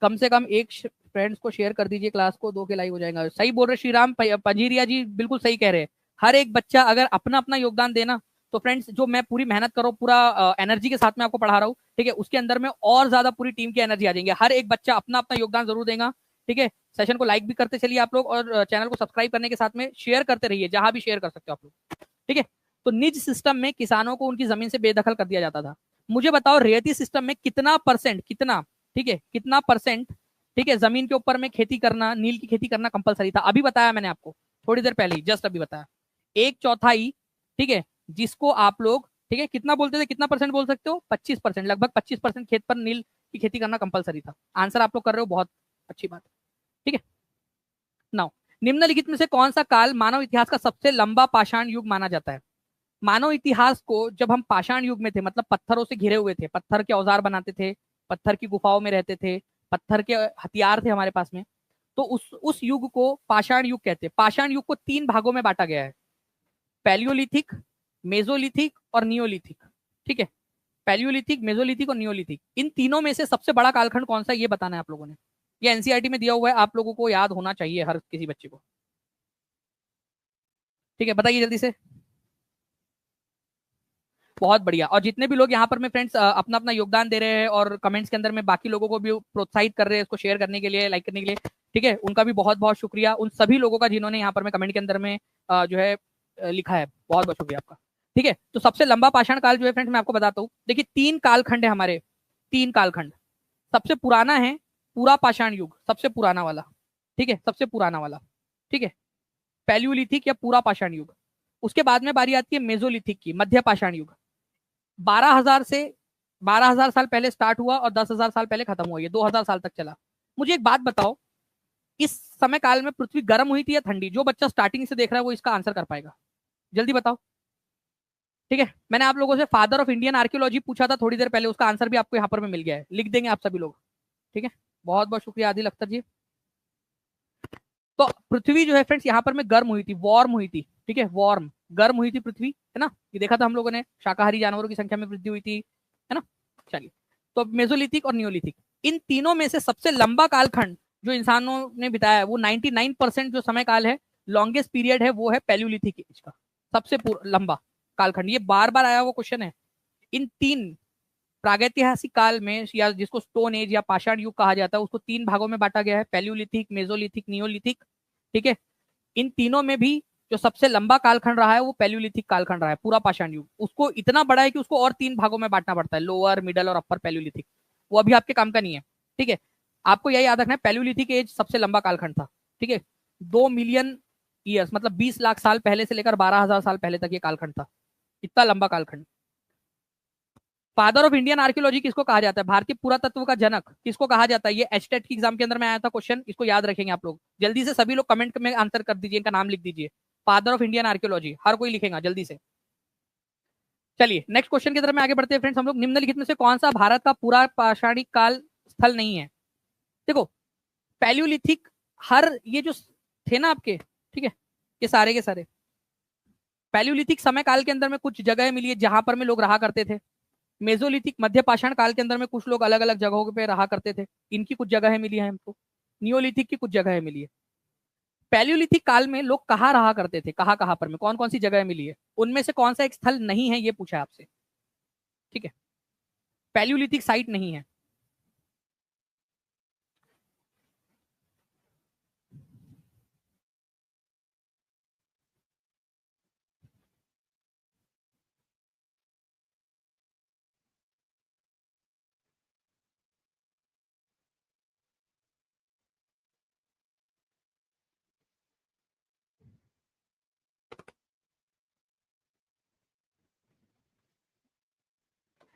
A: कम से कम एक फ्रेंड्स को शेयर कर दीजिए क्लास को, 2 के लाइव हो जाएगा। सही बोल रहे श्रीराम पंजीरिया जी, बिल्कुल सही कह रहे हैं। हर एक बच्चा अगर अपना अपना योगदान देना तो फ्रेंड्स जो मैं पूरी मेहनत करो पूरा एनर्जी के साथ में आपको पढ़ा रहा हूँ, ठीक है, उसके अंदर में और ज्यादा पूरी टीम की एनर्जी आ जाएंगे। हर एक बच्चा अपना अपना योगदान जरूर देगा, ठीक है। सेशन को लाइक भी करते चलिए आप लोग और चैनल को सब्सक्राइब करने के साथ में शेयर करते रहिए, जहां भी शेयर कर सकते हो आप लोग, ठीक है। तो निज सिस्टम में किसानों को उनकी जमीन से बेदखल कर दिया जाता था। मुझे बताओ रेती सिस्टम में कितना परसेंट, कितना, ठीक है, कितना परसेंट, ठीक है, जमीन के ऊपर में खेती करना, नील की खेती करना कंपलसरी था? अभी बताया मैंने आपको, थोड़ी देर पहले ही, जस्ट अभी बताया। एक चौथाई, ठीक है, जिसको आप लोग, ठीक है, कितना बोलते थे, कितना परसेंट बोल सकते हो? 25%, लगभग 25% खेत पर नील की खेती करना कंपलसरी था। आंसर आप लोग कर रहे हो, बहुत अच्छी बात, ठीक है। नाउ, निम्नलिखित में से कौन सा काल मानव इतिहास का सबसे लंबा पाषाण युग माना जाता है? मानव इतिहास को जब हम पाषाण युग में थे, मतलब पत्थरों से घिरे हुए थे, पत्थर के औजार बनाते थे, पत्थर की गुफाओं में रहते थे, पत्थर के हथियार थे हमारे पास में, तो उस युग को पाषाण युग कहते हैं। पाषाण युग को 3 भागों में बांटा गया है, पैलियोलिथिक, मेजोलिथिक और नियोलिथिक, ठीक है। पैलियोलिथिक, मेजोलिथिक और नियोलिथिक, इन तीनों में से सबसे बड़ा कालखंड कौन सा है, ये बताना है आप लोगों ने। ये एनसीईआरटी में दिया हुआ है, आप लोगों को याद होना चाहिए, हर किसी बच्चे को, ठीक है, बताइए जल्दी से। बहुत बढ़िया। और जितने भी लोग यहाँ पर में फ्रेंड्स अपना अपना योगदान दे रहे हैं और कमेंट्स के अंदर में बाकी लोगों को भी प्रोत्साहित कर रहे हैं इसको शेयर करने के लिए, लाइक करने के लिए, ठीक है, उनका भी बहुत बहुत शुक्रिया, उन सभी लोगों का जिन्होंने यहाँ पर में कमेंट के अंदर में जो है लिखा है, बहुत बहुत शुक्रिया आपका, ठीक है। तो सबसे लंबा पाषाण काल जो है फ्रेंड्स मैं आपको बताता हूँ, देखिए 3 कालखंड है हमारे, 3 कालखंड। सबसे पुराना है पूरा पाषाण युग, सबसे पुराना वाला, ठीक है, सबसे पुराना वाला, ठीक है, पैलियोलिथिक या पूरा पाषाण युग। उसके बाद में बारी आती है मेजोलिथिक की, मध्य पाषाण युग। 12,000 से 12,000 साल पहले स्टार्ट हुआ और 10,000 साल पहले खत्म हुआ, ये 2,000 साल तक चला। मुझे एक बात बताओ, इस समय काल में पृथ्वी गर्म हुई थी या ठंडी? जो बच्चा स्टार्टिंग से देख रहा है वो इसका आंसर कर पाएगा, जल्दी बताओ, ठीक है। मैंने आप लोगों से फादर ऑफ इंडियन आर्कियोलॉजी पूछा था थोड़ी देर पहले, उसका आंसर भी आपको यहाँ पर में मिल गया है, लिख देंगे आप सभी लोग, ठीक है। बहुत बहुत शुक्रिया आदिल अख्तर जी। तो पृथ्वी जो है फ्रेंड्स यहाँ पर में गर्म हुई थी, वार्म हुई थी, ठीक है, वार्म, गर्म हुई थी पृथ्वी, है ना, ये देखा था हम लोगों ने, शाकाहारी जानवरों की संख्या में वृद्धि हुई थी, है ना। चलिए, तो मेसोलिथिक और नियोलिथिक, इन तीनों में से सबसे लंबा कालखंड जो इंसानों ने बिताया है वो 99% जो समय काल है, लॉन्गेस्ट पीरियड है, वो है पैलियोलिथिक एज का, सबसे लंबा कालखंड। ये बार बार आया हुआ क्वेश्चन है। इन 3 प्रागैतिहासिक काल में, या जिसको स्टोन एज या पाषाण युग कहा जाता है, उसको 3 भागों में बांटा गया है, पैलियोलिथिक, मेसोलिथिक, नियोलिथिक, ठीक है। इन तीनों में भी जो सबसे लंबा कालखंड रहा है वो पैलियोलिथिक कालखंड रहा है, पूरा पाषाण युग। उसको इतना बड़ा है कि उसको और 3 भागों में बांटना पड़ता है, लोअर, मिडल और अपर पैलियोलिथिक। वो अभी आपके काम का नहीं है, ठीक है। आपको यह याद रखना है, पैलियोलिथिक एज सबसे लंबा कालखंड था, ठीक है। 2 मिलियन ईयर्स, मतलब 20 लाख साल पहले से लेकर 12,000 साल पहले तक ये कालखंड था, इतना लंबा कालखंड। फादर ऑफ इंडियन आर्कियोलॉजी किसको कहा जाता है? भारतीय पुरातत्व का जनक किसको कहा जाता है? ये एचटेट की एग्जाम के अंदर में आया था क्वेश्चन, इसको याद रखेंगे आप लोग। जल्दी से सभी लोग कमेंट में आंसर कर दीजिए, इनका नाम लिख दीजिए, फादर ऑफ इंडियन आर्कियोलॉजी, हर कोई लिखेगा जल्दी से। चलिए नेक्स्ट क्वेश्चन की तरफ में आगे बढ़ते हैं फ्रेंड्स हम लोग। निम्नलिखित में से कौन सा भारत का पूरा पाषाणिक काल स्थल नहीं है? देखो, पैलियोलिथिक, हर ये जो थे ना आपके, ठीक है, ये सारे के सारे पैलियोलिथिक समय काल के अंदर में कुछ जगह मिली है जहां पर में लोग रहा करते थे। मेजोलिथिक, मध्य पाषाण काल के अंदर में कुछ लोग अलग अलग जगहों पे रहा करते थे, इनकी कुछ जगह मिली है हमको। नियोलिथिक की कुछ जगह मिली है। पैलियोलिथिक काल में लोग कहाँ रहा करते थे, कहाँ कहाँ पर में, कौन कौन सी जगह मिली है, उनमें से कौन सा एक स्थल नहीं है, ये पूछा है आपसे, ठीक है, पैलियोलिथिक साइट नहीं है।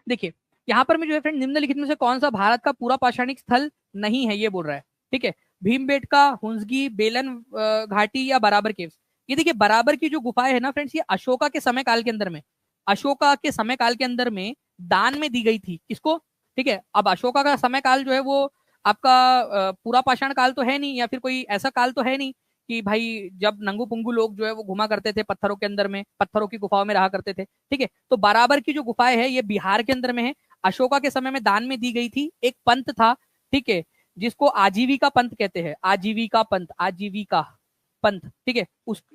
A: देखिए, यहाँ पर में जो है फ्रेंड, निम्नलिखित में से कौन सा भारत का पूरा पाषाणिक स्थल नहीं है, ये बोल रहा है, ठीक है। भीमबेटका, हुंसगी, बेलन घाटी या बराबर केव्स। ये देखिए, बराबर की जो गुफाएं है ना फ्रेंड्स, ये अशोका के समय काल के अंदर में, अशोका के समय काल के अंदर में दान में दी गई थी, किसको, ठीक है। अब अशोका का समय काल जो है वो आपका पूरा पाषाण काल तो है नहीं, या फिर कोई ऐसा काल तो है नहीं कि भाई जब नंगू पुंगू लोग जो है वो घुमा करते थे पत्थरों के अंदर में, पत्थरों की गुफाओं में रहा करते थे, ठीक है। तो बराबर की जो गुफाएं है ये बिहार के अंदर में है, अशोका के समय में दान में दी गई थी। एक पंथ था, ठीक है, जिसको आजीविका पंथ कहते हैं, आजीविका पंथ, आजीविका पंथ, ठीक है,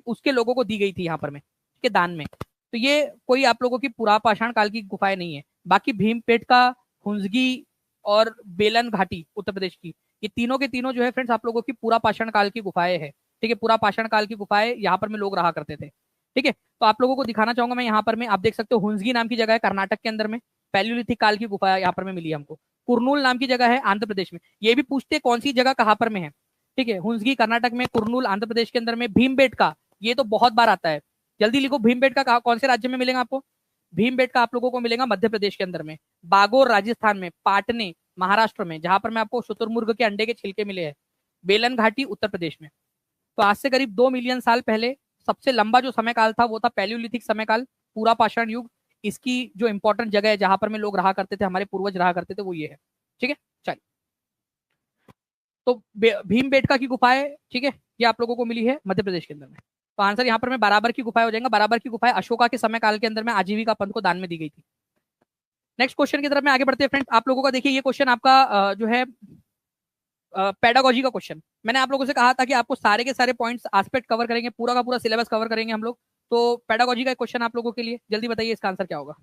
A: उसके लोगों को दी गई थी यहाँ पर में, ठीक है, दान में। तो ये कोई आप लोगों की पुरा पाषाण काल की गुफाएं नहीं है। बाकी भीमपेट का, हुंसगी और बेलन घाटी उत्तर प्रदेश की, ये तीनों के तीनों जो है फ्रेंड्स आप लोगों की पूरा पाषाण काल की गुफाएं है, ठीक है, पूरा पाषाण काल की गुफाएं, यहाँ पर में लोग रहा करते थे। ठीक है, तो आप लोगों को दिखाना चाहूंगा मैं यहाँ पर में, आप देख सकते हो हुंसगी नाम की जगह है कर्नाटक के अंदर में, पैलियोलिथिक काल की गुफा यहाँ पर में मिली है हमको। कुरनूल नाम की जगह है आंध्र प्रदेश में, ये भी पूछते कौन सी जगह कहाँ पर में है। ठीक है, हुंसगी कर्नाटक में, कुरनूल आंध्र प्रदेश के अंदर में, भीमबेटका ये तो बहुत बार आता है, जल्दी लिखो भीमबेटका कौन से राज्य में मिलेगा आपको। भीमबेटका आप लोगों को मिलेगा मध्य प्रदेश के अंदर में, बागोर राजस्थान में, पाटने महाराष्ट्र में, जहां पर मैं आपको शुतुरमुर्ग के अंडे के छिलके मिले हैं, बेलन घाटी उत्तर प्रदेश में। तो आज से करीब 2 मिलियन साल पहले सबसे लंबा जो समय काल था वो था पैलियोलिथिक समय काल, पूरा पाषाण युग। इसकी जो इंपॉर्टेंट जगह है जहां पर में लोग रहा करते थे, हमारे पूर्वज रहा करते थे, वो ये है। ठीक है, चलिए, तो भीमबेटका की गुफाएं, ठीक है, ये आप लोगों को मिली है मध्य प्रदेश के अंदर में। तो आंसर यहाँ पर में बराबर की गुफाएं हो जाएगा। बराबर की गुफाएं अशोका के समय काल के अंदर में आजीविका पंथ को दान में दी गई थी। नेक्स्ट क्वेश्चन की तरफ में आगे बढ़ते हैं फ्रेंड्स। आप लोगों का देखिए ये क्वेश्चन आपका जो है पेडागोजी का क्वेश्चन। मैंने आप लोगों से कहा था कि आपको सारे के सारे पॉइंट्स एस्पेक्ट कवर करेंगे, पूरा का पूरा सिलेबस कवर करेंगे हम लोग। तो पेडागोजी का क्वेश्चन आप लोगों के लिए, जल्दी बताइए इसका आंसर क्या होगा।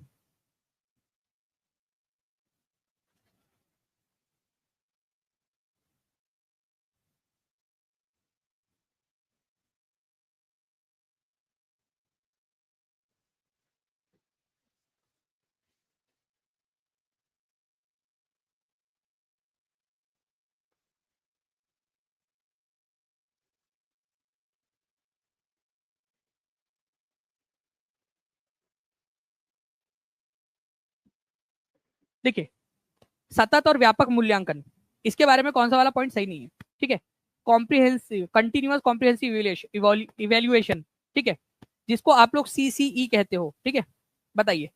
A: देखिए, सतत और व्यापक मूल्यांकन, इसके बारे में कौन सा वाला पॉइंट सही नहीं है। ठीक है, कॉम्प्रिहेंसिव कंटिन्यूअस कॉम्प्रिहेंसिव इवेल्युएशन, ठीक है, जिसको आप लोग सीसीई कहते हो। ठीक है, बताइए।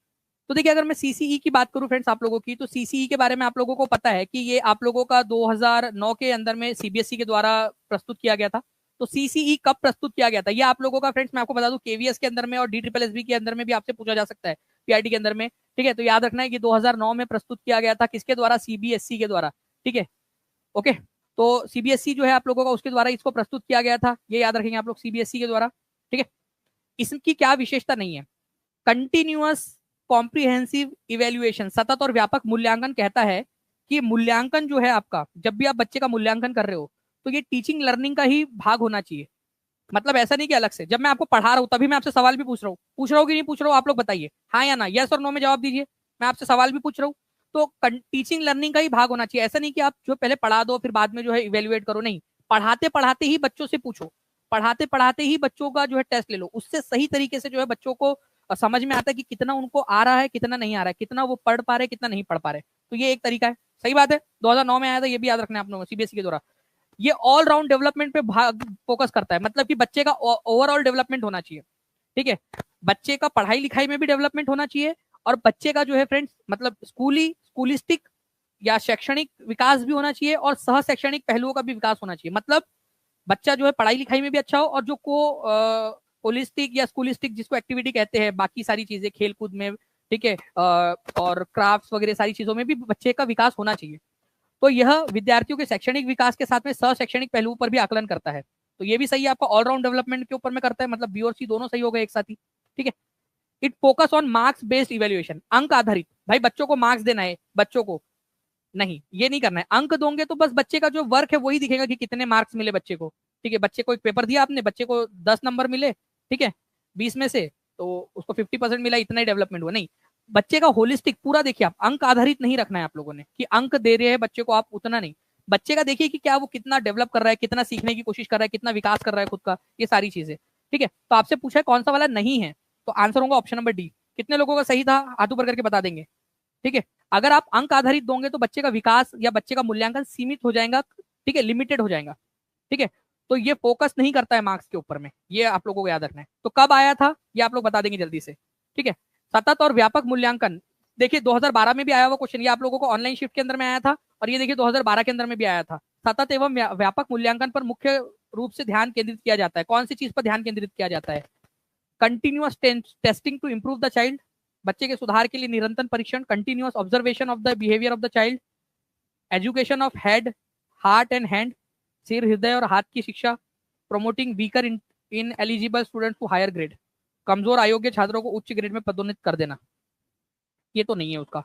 A: तो देखिए, अगर मैं सीसीई की बात करूं फ्रेंड्स आप लोगों की, तो सीसीई के बारे में आप लोगों को पता है कि ये आप लोगों का 2009 के अंदर में सीबीएसई के द्वारा प्रस्तुत किया गया था। तो सीसीई कब प्रस्तुत किया गया था ये आप लोगों का फ्रेंड्स मैं आपको बता दूं, केवीएस के अंदर में और DSSB के अंदर में भी आपसे पूछा जा सकता है, पीआईटी के अंदर में। ठीक है, तो याद रखना है कि 2009 में प्रस्तुत किया गया था, किसके द्वारा, सीबीएसई के द्वारा। ठीक है, ओके, तो सीबीएसई जो है आप लोगों का, उसके द्वारा इसको प्रस्तुत किया गया था, ये याद रखेंगे आप लोग, सीबीएसई के द्वारा। ठीक है, इसकी क्या विशेषता नहीं है, कंटिन्यूअस कॉम्प्रिहेंसिव इवेल्युएशन, सतत और व्यापक मूल्यांकन कहता है कि मूल्यांकन जो है आपका, जब भी आप बच्चे का मूल्यांकन कर रहे हो तो ये टीचिंग लर्निंग का ही भाग होना चाहिए। मतलब ऐसा नहीं कि अलग से, जब मैं आपको पढ़ा रहा हूं तभी मैं आपसे सवाल भी पूछ रहा हूँ कि नहीं पूछ रहा हूँ, आप लोग बताइए हाँ या ना, यस और नो में जवाब दीजिए। मैं आपसे सवाल भी पूछ रहा हूँ, तो टीचिंग लर्निंग का ही भाग होना चाहिए। ऐसा नहीं कि आप जो पहले पढ़ा दो फिर बाद में जो है इवेल्युएट करो, नहीं, पढ़ाते पढ़ाते ही बच्चों से पूछो, पढ़ाते पढ़ाते ही बच्चों का जो है टेस्ट ले लो, उससे सही तरीके से जो है बच्चों को समझ में आता है कि कितना उनको आ रहा है, कितना नहीं आ रहा है, कितना वो पढ़ पा रहे, कितना नहीं पढ़ पा रहे। तो ये एक तरीका है, सही बात है, 2009 में आया था, ये भी याद रखना है आप लोगों को, सीबीएसई के द्वारा। ये ऑल राउंड डेवलपमेंट पे फोकस करता है, मतलब कि बच्चे का ओवरऑल डेवलपमेंट होना चाहिए। ठीक है, बच्चे का पढ़ाई लिखाई में भी डेवलपमेंट होना चाहिए, और बच्चे का जो है फ्रेंड्स मतलब स्कूलिस्टिक या शैक्षणिक विकास भी होना चाहिए, और सह शैक्षणिक पहलुओं का भी विकास होना चाहिए। मतलब बच्चा जो है पढ़ाई लिखाई में भी अच्छा हो, और जो को होलिस्टिक या स्कूलिस्टिक जिसको एक्टिविटी कहते हैं, बाकी सारी चीजें खेल कूद में, ठीक है, और क्राफ्ट्स वगैरह सारी चीजों में भी बच्चे का विकास होना चाहिए। तो यह विद्यार्थियों के शैक्षणिक विकास के साथ में सह शैक्षणिक पहलुओं पर भी आकलन करता है। तो ये भी सही है, आपका ऑलराउंड डेवलपमेंट के ऊपर में करता है, मतलब बी और सी दोनों सही हो गए एक साथ ही। ठीक है, it focus on marks based evaluation, अंक आधारित, भाई बच्चों को मार्क्स देना है बच्चों को, नहीं ये नहीं करना है। अंक दोगे तो बस बच्चे का जो वर्क है वही दिखेगा कि कितने मार्क्स मिले बच्चे को। ठीक है, बच्चे को एक पेपर दिया आपने, बच्चे को 10 नंबर मिले, ठीक है, 20 में से, तो उसको 50% मिला, इतना ही डेवलपमेंट हुआ, नहीं। बच्चे का होलिस्टिक पूरा देखिए आप, अंक आधारित नहीं रखना है आप लोगों ने कि अंक दे रहे हैं बच्चे को आप, उतना नहीं। बच्चे का देखिए कि क्या वो कितना डेवलप कर रहा है, कितना सीखने की कोशिश कर रहा है, कितना विकास कर रहा है खुद का, ये सारी चीजें। ठीक है, तो आपसे पूछा है कौन सा वाला नहीं है, तो आंसर होगा ऑप्शन नंबर डी। कितने लोगों का सही था, हाथ ऊपर करके बता देंगे। ठीक है, अगर आप अंक आधारित दोगे तो बच्चे का विकास या बच्चे का मूल्यांकन सीमित हो जाएगा, ठीक है, लिमिटेड हो जाएगा। ठीक है, तो ये फोकस नहीं करता है मार्क्स के ऊपर में, ये आप लोगों को याद रखना है। तो कब आया था ये आप लोग बता देंगे जल्दी से। ठीक है, सतत और व्यापक मूल्यांकन, देखिए 2012 में भी आया हुआ क्वेश्चन, ये आप लोगों को ऑनलाइन शिफ्ट के अंदर में आया था, और ये देखिए 2012 के अंदर में भी आया था। सतत एवं व्यापक मूल्यांकन पर मुख्य रूप से ध्यान केंद्रित किया जाता है, कौन सी चीज पर ध्यान केंद्रित किया जाता है, continuous testing to improve the child, बच्चे के सुधार के लिए निरंतर परीक्षण, continuous observation of the behaviour of the child, education of head heart and hand, सिर हृदय और हाथ की शिक्षा, promoting weaker ineligible student to higher grade, कमजोर अयोग्य छात्रों को उच्च ग्रेड में पदोन्नत कर देना, ये तो नहीं है उसका।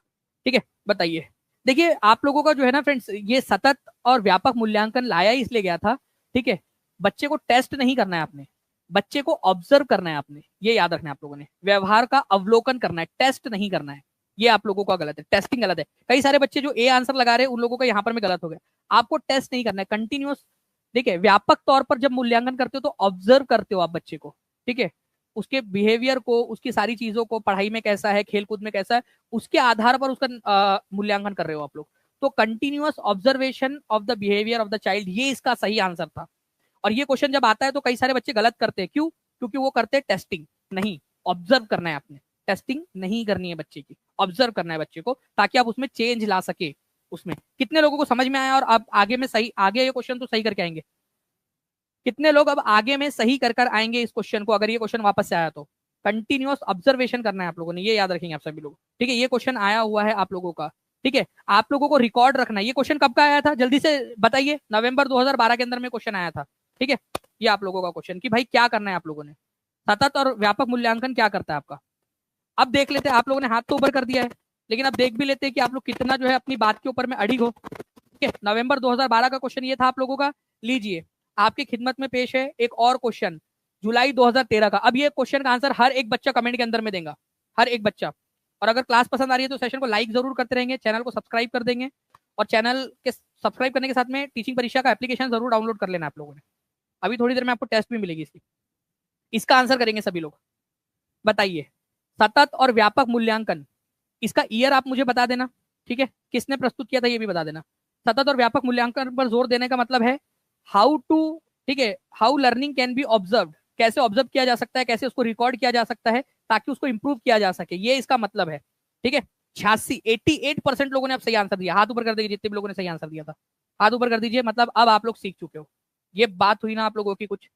A: ठीक है, बताइए। देखिए आप लोगों का जो है ना फ्रेंड्स, ये सतत और व्यापक मूल्यांकन लाया ही इसलिए गया था, ठीक है, बच्चे को टेस्ट नहीं करना है आपने, बच्चे को ऑब्जर्व करना है आपने, ये याद रखना है आप लोगों ने, व्यवहार का अवलोकन करना है, टेस्ट नहीं करना है। ये आप लोगों का गलत है, टेस्टिंग गलत है। कई सारे बच्चे जो ए आंसर लगा रहे हैं उन लोगों का यहाँ पर में गलत हो गया। आपको टेस्ट नहीं करना है, कंटिन्यूअस। देखिए व्यापक तौर पर जब मूल्यांकन करते हो तो ऑब्जर्व करते हो आप बच्चे को, ठीक है, उसके बिहेवियर को, उसकी सारी चीजों को, पढ़ाई में कैसा है, खेलकूद में कैसा है, उसके आधार पर उसका मूल्यांकन कर रहे हो आप लोग। तो continuous observation of the behaviour of the child, ये इसका सही आंसर था। और ये क्वेश्चन जब आता है तो कई सारे बच्चे गलत करते हैं, क्यों? क्योंकि वो करते हैं टेस्टिंग नहीं, ऑब्जर्व करना है आपने। टेस्टिंग नहीं करनी है बच्चे की, ऑब्जर्व करना है बच्चे को, ताकि आप उसमें चेंज ला सके। उसमें कितने लोगों को समझ में आया और आप आगे में सही, आगे ये क्वेश्चन तो सही करके आएंगे? कितने लोग अब आगे में सही कर कर आएंगे इस क्वेश्चन को, अगर ये क्वेश्चन वापस से आया तो? कंटिन्यूअस ऑब्जर्वेशन करना है आप लोगों ने, ये याद रखेंगे आप सभी लोग, ठीक है। ये क्वेश्चन आया हुआ है आप लोगों का, ठीक है। आप लोगों को रिकॉर्ड रखना है। ये क्वेश्चन कब का आया था, जल्दी से बताइए? नवंबर 2012 के अंदर में क्वेश्चन आया था, ठीक है। ये आप लोगों का क्वेश्चन कि भाई क्या करना है आप लोगों ने, सतत और व्यापक मूल्यांकन क्या करता है आपका। अब देख लेते हैं, आप लोगों ने हाथ तो ऊपर कर दिया है, लेकिन अब देख भी लेते हैं कि आप लोग कितना जो है अपनी बात के ऊपर में अड़िग हो, ठीक है। नवंबर 2012 का क्वेश्चन ये था आप लोगों का। लीजिए आपकी खिदमत में पेश है एक और क्वेश्चन, जुलाई 2013 का। अब ये क्वेश्चन का आंसर हर एक बच्चा कमेंट के अंदर में देगा, हर एक बच्चा। और अगर क्लास पसंद आ रही है तो सेशन को लाइक जरूर करते रहेंगे, चैनल को सब्सक्राइब कर देंगे, और चैनल के सब्सक्राइब करने के साथ में टीचिंग परीक्षा का एप्लीकेशन जरूर डाउनलोड कर लेना आप लोगों ने। अभी थोड़ी देर में आपको टेस्ट भी मिलेगी इसकी, इसका आंसर करेंगे सभी लोग। बताइए, सतत और व्यापक मूल्यांकन, इसका ईयर आप मुझे बता देना, ठीक है, किसने प्रस्तुत किया था ये भी बता देना। सतत और व्यापक मूल्यांकन पर जोर देने का मतलब है हाउ टू, ठीक है, how learning can be observe, कैसे ऑब्जर्व किया जा सकता है, कैसे उसको रिकॉर्ड किया जा सकता है ताकि उसको इंप्रूव किया जा सके, ये इसका मतलब है, ठीक है। 88% लोगों ने अब सही आंसर दिया, हाथ ऊपर कर दीजिए जितने भी लोगों ने सही आंसर दिया था, हाथ ऊपर कर दीजिए। मतलब अब आप लोग सीख चुके हो, ये बात हुई ना आप लोगों की कुछ,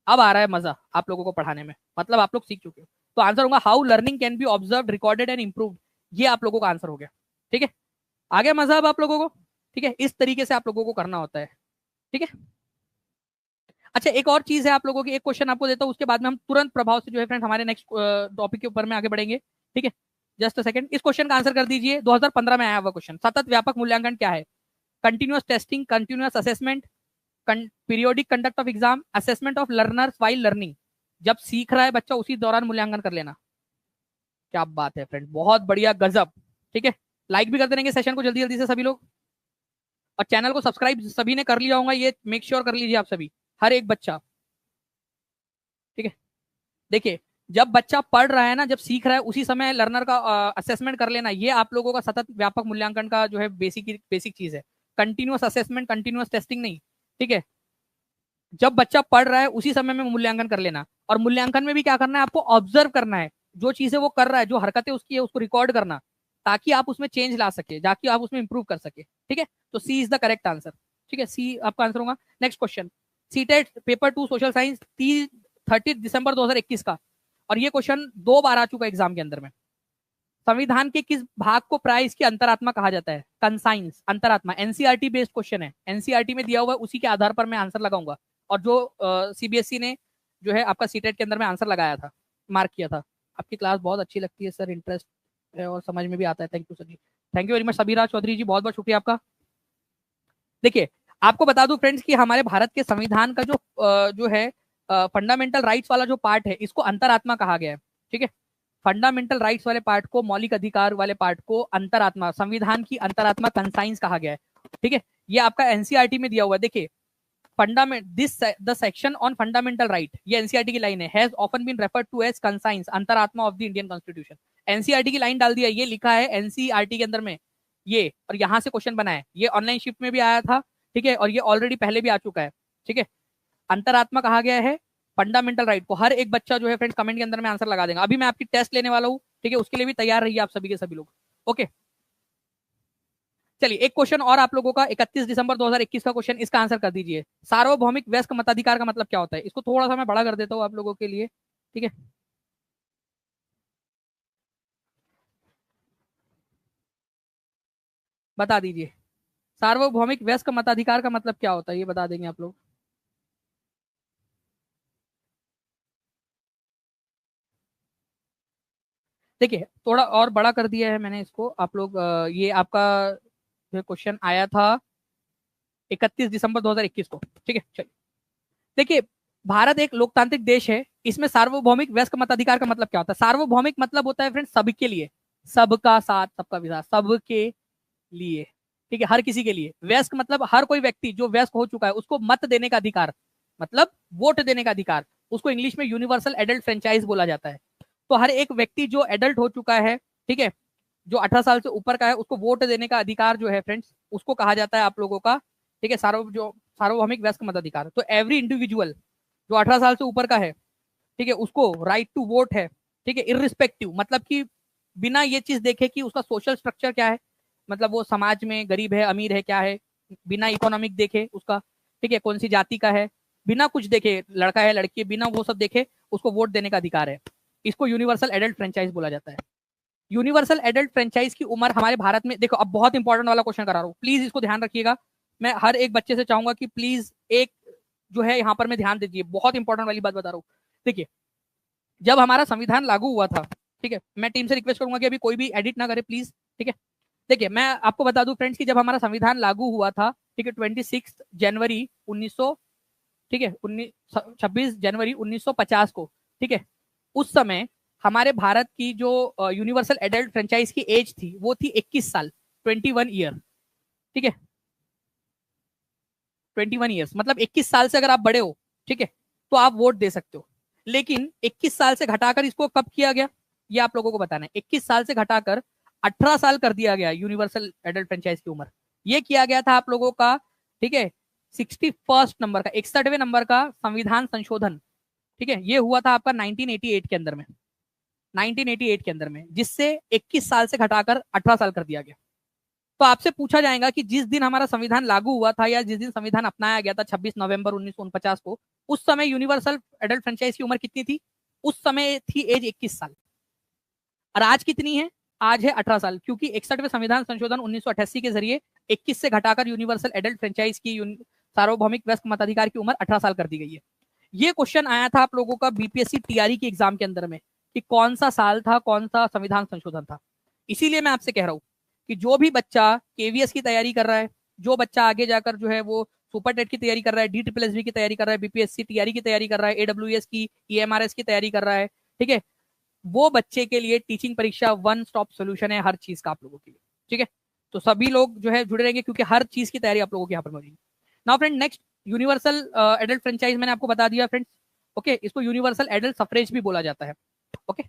A: अब आ रहा है मजा आप लोगों को पढ़ाने में, मतलब आप लोग सीख चुके हो। तो आंसर होगा how learning can be observe, recorded and improve, ये आप लोगों का आंसर हो गया, ठीक है। आ गया मजा अब आप लोगों को, ठीक है। इस तरीके से आप लोगों को करना होता है, ठीक है। अच्छा एक और चीज है आप लोगों की, एक क्वेश्चन आपको देता हूं, उसके बाद में हम तुरंत प्रभाव से जो है फ्रेंड हमारे नेक्स्ट टॉपिक के ऊपर में आगे बढ़ेंगे, ठीक है। जस्ट अ सेकंड, इस क्वेश्चन का आंसर कर दीजिए। 2015 में आया हुआ क्वेश्चन, सतत व्यापक मूल्यांकन क्या है? Continuous testing, continuous assessment, periodic conduct of exam, assessment of learners while learning. जब सीख रहा है बच्चा उसी दौरान मूल्यांकन कर लेना। क्या बात है फ्रेंड, बहुत बढ़िया, गजब, ठीक है। लाइक भी कर देंगे सेशन को जल्दी जल्दी से सभी लोग, और चैनल को सब्सक्राइब सभी ने कर लिया होगा, ये मेक श्योर कर लीजिए आप सभी, हर एक बच्चा, ठीक है। देखिए जब बच्चा पढ़ रहा है ना, जब सीख रहा है उसी समय लर्नर का असेसमेंट कर लेना, ये आप लोगों का सतत व्यापक मूल्यांकन का जो है बेसिक चीज है। कंटिन्यूअस असेसमेंट, कंटिन्यूअस टेस्टिंग नहीं, ठीक है। जब बच्चा पढ़ रहा है उसी समय में मूल्यांकन कर लेना, और मूल्यांकन में भी क्या करना है आपको, ऑब्जर्व करना है, जो चीजें वो कर रहा है, जो हरकतें उसकी है उसको रिकॉर्ड करना, ताकि आप उसमें चेंज ला सके, ताकि आप उसमें इंप्रूव कर सके, ठीक है। तो सी इज द करेक्ट आंसर, ठीक है, सी आपका आंसर होगा। Next question, CTET paper 2 social science 30 दिसंबर 2021 का, और ये क्वेश्चन 2 बार आ चुका है एग्जाम के अंदर में। संविधान के किस भाग को प्राय इसकी अंतरात्मा कहा जाता है? कंसाइंस, अंतरात्मा, एनसीईआरटी बेस्ड क्वेश्चन है, एनसीईआरटी में दिया हुआ है, उसी के आधार पर मैं आंसर लगाऊंगा। और जो सीबीएसई ने जो है आपका सीटेट के अंदर में आंसर लगाया था, मार्क किया था। आपकी क्लास बहुत अच्छी लगती है सर, इंटरेस्ट है और समझ में भी आता है। Thank you sir ji, thank you very much Sabira Chaudhary ji, बहुत बहुत शुक्रिया आपका। देखिए आपको बता दूं फ्रेंड्स कि हमारे भारत के संविधान का जो है फंडामेंटल राइट्स वाला जो पार्ट है, इसको अंतरात्मा कहा गया है, ठीक है। फंडामेंटल राइट्स वाले पार्ट को, मौलिक अधिकार वाले पार्ट को अंतरात्मा, संविधान की अंतरात्मा, कंसाइंस कहा गया है, ठीक है। ये आपका एनसीईआरटी में दिया हुआ है। देखिए fundament this the section on fundamental right, ये एनसीईआरटी की लाइन है, has often been referred to as conscience, अंतरात्मा of the Indian constitution. NCERT की लाइन डाल दिया, ये लिखा है एनसीईआरटी के अंदर में ये, और यहां से क्वेश्चन बना है, ये ऑनलाइन शिफ्ट में भी आया था, ठीक है, और ये ऑलरेडी पहले भी आ चुका है, ठीक है। अंतरात्मा कहा गया है फंडामेंटल राइट को। हर एक बच्चा जो है फ्रेंड कमेंट के अंदर में आंसर लगा देगा। अभी मैं आपकी टेस्ट लेने वाला हूँ, ठीक है, उसके लिए भी तैयार रहिए आप सभी के सभी लोग, ओके। चलिए एक क्वेश्चन और आप लोगों का, 31 दिसंबर 2021 का क्वेश्चन, इसका आंसर कर दीजिए। सार्वभौमिक वयस्क मताधिकार का मतलब क्या होता है? इसको थोड़ा सा मैं बड़ा कर देता हूँ आप लोगों के लिए, ठीक है। बता दीजिए, सार्वभौमिक वयस्क मताधिकार का मतलब क्या होता है, ये बता देंगे आप लोग? देखिए थोड़ा और बड़ा कर दिया है मैंने इसको, आप लोग ये आपका जो क्वेश्चन आया था 31 दिसंबर 2021 को, ठीक है। चलिए देखिए भारत एक लोकतांत्रिक देश है, इसमें सार्वभौमिक वयस्क मताधिकार का मतलब क्या होता है? सार्वभौमिक मतलब होता है फ्रेंड्स सबके लिए, सबका साथ सबका विकास, सबके लिए, ठीक है, हर किसी के लिए। वयस्क मतलब हर कोई व्यक्ति जो वयस्क हो चुका है उसको मत देने का अधिकार, मतलब वोट देने का अधिकार, उसको इंग्लिश में यूनिवर्सल एडल्ट फ्रेंचाइज बोला जाता है। तो हर एक व्यक्ति जो एडल्ट हो चुका है, ठीक है, जो 18 साल से ऊपर का है, उसको वोट देने का अधिकार जो है फ्रेंड्स, उसको कहा जाता है आप लोगों का, ठीक है, सार्वभौमिक वयस्क मताधिकार। तो एवरी इंडिविजुअल जो 18 साल से ऊपर का है, ठीक है, उसको राइट टू वोट है, ठीक है, इरिस्पेक्टिव, मतलब कि बिना ये चीज देखे कि उसका सोशल स्ट्रक्चर क्या है, मतलब वो समाज में गरीब है अमीर है क्या है, बिना इकोनॉमिक देखे उसका, ठीक है, कौन सी जाति का है, बिना कुछ देखे, लड़का है लड़की है, बिना वो सब देखे उसको वोट देने का अधिकार है। इसको यूनिवर्सल एडल्ट फ्रेंचाइज बोला जाता है। यूनिवर्सल एडल्ट फ्रेंचाइज की उम्र हमारे भारत में, देखो अब बहुत इंपॉर्टेंट वाला क्वेश्चन करा रहा हूँ, प्लीज इसको ध्यान रखिएगा। मैं हर एक बच्चे से चाहूंगा कि प्लीज एक जो है यहाँ पर मैं ध्यान दीजिए, बहुत इंपॉर्टेंट वाली बात बता रहा हूँ। देखिए, जब हमारा संविधान लागू हुआ था, ठीक है, मैं टीम से रिक्वेस्ट करूंगा कि अभी कोई भी एडिट ना करे प्लीज, ठीक है। देखिए मैं आपको बता दूं फ्रेंड्स कि जब हमारा संविधान लागू हुआ था, ठीक है, 26 जनवरी 1900, ठीक है, 26 जनवरी 1950 को, ठीक है, उस समय हमारे भारत की जो यूनिवर्सल एडल्ट फ्रेंचाइज की एज थी वो थी 21 साल, 21 ईयर, ठीक है, 21 ईयर्स, मतलब 21 साल से अगर आप बड़े हो, ठीक है, तो आप वोट दे सकते हो। लेकिन 21 साल से घटाकर इसको कब किया गया, ये आप लोगों को बताना है। 21 साल से घटाकर 18 साल कर दिया गया यूनिवर्सल एडल्ट फ्रेंचाइज की उम्र। ये किया गया था आप लोगों का, ठीक है, 61st नंबर का, 61वें नंबर का संविधान संशोधन, ठीक है, ये हुआ था आपका 1988 के अंदर में, 1988 के अंदर में, जिससे 21 साल से घटाकर 18 साल कर दिया गया। तो आपसे पूछा जाएगा कि जिस दिन हमारा संविधान लागू हुआ था या जिस दिन संविधान अपनाया गया था 26 नवंबर 1949 को, उस समय यूनिवर्सल एडल्ट फ्रेंचाइज की उम्र कितनी थी? उस समय थी एज 21 साल। और आज कितनी है? आज है 18 साल, क्योंकि 61वें संविधान संशोधन 1988 के जरिए 21 से घटाकर यूनिवर्सल एडल्ट फ्रेंचाइज की सार्वभौमिक वयस्क मताधिकार की उम्र 18 साल कर दी गई है। ये क्वेश्चन आया था आप लोगों का बीपीएससी टीआरई की एग्जाम के अंदर में कि कौन सा साल था, कौन सा संविधान संशोधन था। इसीलिए मैं आपसे कह रहा हूं कि जो भी बच्चा केवीएस की तैयारी कर रहा है, जो बच्चा आगे जाकर जो है वो सुपर टेट की तैयारी कर रहा है, डी ट्रिपल एस बी की तैयारी कर रहा है, बीपीएससी टीआरई की तैयारी कर रहा है, एडब्ल्यूएस की, ईएमआरएस की तैयारी कर रहा है, ठीक है, वो बच्चे के लिए टीचिंग परीक्षा वन स्टॉप सोल्यूशन है हर चीज का आप लोगों के लिए, ठीक है। तो सभी लोग जो है जुड़े रहेंगे क्योंकि हर चीज की तैयारी आप लोगों की यहाँ पर मिलेगी। Now friend next, universal adult franchise मैंने आपको बता दिया फ्रेंड्स, ओके, इसको यूनिवर्सल एडल्ट सफरेज भी बोला जाता है, ओके।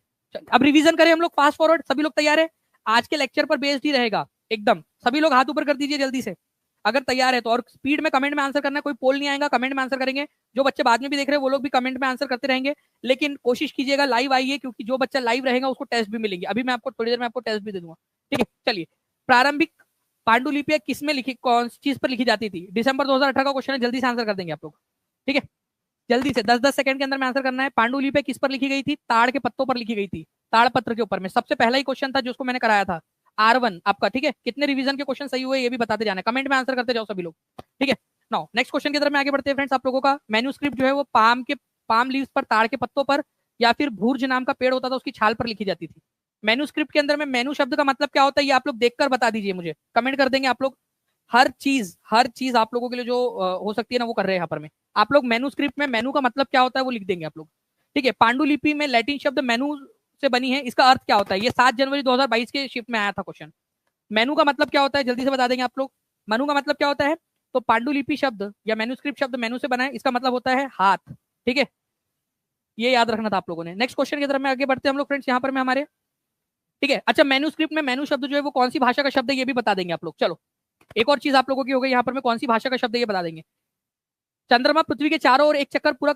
A: अब रिवीजन करें हम लोग फास्ट फॉरवर्ड, सभी लोग तैयार है? आज के लेक्चर पर बेस्ड ही रहेगा एकदम, सभी लोग हाथ ऊपर कर दीजिए जल्दी से अगर तैयार है तो, और स्पीड में कमेंट में आंसर करना है, कोई पोल नहीं आएगा, कमेंट में आंसर करेंगे। जो बच्चे बाद में भी देख रहे हैं वो लोग भी कमेंट में आंसर करते रहेंगे, लेकिन कोशिश कीजिएगा लाइव आइए, क्योंकि जो बच्चा लाइव रहेगा उसको टेस्ट भी मिलेंगे। अभी मैं आपको थोड़ी देर में आपको टेस्ट भी दे दूंगा, ठीक है। चलिए, प्रारंभिक पांडुलिपियां किस में लिखी, कौन सी चीज पर लिखी जाती थी? दिसंबर 2018 का क्वेश्चन है, जल्दी से आंसर कर देंगे आप लोग, ठीक है, जल्दी से 10-10 सेकंड के अंदर में आंसर करना है। पांडुलिपि किस पर लिखी गई थी? ताड़ के पत्तों पर लिखी गई थी, ताड़ पत्र के ऊपर में। सबसे पहला ही क्वेश्चन था जिसको मैंने कराया था, R1 आपका, ठीक है। कितने रिवीजन के क्वेश्चन सही हुए ये भी बताते जाना, कमेंट में आंसर करते जाओ सभी लोग, ठीक है। नाउ नेक्स्ट क्वेश्चन की तरफ में आगे बढ़ते हैं फ्रेंड्स। आप लोगों का मैन्यूस्क्रिप्ट जो है वो पाम लीव्स पर, ताड़ के पत्तों पर, या फिर भूर्ज नाम का पेड़ होता था उसकी छाल पर लिखी जाती थी। मैन्यूस्क्रिप्ट के अंदर में मेनू शब्द का मतलब क्या होता है ये आप लोग देखकर बता दीजिए मुझे, कमेंट कर देंगे आप लोग। हर चीज आप लोगों के लिए जो हो सकती है ना वो कर रहे हैं यहाँ पर में। आप लोग मेनूस्क्रिप्ट में मेनू का मतलब क्या होता है वो लिख देंगे आप लोग, ठीक है। पांडुलिपि में लैटिन शब्द मेनू से बनी है, इसका अर्थ क्या होता है? ये 7 जनवरी 2022 के शिफ्ट में आया था क्वेश्चन। मेनू का मतलब क्या होता है जल्दी से बता देंगे आप लोग, मेनू का मतलब क्या होता है? तो पांडुलिपि शब्द या मेनूस्क्रिप्ट शब्द मेनू से बना है, इसका मतलब होता है हाथ, ठीक है। ये याद रखना था आप लोगों ने। नेक्स्ट क्वेश्चन की तरफ में आगे बढ़ते हैं हम लोग फ्रेंड्स यहाँ पर में हमारे, ठीक है। अच्छा, मेनूस्क्रिप्ट में मेनू शब्द जो है वो कौन सी भाषा का शब्द है ये भी बता देंगे आप लोग। चलो, एक और चीज आप लोगों की हो गई यहाँ पर में, कौन सी भाषा का शब्द है ये बता देंगे। चंद्रमा पृथ्वी के चारों ओर एक चक्कर पूरा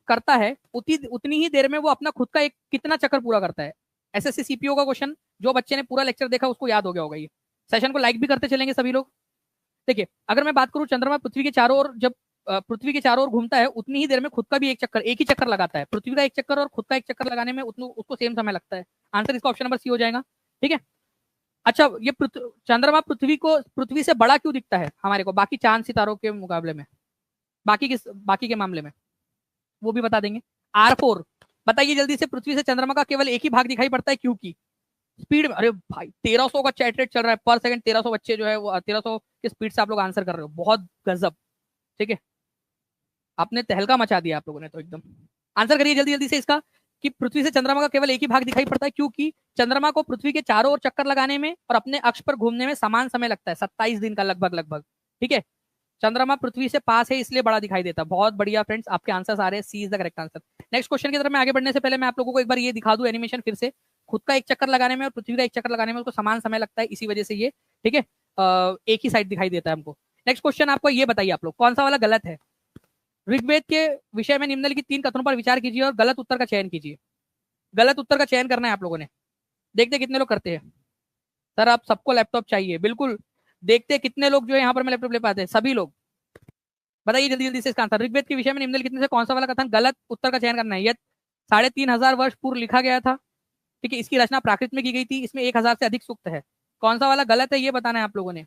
A: करता है, उतनी ही देर में वो अपना खुद का एक कितना चक्कर पूरा करता है? एसएससी सीपीओ का क्वेश्चन, जो बच्चे ने पूरा लेक्चर देखा उसको याद हो गया होगा। ये सेशन को लाइक भी करते चलेंगे सभी लोग। देखिए, अगर मैं बात करूं, चंद्रमा पृथ्वी के चारों ओर जब पृथ्वी के चारों ओर घूमता है उतनी ही देर में खुद का भी एक ही चक्कर लगाता है। पृथ्वी का एक चक्कर और खुद का एक चक्कर लगाने में उसको सेम समय लगता है। आंसर इसका ऑप्शन नंबर सी हो जाएगा, ठीक है। अच्छा, ये चंद्रमा पृथ्वी से बड़ा क्यों दिखता है हमारे को बाकी चांद सितारों के मुकाबले में, बाकी के मामले में? वो भी बता देंगे। R4 बताइए जल्दी से, पृथ्वी से चंद्रमा का केवल एक ही भाग दिखाई पड़ता है क्योंकि स्पीड में, अरे भाई 1300 का चैट रेट चल रहा है पर सेकंड, 1300 बच्चे जो है वो 1300 की स्पीड से आप लोग आंसर कर रहे हो, बहुत गजब, ठीक है। आपने तहलका मचा दिया आप लोगों ने तो एकदम। आंसर करिए जल्दी जल्दी से इसका, कि पृथ्वी से चंद्रमा का केवल एक ही भाग दिखाई पड़ता है, क्योंकि चंद्रमा को पृथ्वी के चारों ओर चक्कर लगाने में और अपने अक्ष पर घूमने में समान समय लगता है, 27 दिन का लगभग लगभग। ठीक है, चंद्रमा पृथ्वी से पास है इसलिए बड़ा दिखाई देता है। बहुत बढ़िया फ्रेंड्स, आपके आंसर आ रहे हैं, C is the correct answer. Next question की तरफ मैं आगे बढ़ने से पहले मैं आप लोगों को एक बार ये दिखा दूं एनिमेशन फिर से। खुद का एक चक्कर लगाने में और पृथ्वी का एक चक्कर लगाने में उसको समान समय लगता है, इसी वजह से ये ठीक है एक ही साइड दिखाई देता है हमको। नेक्स्ट क्वेश्चन आपको ये बताइए आप लोग कौन सा वाला गलत है। ऋग्वेद के विषय में निम्नलिखित 3 कथनों पर विचार कीजिए और गलत उत्तर का चयन कीजिए। गलत उत्तर का चयन करना है आप लोगों ने, देखते कितने लोग करते हैं। सर आप सबको लैपटॉप चाहिए, बिल्कुल देखते कितने लोग जो है यहाँ पर मैं लैपटॉप ले पाते हैं, सभी लोग बताइए जल्दी जल्दी से इसका आंसर। ऋग्वेद के विषय में निम्नलिखित में से कौन सा वाला कथन गलत उत्तर का चयन करना है। यह 3500 वर्ष पूर्व लिखा गया था, ठीक है, इसकी रचना प्राकृत में की गई थी, इसमें 1000 से अधिक सूक्त है। कौन सा वाला गलत है ये बताना है आप लोगों ने,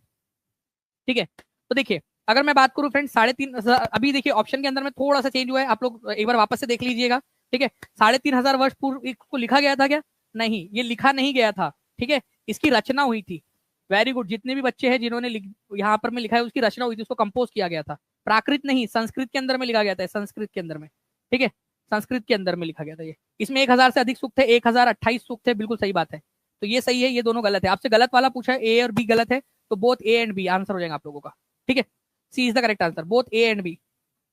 A: ठीक है। तो देखिए अगर मैं बात करूं फ्रेंड्स 3500, अभी देखिए ऑप्शन के अंदर में थोड़ा सा चेंज हुआ है, आप लोग एक बार वापस से देख लीजिएगा, ठीक है। 3500 वर्ष पूर्व इसको लिखा गया था क्या, नहीं ये लिखा नहीं गया था, ठीक है, इसकी रचना हुई थी। वेरी गुड, जितने भी बच्चे हैं जिन्होंने यहाँ पर में लिखा है उसकी रचना हुई थी, उसको कंपोज किया गया था। प्राकृत नहीं, संस्कृत के अंदर में लिखा गया था, संस्कृत के अंदर में, ठीक है, संस्कृत के अंदर में लिखा गया था ये। इसमें 1000 से अधिक सूक्त है, 1028 सूक्त है, बिल्कुल सही बात है। तो ये सही है, ये दोनों गलत है। आपसे गलत वाला पूछा है, ए और बी गलत है, तो both A and B answer हो जाएगा आप लोगों का, ठीक है। C is the correct answer, both A and B,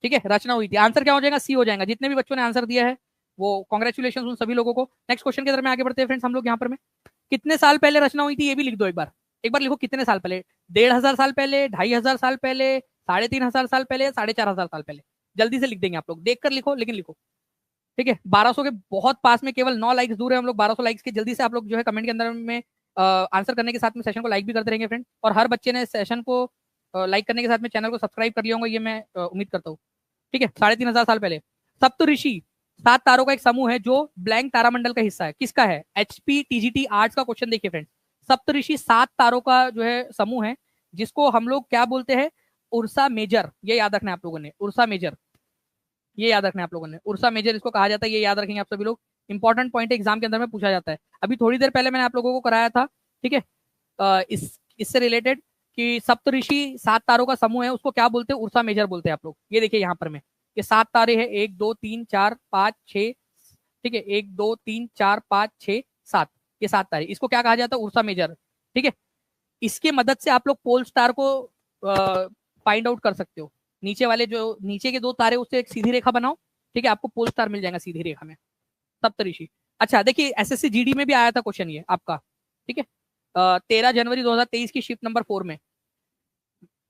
A: ठीक है, रचना हुई थी। आंसर क्या हो जाएगा, सी हो जाएगा। जितने भी बच्चों ने आंसर दिया है वो कॉन्ग्रेचुलेशन उन सभी लोगों को। नेक्स्ट क्वेश्चन की तरफ में आगे बढ़ते हैं फ्रेंड्स हम लोग। यहाँ पर में कितने साल पहले रचना हुई थी ये भी लिख दो एक बार लिखो कितने साल पहले। 1500 साल पहले, 2500 साल पहले, 3500 साल पहले, 4500 साल पहले। जल्दी से लिख देंगे आप लोग, देखकर लिखो लेकिन लिखो, ठीक है। 1200 के बहुत पास में, केवल 9 लाइक्स दूर है हम लोग 1200 लाइक्स के। जल्दी से आप लोग जो है कमेंट के अंदर में आंसर करने के साथ में सेशन को लाइक भी करते रहेंगे फ्रेंड, और हर बच्चे ने सेशन को लाइक करने के साथ में चैनल को सब्सक्राइब कर लिया होगा, ये मैं उम्मीद करता हूँ, ठीक है। 3500 साल पहले। सप्त ऋषि 7 तारों का एक समूह है जो ब्लैंक तारामंडल का हिस्सा है, किसका है। एचपी टीजीटी आर्ट्स का क्वेश्चन देखिए फ्रेंड। सप्त ऋषि 7 तारों का जो है समूह है, जिसको हम लोग क्या बोलते हैं, उर्सा मेजर। ये याद रखना है आप लोगों ने, उर्सा मेजर, ये याद रखना है आप लोगों ने, उर्सा मेजर इसको कहा जाता है, ये याद रखेंगे आप सभी लोग। इंपॉर्टेंट पॉइंट है, एग्जाम के अंदर में पूछा जाता है। अभी थोड़ी देर पहले मैंने आप लोगों को कराया था, ठीक है, इससे रिलेटेड कि सप्त ऋषि 7 तारों का समूह है, उसको क्या बोलते हैं, उर्सा मेजर बोलते हैं आप लोग। ये देखिए यहाँ पर में ये 7 तारे हैं, 1 2 3 4 5 6, ठीक है, 1 2 3 4 5 6 7, ये 7 तारे, इसको क्या कहा जाता है, उर्सा मेजर, ठीक है। इसके मदद से आप लोग पोल स्टार को फाइंड आउट कर सकते हो। नीचे वाले जो नीचे के 2 तारे उससे एक सीधी रेखा बनाओ, ठीक है, आपको पोल स्टार मिल जाएगा सीधी रेखा में, सप्तऋषि। अच्छा देखिए एसएससी जीडी में भी आया था क्वेश्चन ये आपका, ठीक है, 13 जनवरी 2023 की शिफ्ट नंबर 4 में।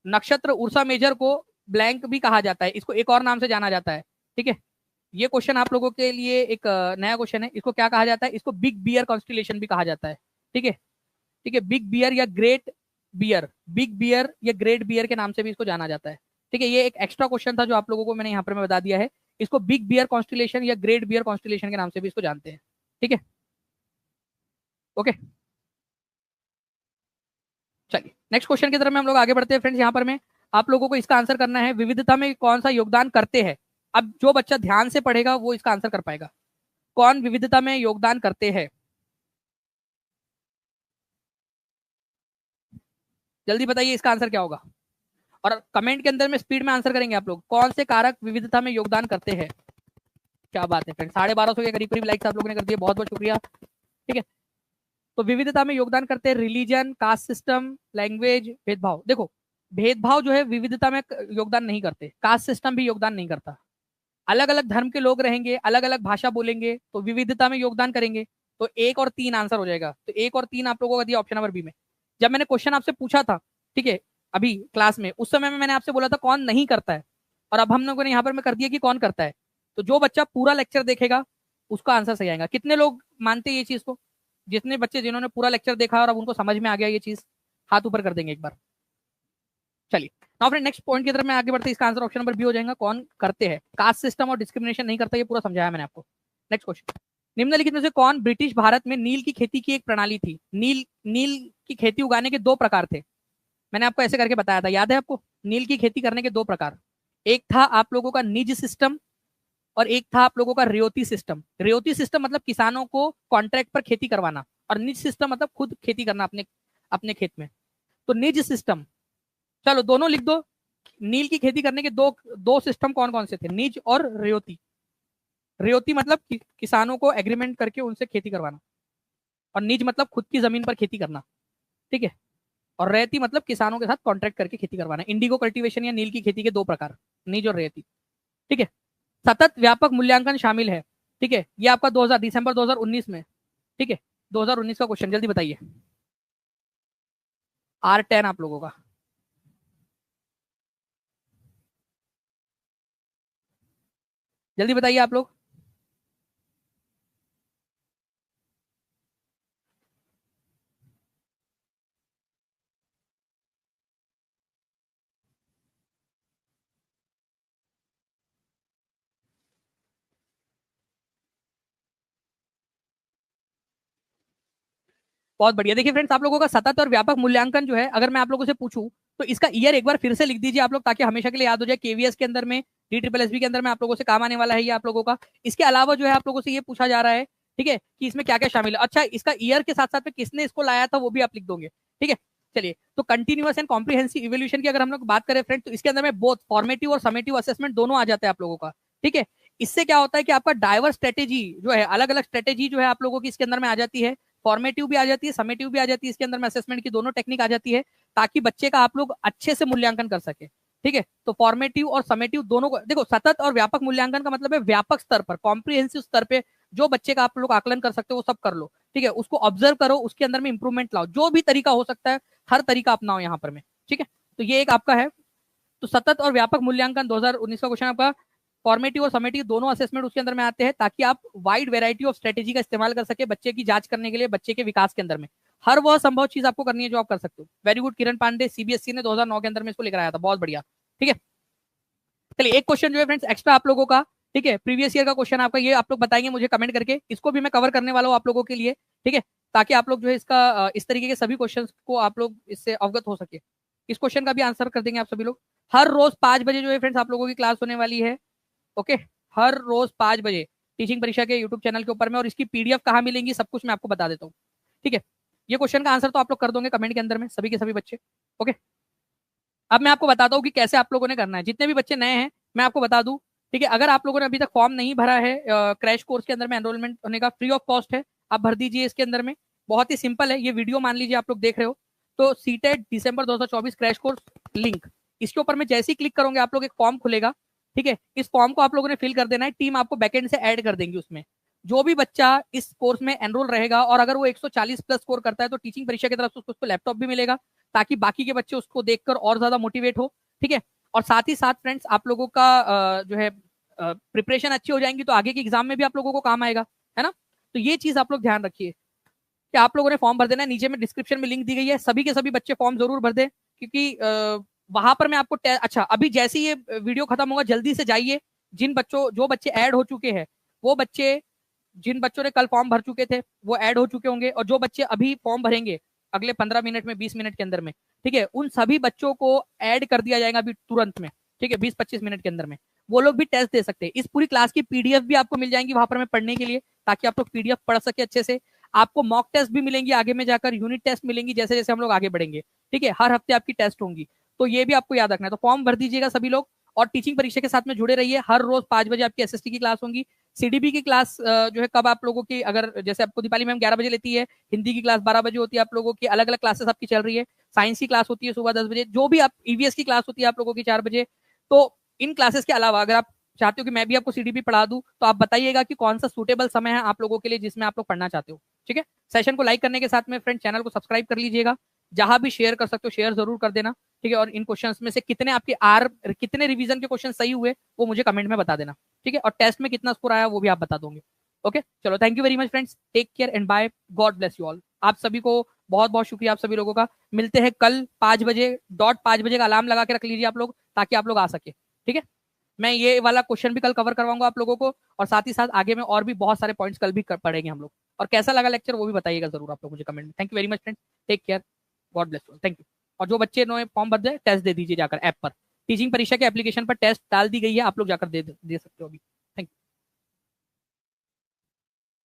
A: नक्षत्र उर्सा मेजर को ब्लैंक भी कहा जाता है, इसको एक और नाम से जाना जाता है, ठीक है। ये क्वेश्चन आप लोगों के लिए एक नया क्वेश्चन है। इसको क्या कहा जाता है, इसको बिग बियर कॉन्स्टिलेशन भी कहा जाता है, ठीक है, ठीक है, बिग बियर या ग्रेट बियर, बिग बियर या ग्रेट बियर के नाम से भी इसको जाना जाता है, ठीक है। ये एक एक्स्ट्रा क्वेश्चन था जो आप लोगों को मैंने यहाँ पर मैं बता दिया है। इसको बिग बियर कॉन्स्टिलेशन या ग्रेट बियर कॉन्स्टिलेशन के नाम से भी इसको जानते हैं, ठीक है, ओके। चलिए नेक्स्ट क्वेश्चन की तरफ में हम लोग आगे बढ़ते हैं फ्रेंड्स। यहाँ पर में आप लोगों को इसका आंसर करना है, विविधता में कौन सा योगदान करते हैं। अब जो बच्चा ध्यान से पढ़ेगा वो इसका आंसर कर पाएगा। कौन विविधता में योगदान करते हैं, जल्दी बताइए इसका आंसर क्या होगा। और कमेंट के अंदर में स्पीड में आंसर करेंगे आप लोग, कौन से कारक विविधता में योगदान करते हैं। क्या बात है फ्रेंड, 1250 के करीब करीब लाइक्स आप लोगों ने कर दिए, बहुत बहुत शुक्रिया, ठीक है। तो विविधता में योगदान करते हैं रिलीजन, कास्ट सिस्टम, लैंग्वेज, भेदभाव। देखो भेदभाव जो है विविधता में योगदान नहीं करते, कास्ट सिस्टम भी योगदान नहीं करता। अलग अलग धर्म के लोग रहेंगे, अलग अलग भाषा बोलेंगे तो विविधता में योगदान करेंगे। तो 1 और 3 आंसर हो जाएगा। तो 1 और 3 आप लोगों का दिया ऑप्शन नंबर बी में। जब मैंने क्वेश्चन आपसे पूछा था, ठीक है, अभी क्लास में, उस समय में मैंने आपसे बोला था कौन नहीं करता है, और अब हम लोगों ने यहाँ पर मैं कर दिया कि कौन करता है। तो जो बच्चा पूरा लेक्चर देखेगा उसका आंसर सही आएगा। कितने लोग मानते हैं ये चीज को, जितने बच्चे जिन्होंने पूरा लेक्चर देखा और अब उनको समझ में आ गया ये चीज, हाथ ऊपर कर देंगे एक बार। चलिए नाउ फ्रेंड नेक्स्ट पॉइंट की तरफ मैं आगे बढ़ते, इसका आंसर ऑप्शन नंबर बी हो जाएगा, कौन करते हैं। कास्ट सिस्टम और डिस्क्रिमिनेशन नहीं करता, ये पूरा समझाया मैंने आपको। नेक्स्ट क्वेश्चन, निम्नलिखित में से कौन ब्रिटिश भारत में नील की खेती की एक प्रणाली थी। नील की खेती उगाने के 2 प्रकार थे, मैंने आपको ऐसे करके बताया था, याद है आपको। नील की खेती करने के 2 प्रकार, एक था आप लोगों का निज सिस्टम और एक था आप लोगों का रियोती सिस्टम। रियोती सिस्टम मतलब किसानों को कॉन्ट्रैक्ट पर खेती करवाना, और निज सिस्टम मतलब खुद खेती करना अपने अपने खेत में। तो निज सिस्टम, चलो दोनों लिख दो, नील की खेती करने के दो दो सिस्टम कौन कौन से थे, निज और रेयोती। रेयोती मतलब किसानों को एग्रीमेंट करके उनसे खेती करवाना, और निज मतलब खुद की जमीन पर खेती करना, ठीक है। और रेती मतलब किसानों के साथ कॉन्ट्रैक्ट करके खेती करवाना। इंडिगो कल्टीवेशन या नील की खेती के दो प्रकार, निज और रेती, ठीक है। सतत व्यापक मूल्यांकन शामिल है, ठीक है। ये आपका 2000 दिसंबर 2019 में, ठीक है, 2019 का क्वेश्चन, जल्दी बताइए। R10 आप लोगों का। जल्दी बताइए आप लोग। बहुत बढ़िया। देखिए फ्रेंड्स, आप लोगों का सतत और व्यापक मूल्यांकन जो है, अगर मैं आप लोगों से पूछूं तो इसका ईयर एक बार फिर से लिख दीजिए आप लोग, ताकि हमेशा के लिए याद हो जाए। केवीएस के अंदर में, DSSB के अंदर में आप लोगों से काम आने वाला है ये आप लोगों का। इसके अलावा जो है आप लोगों से ये पूछा जा रहा है, ठीक है, कि इसमें क्या क्या शामिल है। अच्छा, इसका ईयर के साथ साथ में किसने इसको लाया था वो भी आप लिख दोगे, ठीक है। चलिए, तो कंटिन्यूअस एंड कॉम्प्रिहेंसिव इवोल्यूशन की अगर हम लोग बात करें फ्रेंड, तो इसके अंदर में बोथ फॉर्मेटिव और समेटिव असेसमेंट दोनों आ जाता है आप लोगों का, ठीक है। इससे क्या होता है कि आपका डाइवर्स स्ट्रेटेजी जो है, अलग अलग स्ट्रेटेजी जो है आप लोगों की इसके अंदर में आ जाती है। फॉर्मेटिव भी आ जाती है, समेटिव भी आ जाती है, इसके अंदर में असेसमेंट की दोनों टेक्निक आ जाती है, ताकि बच्चे का आप लोग अच्छे से मूल्यांकन कर सके, ठीक है। तो फॉर्मेटिव और समेटिव दोनों को देखो। सतत और व्यापक मूल्यांकन का मतलब है व्यापक स्तर पर, कॉम्प्रिहेंसिव स्तर पे जो बच्चे का आप लोग आकलन कर सकते हो वो सब कर लो, ठीक है। उसको ऑब्जर्व करो, उसके अंदर में इंप्रूवमेंट लाओ, जो भी तरीका हो सकता है हर तरीका अपनाओ यहाँ पर में, ठीक है। तो ये एक आपका है। तो सतत और व्यापक मूल्यांकन 2019 का क्वेश्चन आपका। फॉर्मेटिव और समेटिव दोनों असेसमेंट उसके अंदर में आते हैं, ताकि आप वाइड वेराइटी ऑफ स्ट्रेटेजी का इस्तेमाल कर सके बच्चे की जांच करने के लिए, बच्चे के विकास के अंदर में हर वह संभव चीज आपको करनी है जो आप कर सकते हो। वेरी गुड किरण पांडे, सीबीएसई ने 2009 के अंदर में इसको लेकर आया था, बहुत बढ़िया, ठीक है। चलिए, एक क्वेश्चन जो है फ्रेंड्स एक्स्ट्रा आप लोगों का, ठीक है, प्रीवियस ईयर का क्वेश्चन आपका, ये आप लोग बताएंगे मुझे कमेंट करके, इसको भी मैं कवर करने वाला हूँ आप लोगों के लिए, ठीक है, ताकि आप लोग जो है इसका इस तरीके के सभी क्वेश्चन को आप लोग इससे अवगत हो सके। इस क्वेश्चन का भी आंसर कर देंगे आप सभी लोग। हर रोज 5 बजे जो है फ्रेंड्स आप लोगों की क्लास होने वाली है, ओके। हर रोज 5 बजे टीचिंग परीक्षा के यूट्यूब चैनल के ऊपर में, और इसकी पीडीएफ कहाँ मिलेंगी सब कुछ मैं आपको बता देता हूँ, ठीक है। ये क्वेश्चन का आंसर तो आप लोग कर दोगे कमेंट के अंदर में, सभी के सभी बच्चे, ओके। अब मैं आपको बताता हूँ कि कैसे आप लोगों ने करना है। जितने भी बच्चे नए हैं मैं आपको बता दूं, ठीक है, अगर आप लोगों ने अभी तक फॉर्म नहीं भरा है क्रैश कोर्स के अंदर में, एनरोलमेंट होने का फ्री ऑफ कॉस्ट है, आप भर दीजिए इसके अंदर में। बहुत ही सिंपल है, ये वीडियो मान लीजिए आप लोग देख रहे हो, तो सीटेट दिसंबर 2024 क्रैश कोर्स लिंक, इसके ऊपर में जैसे ही क्लिक करोगे आप लोग एक फॉर्म खुलेगा, ठीक है। इस फॉर्म को आप लोगों ने फिल कर देना है, टीम आपको बैकएंड से ऐड कर देंगी उसमें। जो भी बच्चा इस कोर्स में एनरोल रहेगा और अगर वो 140 प्लस स्कोर करता है, तो टीचिंग परीक्षा की तरफ से उसको लैपटॉप भी मिलेगा, ताकि बाकी के बच्चे उसको देखकर और ज्यादा मोटिवेट हो, ठीक है। और साथ ही साथ फ्रेंड्स आप लोगों का जो है प्रिपरेशन अच्छी हो जाएंगी, तो आगे के एग्जाम में भी आप लोगों को काम आएगा, है ना। तो ये चीज आप लोग ध्यान रखिए कि आप लोगों ने फॉर्म भर देना है। नीचे में डिस्क्रिप्शन में लिंक दी गई है, सभी के सभी बच्चे फॉर्म जरूर भर दे, क्योंकि वहां पर मैं आपको अच्छा, अभी जैसे ये वीडियो खत्म होगा जल्दी से जाइए, जिन बच्चों जो बच्चे ऐड हो चुके हैं, वो बच्चे, जिन बच्चों ने कल फॉर्म भर चुके थे वो ऐड हो चुके होंगे, और जो बच्चे अभी फॉर्म भरेंगे अगले 15 मिनट में, 20 मिनट के अंदर में, ठीक है, उन सभी बच्चों को ऐड कर दिया जाएगा अभी तुरंत में, ठीक है, 20-25 मिनट के अंदर में। वो लोग भी टेस्ट दे सकते हैं। इस पूरी क्लास की पीडीएफ भी आपको मिल जाएंगी वहां पर में पढ़ने के लिए, ताकि आप लोग पीडीएफ पढ़ सके अच्छे से। आपको मॉक टेस्ट भी मिलेंगी आगे में जाकर, यूनिट टेस्ट मिलेंगी जैसे जैसे हम लोग आगे बढ़ेंगे, ठीक है। हर हफ्ते आपकी टेस्ट होंगी, तो ये भी आपको याद रखना है। तो फॉर्म भर दीजिएगा सभी लोग, और टीचिंग परीक्षा के साथ में जुड़े रहिए। हर रोज 5 बजे आपकी एसएसटी की क्लास होंगी। सीडीबी की क्लास जो है कब आप लोगों की, अगर जैसे आपको दीपाली मैम 11 बजे लेती है, हिंदी की क्लास 12 बजे होती है आप लोगों की, अलग अलग क्लासेस आपकी चल रही है। साइंस की क्लास होती है सुबह 10 बजे, जो भी आप ईवीएस की क्लास होती है आप लोगों की 4 बजे। तो इन क्लासेस के अलावा अगर आप चाहते हो कि मैं भी आपको सीडीबी पढ़ा दूं, तो आप बताइएगा कि कौन सा सूटेबल समय है आप लोगों के लिए जिसमें आप लोग पढ़ना चाहते हो, ठीक है। सेशन को लाइक करने के साथ में फ्रेंड चैनल को सब्सक्राइब कर लीजिएगा, जहां भी शेयर कर सकते हो शेयर जरूर कर देना, ठीक है। और इन क्वेश्चंस में से कितने रिवीजन के क्वेश्चन सही हुए वो मुझे कमेंट में बता देना, ठीक है। और टेस्ट में कितना स्कोर आया वो भी आप बता दोगे, ओके। चलो, thank you very much friends, take care and bye, God bless you all. आप सभी को बहुत बहुत शुक्रिया, आप सभी लोगों का। मिलते हैं कल 5 बजे, डॉट 5 बजे का अलार्म लगा के रख लीजिए आप लोग, ताकि आप लोग आ सके, ठीक है। मैं ये वाला क्वेश्चन भी कल कवर करवाऊंगा आप लोगों को, और साथ ही साथ आगे में और भी बहुत सारे पॉइंट्स कल भी पढ़ेंगे हम लोग। और कैसा लगा लेक्चर वो भी बताइएगा जरूर आप लोग मुझे कमेंट में। Thank you very much friends, take care, God bless you, thank you. और जो बच्चे नए फॉर्म भर दे, टेस्ट दे दीजिए जाकर ऐप पर, टीचिंग परीक्षा के एप्लीकेशन पर टेस्ट डाल दी गई है, आप लोग जाकर दे सकते हो अभी।